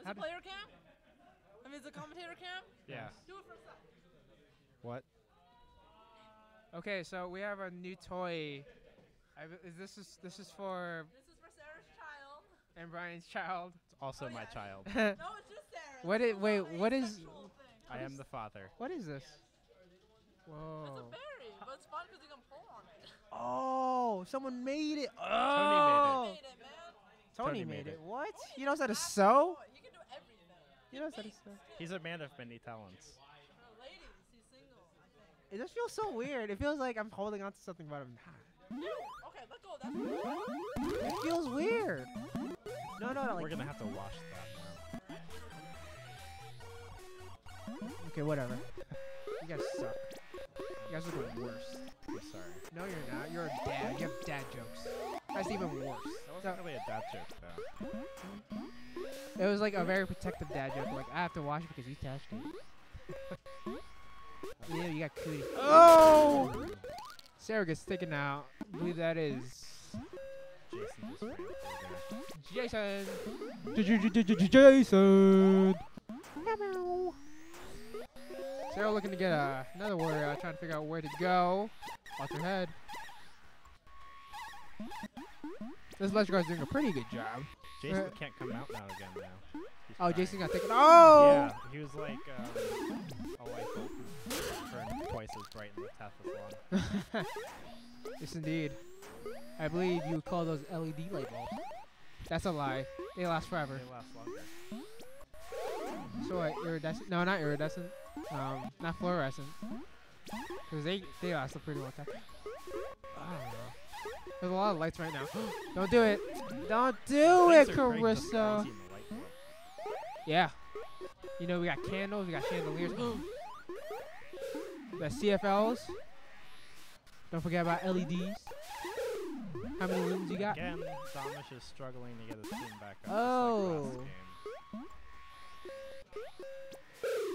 Is it player cam? I mean, is it commentator cam? Yeah. Do it for a sec. What? Okay, so we have a new toy. This is for This is for Sarah's child. and Brian's child. It's also my child. No, it's just Sarah. What is? Wait, what is? I am the father. What is this? Whoa. It's a berry, but it's fun because you can pull on it. Oh, someone made it. Tony made Oh. Made it, man. Tony made it. What? He knows how to sew? He can do everything. He knows how to sew. He's a man of many talents. Ladies, he's single, I think. It just feels so weird. It feels like I'm holding on to something, but I'm not. Okay, let go. That's It feels weird. No, like. We're gonna have to wash that now. Okay, whatever. You guys suck. You guys are the worst. I'm sorry. No, you're not. You're a dad. You have dad jokes. That's even worse. That wasn't really a dad joke, though. It was like a very protective dad joke. Like, I have to wash it because you touched it. Yeah, you got cootie. Oh! Sarah gets taken out. I believe that is Jason just ran over there. Jason. Jason. Sarah looking to get another warrior out, trying to figure out where to go. Watch her head. This electric guy's doing a pretty good job. Jason can't come out now again, though. Oh, Jason got taken. Oh! Yeah, he was like a light bulb who turned twice as bright and looked half as long. Yes, indeed. I believe you would call those LED light bulbs. That's a lie. They last forever. They last longer. So what, iridescent? No, not iridescent. Not fluorescent. Because they last a pretty long time. I don't know. There's a lot of lights right now. Don't do it. Don't do it, Carissa. Yeah. You know, we got candles, we got chandeliers. We got CFLs. Don't forget about LEDs. How many lumens you got? Again, Domish is struggling to get his team back up. Oh. Just like last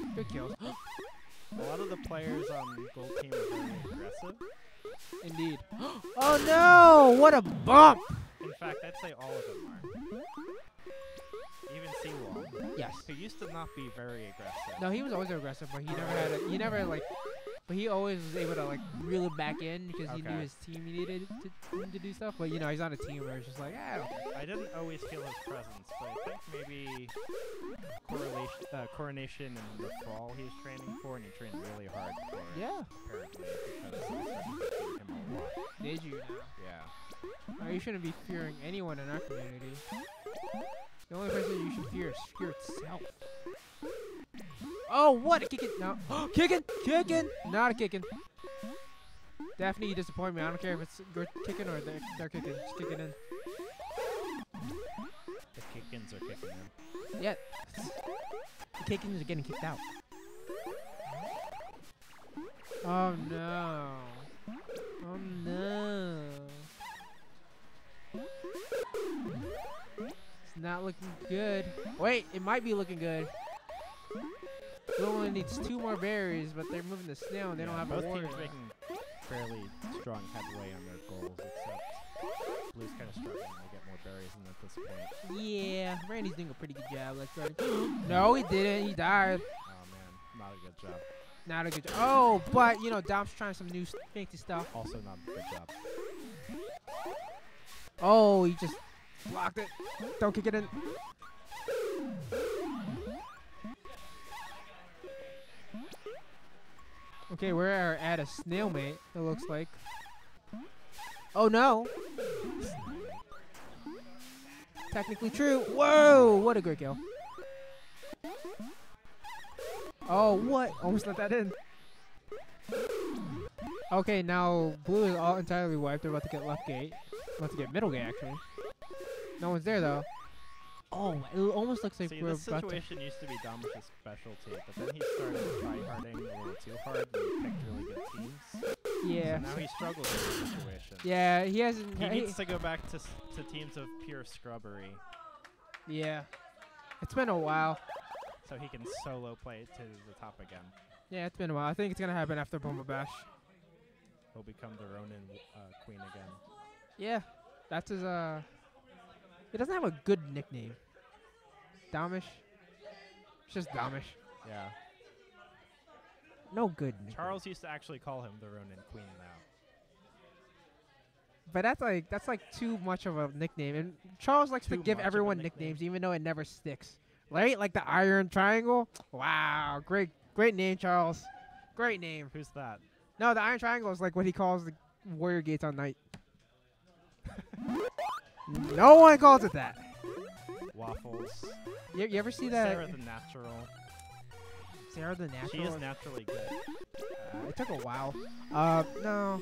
game. Good kills. A lot of the players on gold team are very aggressive. Indeed. Oh no! What a bump! In fact, I'd say all of them are. Even Seawall. Yes. Who used to not be very aggressive. No, he was always aggressive, but he never had a, he never like, but he always was able to like reel it back in because he knew his team needed to do stuff. But you know, he's on a team where it's just like, I don't care. I didn't always feel his presence, but I think maybe Coronation and the Fall he was training for, and he trained really hard for it. Yeah. Apparently, because I started to see him a lot. Did you? Yeah. Oh, you shouldn't be fearing anyone in our community. The only person you should fear is fear itself. Oh, what a kicking! No, kicking, not a kicking. Daphne, you disappoint me. I don't care if it's good kicking or they're kicking. Just kick it in. The kick-ins are kicking in. Yeah. The kick-ins are getting kicked out. Oh no. Oh no. It's not looking good. Wait, it might be looking good. Blue only needs 2 more berries, but they're moving the snail and they don't have a both warrior. teams making fairly strong headway on their goals, except Blue's kind of struggling to get more berries in at this point. Yeah, Randy's doing a pretty good job. No, he didn't. He died. Oh man, not a good job. Not a good job. Oh, but you know, Dom's trying some new fancy stuff. Also not a good job. Oh, he just blocked it. Don't kick it in. Okay, we're at a snailmate, it looks like. Oh no! Technically true. Whoa! What a great kill. Oh, what? Almost let that in. Okay, now blue is all entirely wiped. They're about to get left gate. About to get middle gate, actually. No one's there, though. Oh, it almost looks like we're this about to... situation used to be Domish's specialty, but then he started try-harding a little too hard and he picked really good teams. Yeah. So now he struggles in this situation. Yeah, he hasn't... He needs to go back to teams of pure scrubbery. Yeah. It's been a while. So he can solo play to the top again. Yeah, it's been a while. I think it's going to happen after Bomba Bash. He'll become the Ronin Queen again. Yeah. That's his, He doesn't have a good nickname. Domish. It's just Domish. Yeah. No good nickname. Charles used to actually call him the Ronin Queen now. But that's like too much of a nickname. And Charles likes to give everyone nicknames even though it never sticks. Right? Like the Iron Triangle. Wow. Great name, Charles. Great name. Who's that? No, the Iron Triangle is like what he calls the Warrior Gates on night. No one calls it that. waffles. You ever see that? Sarah the natural. Sarah the natural. She is naturally good. It took a while. No.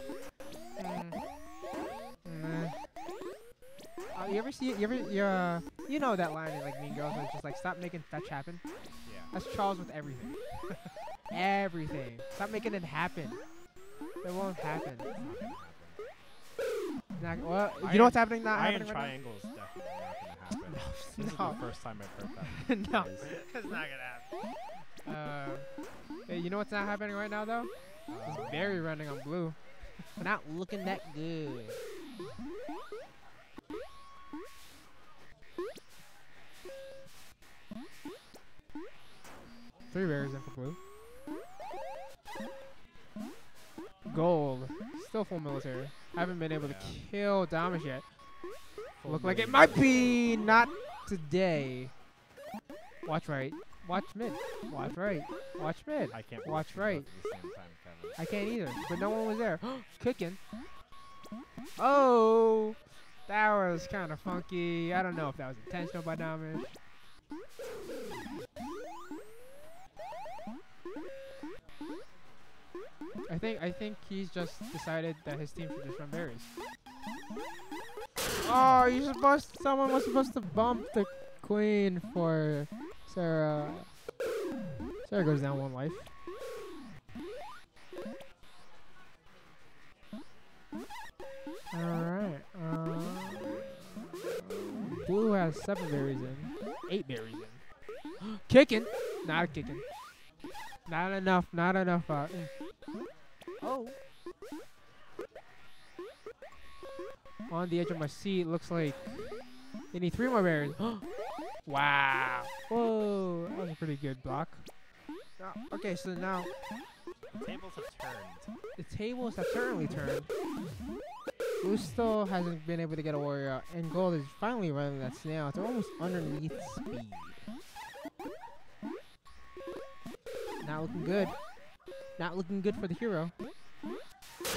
You ever see? You know that line in like Mean Girls where it's just like, stop making fetch happen. Yeah. That's Charles with everything. Everything. Stop making it happen. It won't happen. Well, you know what's happening? Not Iron happening right Triangle is definitely not gonna happen. This is No. the first time I've heard that. No, phrase. it's not gonna happen. Hey, you know what's not happening right now though? It's Barry running on blue. Not looking that good. Three berries in for blue. Gold. Still full military. Haven't been able to kill Damish yet. Look like it might be not today. Watch right. Watch mid. Watch right. Watch mid. I can't Watch both right. at the same time, Kevin. I can't either. But no one was there. Cooking. Oh! That was kind of funky. I don't know if that was intentional by Damish. I think he's just decided that his team should just run berries. Oh, someone was supposed to bump the queen for Sarah. Sarah goes down one life. Alright. Blue has 7 berries in. 8 berries in. Kicking. Not kicking. Not enough. Not enough. Oh. On the edge of my seat. Looks like they need 3 more berries. Wow. Whoa. That was a pretty good block. Okay, so now The tables have turned. the tables have certainly turned. Blue still hasn't been able to get a warrior out, and gold is finally running that snail. It's almost underneath speed. Not looking good. Not looking good for the hero.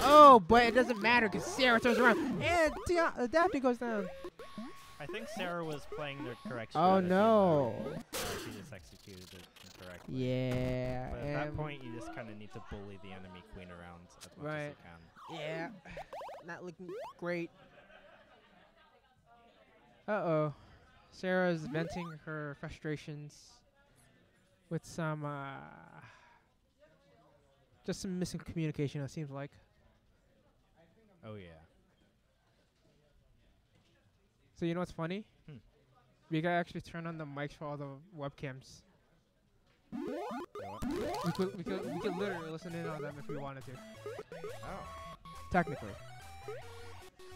Oh, but it doesn't matter because Sarah turns around and Daphne goes down. I think Sarah was playing the correct Oh strategy, no. though. She just executed it incorrectly. Yeah. But at that point, you just kind of need to bully the enemy queen around as much as you can. Yeah. Not looking great. Uh-oh. Sarah's venting her frustrations with some, just some missing communication, it seems like. Oh, yeah. So you know what's funny? We gotta actually turn on the mics for all the webcams. We could literally listen in on them if we wanted to. Oh. Technically.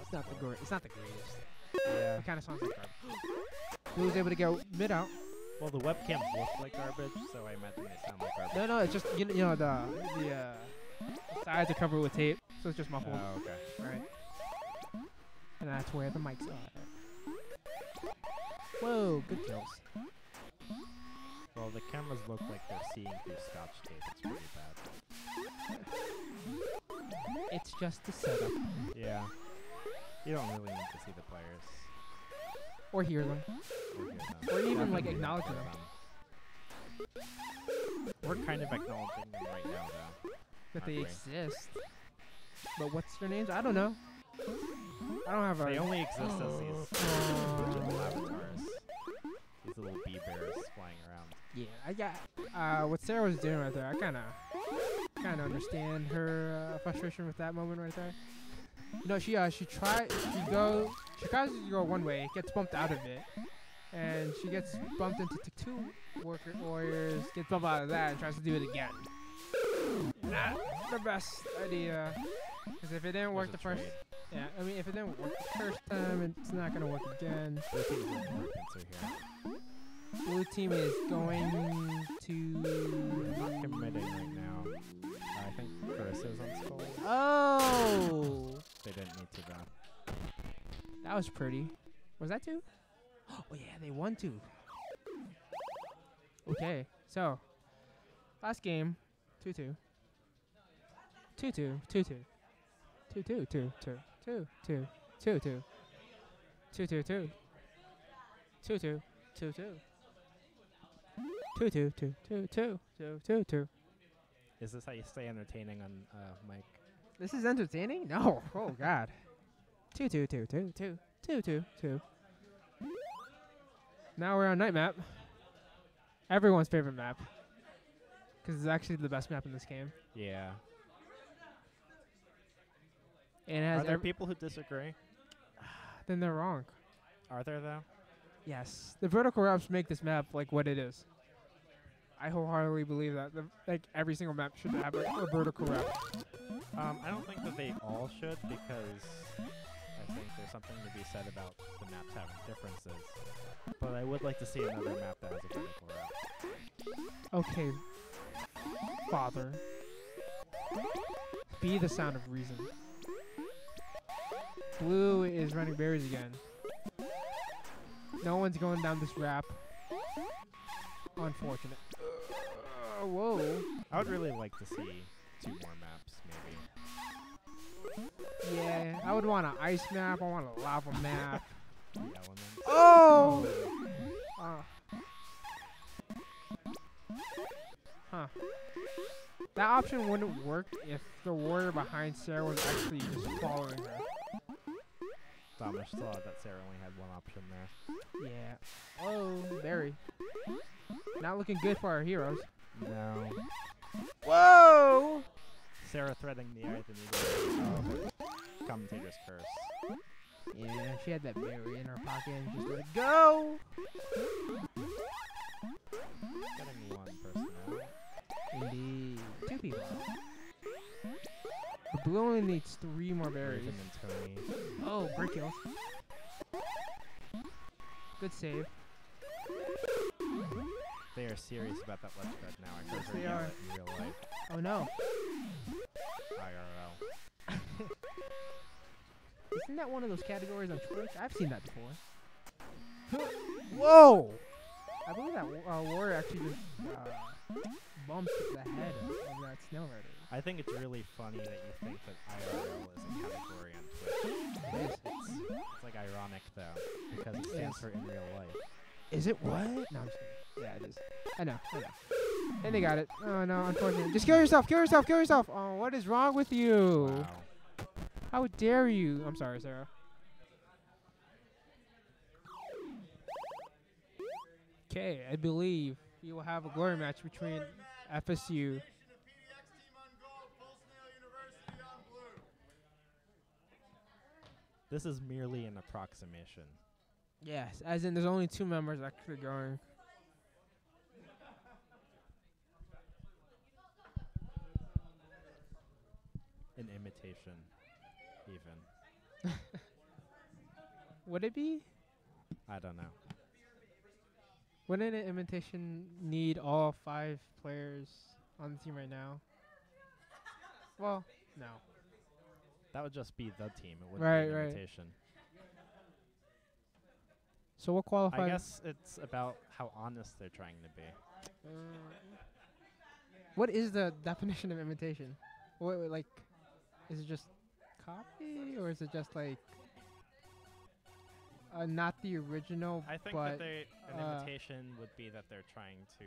It's not the greatest. Yeah. It kind of sounds like garbage. Blue was able to get mid out. Well, the webcams look like garbage, so I imagine they sound like garbage. No, it's just you know the sides are covered with tape, so it's just muffled. Oh, okay. Right. And that's where the mics are. Whoa, good kills. Well, the cameras look like they're seeing through scotch tape. It's pretty bad. It's just a setup. Yeah. You don't really need to see the players. Or hear them. Or even like acknowledge them. We're kind of acknowledging them right now, though. That they Aren't we? exist. But what's their names? I don't know. I don't have a... They only exist as these little avatars. These little bee bears flying around. Yeah, I got what Sarah was doing right there. I kind of understand her frustration with that moment right there. No, she tries to go one way, gets bumped out of it, and she gets bumped into two warriors, gets bumped out of that, and tries to do it again. Not the best idea, because if it didn't work the first, yeah, I mean if it didn't work the first time, it's not gonna work again. Blue team is going to... Not committing right now. I think Carissa's on skull. Oh! They didn't need to though. That was pretty. Was that 2? Oh yeah, they won 2. Okay, so last game, 2-2. 2-2, 2-2. 2-2, 2-2, 2-2, 2-2. 2-2-2. 2-2. 2-2. 2-2, 2-2, 2-2, 2-2. Is this how you stay entertaining on Mike? This is entertaining? No. Oh, God. 2-2, 2-2, 2, 2-2, 2. Now we're on night map. Everyone's favorite map. Because it's actually the best map in this game. Yeah. And it has Are there people who disagree? Then they're wrong. Are there, though? Yes. The vertical routes make this map like what it is. I wholeheartedly believe that. Like every single map should have a vertical route. I don't think that they all should because I think there's something to be said about the maps having differences. But I would like to see another map that has a vertical route. Okay. Father. Be the sound of reason. Blue is running berries again. No one's going down this rap. Unfortunate. Whoa. I would really like to see 2 more maps, maybe. Yeah, I would want an ice map. I want a lava map. The elements. Oh! Huh. That option wouldn't work if the warrior behind Sarah was actually just following her. Damish thought that Sarah only had one option there. Yeah. Oh, Barry. Not looking good for our heroes. No. Whoa! Sarah threading the irony. Oh, commentator's curse. Yeah, she had that berry in her pocket and just let it go! Getting 1 person out. Indeed. 2 people. The blue only needs 3 more berries. Raven and Tony. Oh, break kills. Good save. They are serious about that ledge bed now. I heard Yes, her they yell are. it in real life. Oh no. IRL. Isn't that one of those categories on Twitch? I've seen that before. Whoa! I believe that warrior actually just bumped the head of that snow rider. I think it's really funny that you think that IRL is a category on Twitch. It is. It's like ironic though, because it stands for in real life. Is it what? No, I'm just kidding. Yeah, it is. I know. And they got it. Oh no, unfortunately. Just kill yourself, kill yourself, kill yourself! Oh, what is wrong with you? Wow. How dare you? I'm sorry, Sarah. Okay, I believe you will have a glory match between FSU. This is merely an approximation. Yes, as in there's only 2 members actually going. An imitation, even. Would it be? I don't know. Wouldn't an imitation need all 5 players on the team right now? Well, no. That would just be the team. It wouldn't Right, be an right. imitation. So what qualifies? I guess it's about how honest they're trying to be. What is the definition of imitation? What, like, is it just copy, or is it just like not the original? I think but that an imitation would be that they're trying to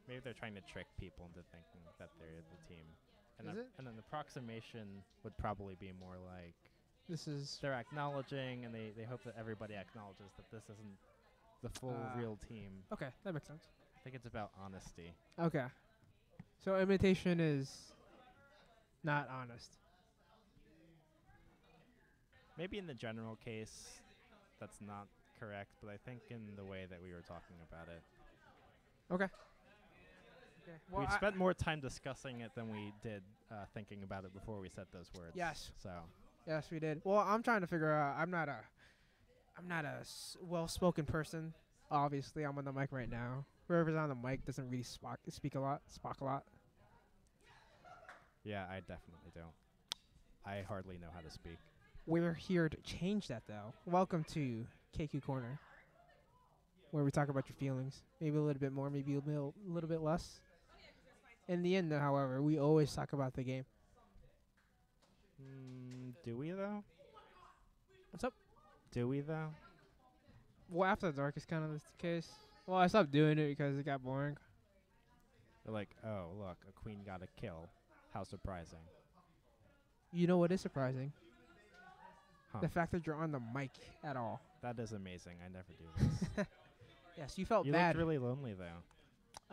maybe they're trying to trick people into thinking that they're the team. And, Is it? And an approximation would probably be more like this is they're acknowledging, and they hope that everybody acknowledges that this isn't the full real team. okay. That makes sense. I think it's about honesty. Okay. So imitation is not honest. Maybe in the general case, that's not correct, but I think in the way that we were talking about it. Okay. Okay. Well, We've spent more time discussing it than we did thinking about it before we said those words. Yes. So. Yes, we did. Well, I'm trying to figure out. I'm not a well-spoken person. Obviously, I'm on the mic right now. Whoever's on the mic doesn't really speak a lot. Yeah, I definitely don't. I hardly know how to speak. We're here to change that, though. Welcome to KQ Corner, where we talk about your feelings. Maybe a little bit more, maybe a little bit less. In the end, however, we always talk about the game. Do we, though? What's up? Do we though? Well, after dark is kind of the case. Well, I stopped doing it because it got boring. They're like, oh look, a queen got a kill. How surprising. You know what is surprising? Huh. The fact that you're on the mic at all. That is amazing. I never do this. Yes, you felt You bad. looked really lonely though.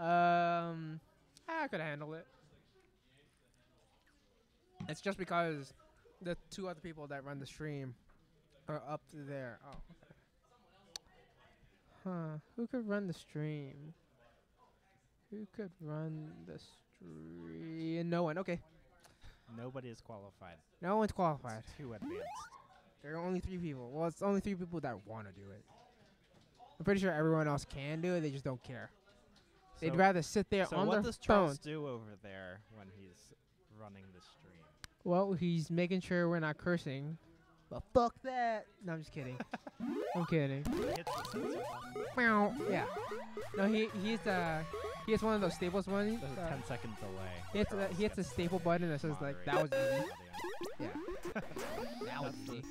I could handle it. It's just because the 2 other people that run the stream are up there. Oh, okay. Huh. Who could run the stream? Who could run the stream? No one. Okay. Nobody is qualified. No one's qualified. It's too advanced. There are only 3 people. Well, it's only 3 people that want to do it. I'm pretty sure everyone else can do it. They just don't care. They'd rather sit there so on what their does phone. Charles do over there when he's running the stream? Well, he's making sure we're not cursing. But fuck that. No, I'm just kidding. I'm kidding. Meow. Yeah. No, he hits one of those staples ones. There's a 10-second delay. He hits a staple button that says like that was easy. Yeah. That was easy.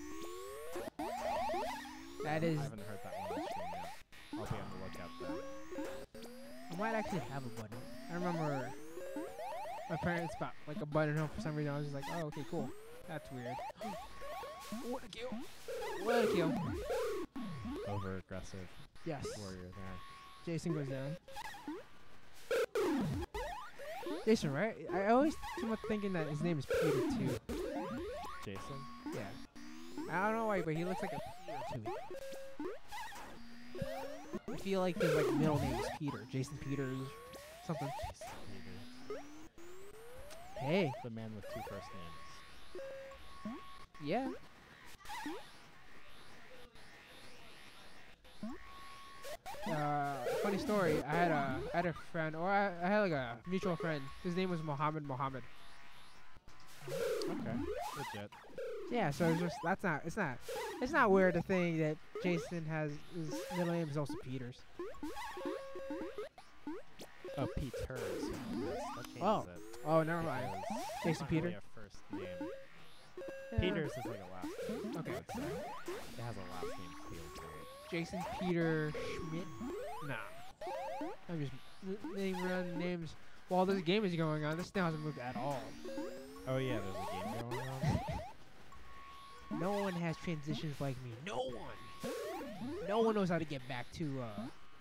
That is. I haven't heard that one on stream yet. I'll be on the lookout though. I might actually have a button. I remember my parents bought like a button home for some reason. I was just like, oh, okay, cool. That's weird. What a kill! What a kill! Over aggressive. Yes. Warrior there. Jason goes down. Jason, right? I always keep up thinking that his name is Peter too. Jason? Yeah. I don't know why, but he looks like a Peter to me. I feel like his like middle name is Peter. Jason Peters, something. Jason Peter. Hey. The man with 2 first names. Yeah. Funny story. I had a friend, or I had like a mutual friend. His name was Mohammed. Okay. Legit. Yeah, so it's just it's not weird to think that Jason has his middle name is also Peters. Oh, Peters. That changes Oh. it. Oh, never mind. Because Jason it's not Peter. really a first name. Yeah. Peters is like a last name. Okay. It has a last name feel to it. Jason Peter Schmidt. Nah. I'm just naming random names while this game is going on. This still hasn't moved at all. Oh yeah, there's a game going on. No one has transitions like me. No one. No one knows how to get back to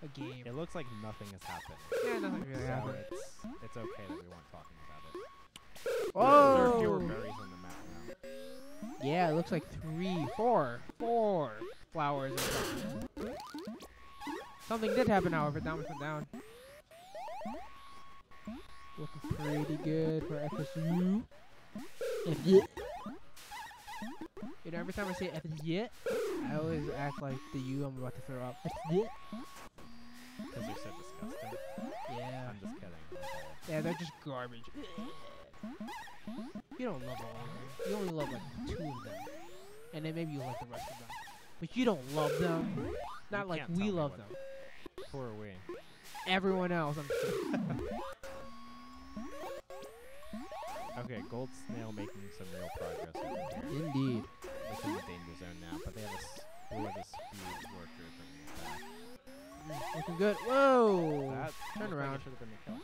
a game. It looks like nothing has happened. Yeah, nothing really So happened. it's okay that we weren't talking about it. Oh! There are fewer berries on the map now. Yeah, it looks like 4 flowers or something. Something did happen, however. Down went down. Looking pretty good for FSU. You know, every time I say FSU, I always act like the U I'm about to throw up. Because they're so disgusting. Yeah. I'm just kidding. Yeah, they're just garbage. You don't love all of them. You only love like 2 of them. And then maybe you like the rest of them. But you don't love them. Not You like can't we tell me love what- them. Who are we? Everyone else, I'm sure. Okay, Gold Snail making some real progress over here. Indeed. It's in the danger zone now, but they have a speed worker bringing it back. Looking good. Whoa! That Turn looked like around. it should have been a kill.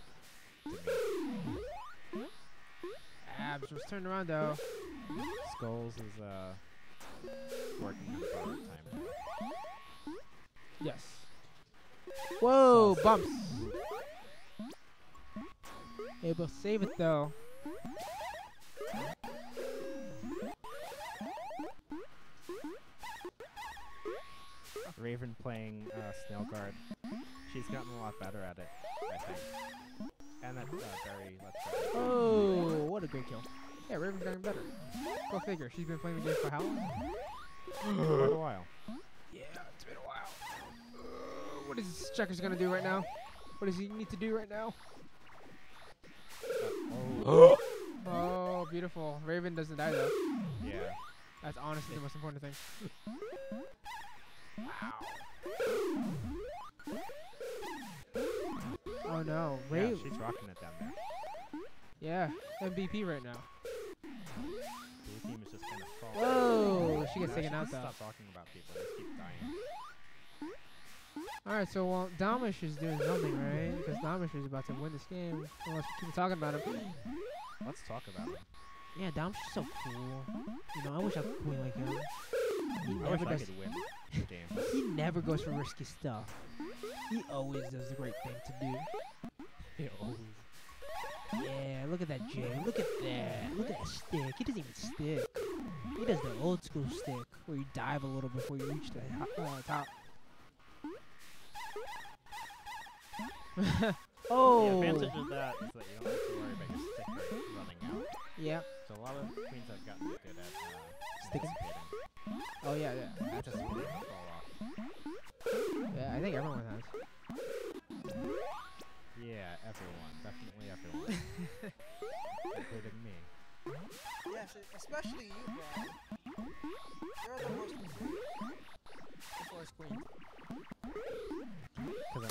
To me. Abs was turned around though. Skulls is working on borrowed time. Yes. Whoa! Bumps. Able to save it though. Raven playing Snail Guard. She's gotten a lot better at it, I think. And that's very, let's try. Oh, what a great kill. Yeah, Raven's gotten better. Go figure. She's been playing the game for how long? Quite a while. Yeah, it's been a while. What is this Checker's gonna do right now? What does he need to do right now? Oh. Oh, beautiful. Raven doesn't die though. Yeah. That's honestly the most important thing. Wow. Oh no, Yeah, Raven. she's rocking it down there. Yeah, MVP right now. Blue team is just gonna fall. Whoa, she gets No, taken she out just though. Stop talking about people. They just keep dying. Alright, so while Damish is doing something, right? Because Damish is about to win this game. Unless we keep talking about him. Let's talk about him. Yeah, Damish is so cool. You know, I wish I could win like him. He I never wish I does. could win the game. He never goes for risky stuff. He always does the great thing to do. Yeah, look at that J. Look at that. Look at that stick. He doesn't even stick. He does the old school stick where you dive a little before you reach the top. Oh. The advantage of that is that you don't have to worry about your stick running out. Yep. So a lot of queens have gotten good at Sticking. anticipating. Oh yeah, yeah. Anticipating the fall off. Yeah, I think everyone has. Yeah, everyone. Definitely everyone. Including me. Yes, especially you, Brad. You're the most queen. Because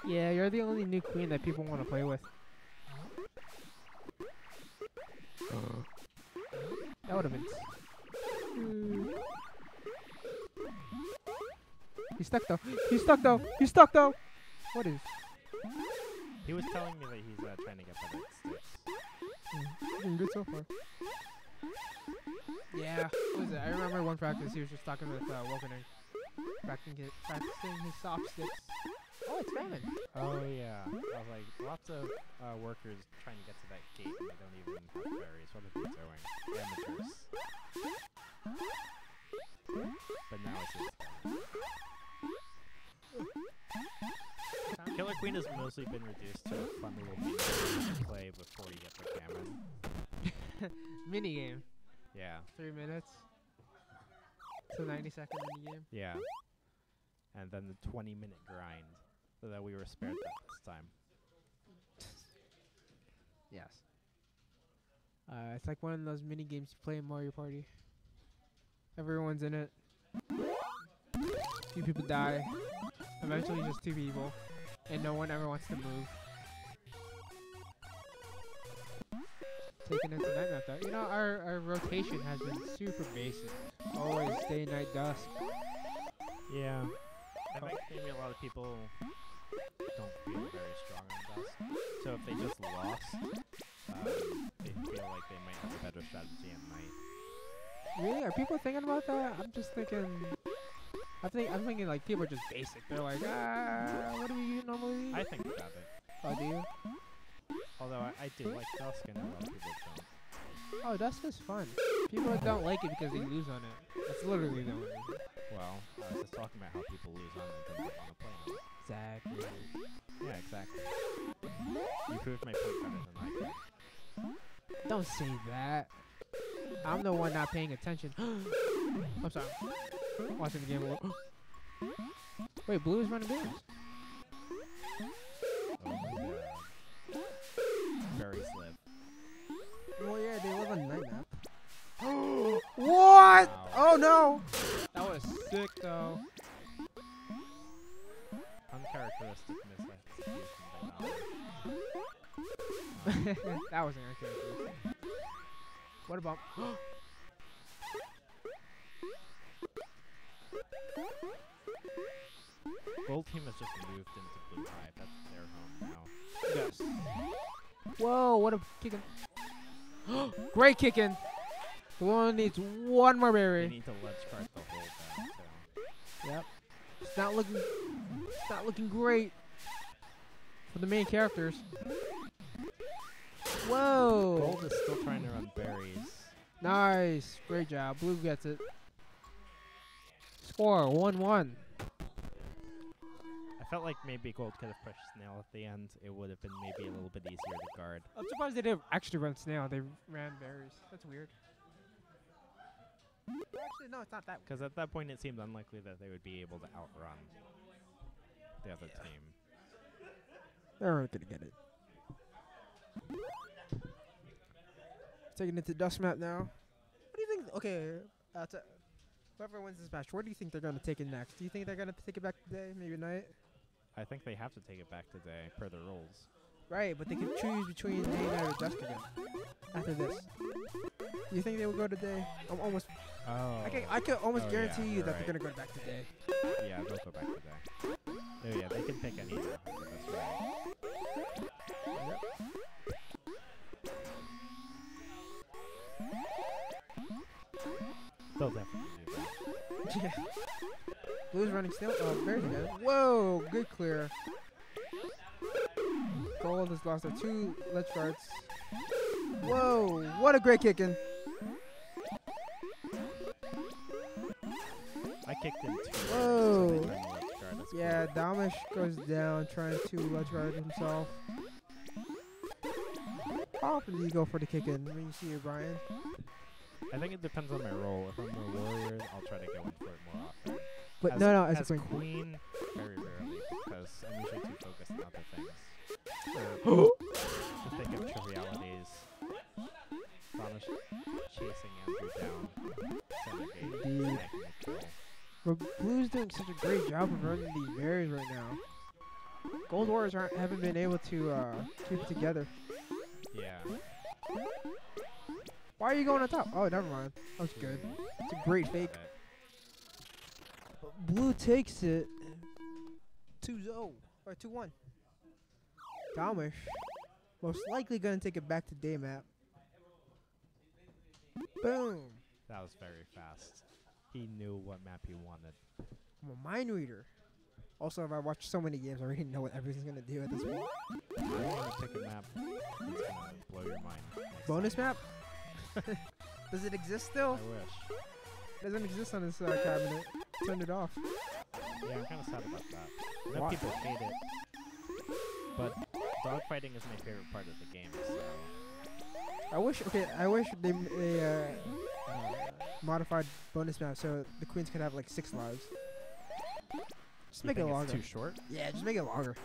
I'm Yeah, you're the only new queen that people want to play with. That would have been. He's stuck though. He's stuck though. He's stuck though. What is? He was telling me that he's trying to get better at sticks. Doing good so far. Yeah. What was it? I remember one practice he was just talking with Wokening. Practicing his soft sticks. Oh, it's famine. Oh yeah. I was like, lots of workers trying to get to that gate and they don't even have berries. What are they doing? Amateurs. But now it's just Killer Queen has mostly been reduced to a fun little mini game to play before you get the Cameron. Mini game. Yeah. 3 minutes. It's a 90-second mini game. Yeah. And then the 20-minute grind. So that we were spared that this time. Yes. It's like one of those mini games you play in Mario Party. Everyone's in it. Few people die. Eventually just 2 people. And no one ever wants to move. Taking it to night map though. You know, our rotation has been super basic. Always day, night, dusk. Yeah. I think maybe a lot of people don't feel very strong on dusk. So if they just lost, they feel like they might have a better strategy at night. Really? Are people thinking about that? I'm just thinking. I'm thinking like people are just basic. They're like, what do we normally? I think about it. Oh, do you? Although I do like dusk and a lot of people don't. Oh, dusk is fun. People don't like it because they lose on it. That's literally the only reason. Well, I was just talking about how people lose on it and don't want to play on it. Exactly. Yeah, exactly. You proved my point better than I could. Don't say that. I'm the one not paying attention. I'm sorry. Watching the game a little. Wait, blue is running games. Oh my god. Berries live. Well, yeah, they live on night map. What? Wow. Oh no! That was sick though. Uncharacteristic misexecution by Valor. That was an uncharacteristic. What about? Gold team has just moved into Blue Hive. That's their home now. Yes. Whoa! What a kicking! Great kicking. Blue only needs one more They berry. need to ledge card the whole thing, so. Yep. It's not looking great for the main characters. Whoa! Gold is still trying to run berries. Nice. Great job. Blue gets it. Score 1-1. I felt like maybe Gold could have pushed Snail at the end. It would have been maybe a little bit easier to guard. I'm surprised they didn't actually run snail. They ran berries. That's weird. Actually, no, it's not that. Because at that point it seemed unlikely that they would be able to outrun the other team. They're not gonna get it. Taking it to dust map now. What do you think? Okay, whoever wins this match, where do you think they're gonna take it next? Do you think they're gonna take it back today, maybe night? I think they have to take it back today per the rules. Right, but they could choose between day, night, or dusk again. After this. Do you think they would go to day? I'm almost. Oh. I could almost Oh, guarantee yeah, you you're that right. they're gonna go back to day. Yeah, they'll go back to day. Oh, yeah, they can pick any. That's right. Yep. They'll definitely do that. Yeah. Blue's running still. Oh, Bears again. Whoa, good clear. Gold has lost their 2 ledge guards. Whoa, what a great kicking. I kicked in 2. Whoa. So they turned the left guard. That's Yeah, Damish goes down trying to ledge guard himself. How often do you go for the kick in when you see your Brian? cool. I think it depends on my role. If I'm the Warriors, I'll try to go in for it more often. But as, no, as as a queen. queen, very rarely, because I'm usually too focused on other things. To think of trivialities. Thomas chasing Andrew down. Center gate. Indeed. Making a kill. But Blue's doing such a great job of running these Bears right now. Gold Warriors haven't been able to keep it together. Yeah. Why are you going on top? Oh, never mind. That was good. It's a great fake. Blue takes it 2-0 or 2-1. Damish most likely gonna take it back to day map. Boom. That was very fast. He knew what map he wanted. I'm a mind reader. Also, if I watch so many games, I already know what everything's gonna do at this point. I'm gonna pick a map that's gonna blow your mind. next Bonus time. map? Does it exist still? I wish. Doesn't exist on this cabinet. Turned it off. Yeah, I'm kind of sad about that. I know Why? people hate it, but dogfighting is my favorite part of the game. So I wish they modified bonus map so the queens could have like 6 lives. Just you make it think longer. it's too short. Yeah, just make it longer.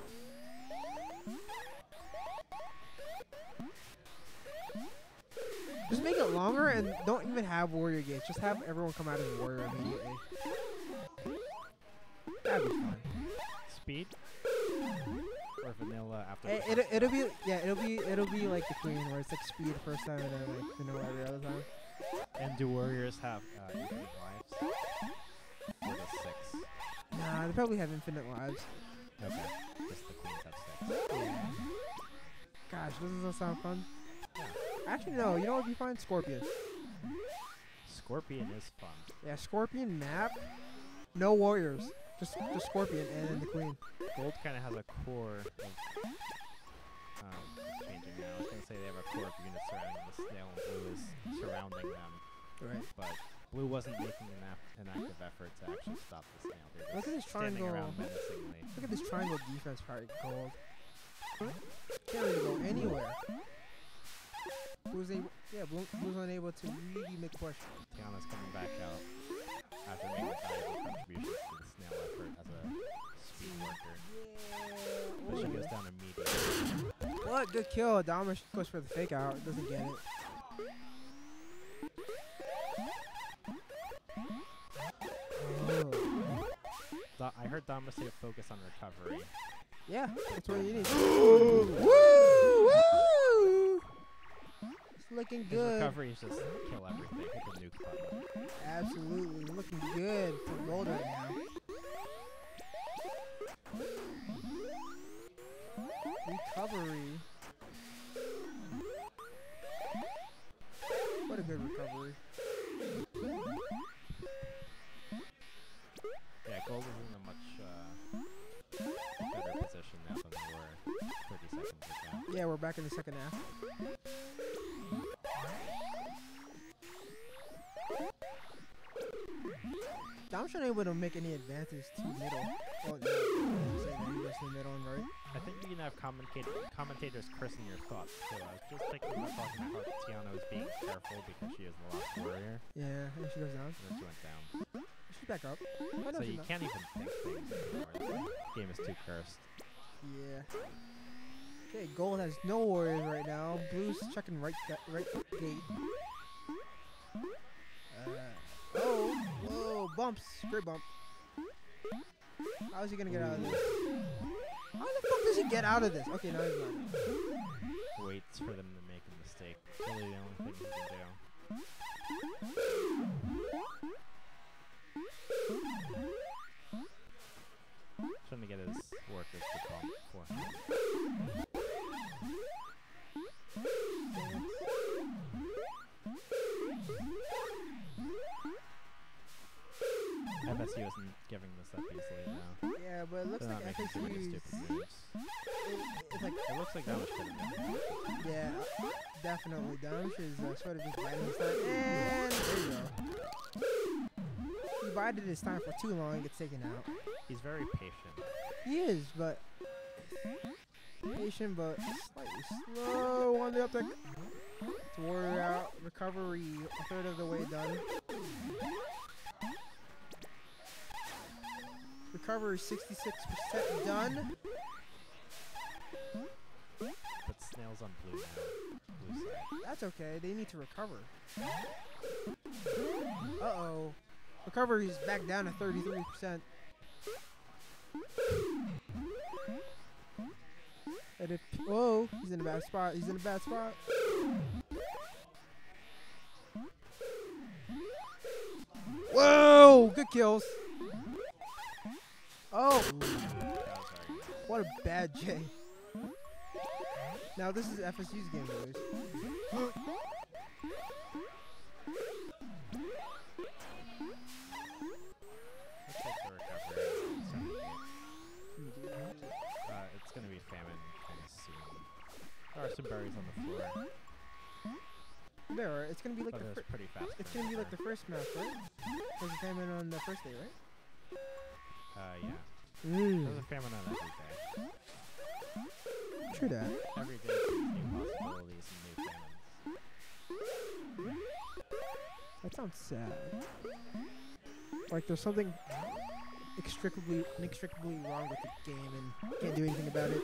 Just make it longer and don't even have warrior gates. Just have everyone come out as a warrior immediately. That'd be fun. Speed or vanilla after. It'll be like the queen where it's like speed first time and then like vanilla every other time. And do warriors have infinite lives? Or does 6? Nah, they probably have infinite lives. Okay, just the queens have 6. Yeah. Gosh, doesn't that sound fun? Yeah. Actually, no. You know what would be fun? Scorpion. Scorpion is fun. Yeah, Scorpion map. No warriors. Just Scorpion and then the queen. Gold kind of has a core of. It's changing now. I was gonna say they have a core of units surrounding the snail, and blue is surrounding them. Right. But blue wasn't making an active effort to actually stop the snail. They were Look at just this standing triangle. around menacingly. Look at this triangle defense part. Gold. Can't really go anywhere. Blue's unable to really make push. Tiana's coming back out after making valuable contributions to the snail effort as a speed worker. But she goes down immediately. What? Good kill. Damish goes for the fake out. Doesn't get it. Oh. I heard Dama say to focus on recovery. Yeah, that's what you need. Woo! Woo! It's looking His good. recovery is just kill everything. Hit the nuke button. Absolutely. Looking good for gold right now. Recovery. What a good recovery. Yeah, gold is in a much better position now than we were 30 seconds ago. Yeah, we're back in the second half. Dom's not able to make any advances to middle. Oh, no. Say that he goes to the middle and right. I think you can have commentators christen your thoughts too. I was just thinking about talking about how Tiana was being careful because she is the last warrior. Yeah, and she goes down. And then she went down. She's back up. Oh, no, So she's you not. can't even think things anymore. The game is too cursed. Yeah. Okay, gold has no warriors right now. Blue's checking right gate. Oh, whoa, bumps. Great bump. How is he gonna get out of this? How the fuck does he get out of this? Okay, now he's not. Waits for them to make a mistake. It's really the only thing he can do. Trying to get his workers to bump for him. FSU isn't giving this up easily now. Yeah, but it looks They're like not making too many FSU's. stupid moves. It's like, It looks like that was shouldn't have been. yeah, definitely. Damish is sort of just biding his time. And there you go. He bided his time for too long and gets taken out. He's very patient. He is, but patient, but slightly slow on the uptick. To warrior out. Recovery, a third of the way done. Recovery 66% done. But Snail's on blue now. Blue side. That's okay. They need to recover. Uh-oh. Recovery's back down to 33%. Whoa, he's in a bad spot. He's in a bad spot. Whoa, good kills. Oh, what a bad J. Now this is FSU's game to lose. It's going to be famine kind of soon. There are some berries on the floor. There are. It's gonna be like But the it's pretty fast. it's gonna be like the first match, right? There's a famine on the first day, right? Yeah. Mm. There's a famine on every day. True that. Every day brings new possibilities and new famines. That sounds sad. Like there's something inextricably wrong with the game and can't do anything about it.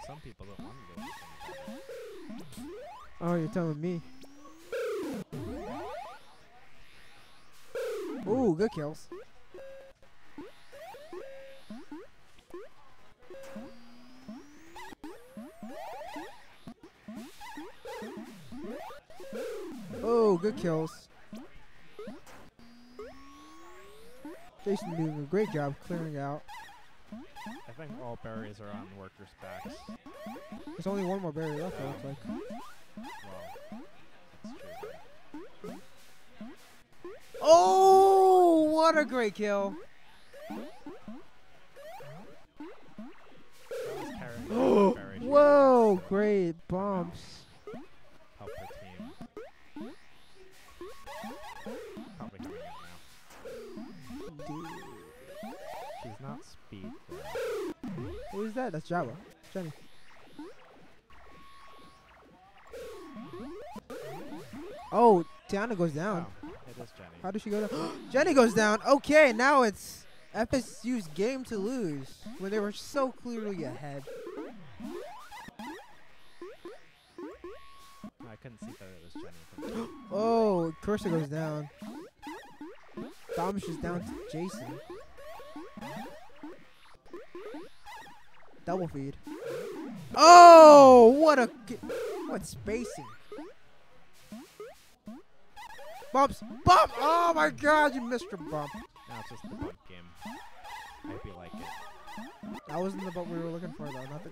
Some people don't want to do anything about it. Oh, you're telling me. Ooh, good kills. Oh, good kills. Jason doing a great job clearing out. I think all berries are on workers' backs. There's only one more berry left, it looks like. Well, that's true. Oh, what a great kill. Oh, whoa, great bumps. Help her team. Probably coming in now. Dude. She's not speed, though. Who is that? That's Java. Jenny. Oh, Tiana goes down. Oh, it is Jenny. How did she go down? Jenny goes down. Okay, now it's FSU's game to lose when they were so clearly ahead. I couldn't see that it was Jenny. Oh, cursor goes down. Domish is down to Jason. Double feed. Oh, what spacing. Bumps. Bump. Oh my god, you missed your bump. Now it's just the bump game. I hope you like it. That wasn't the bump we were looking for though. Not the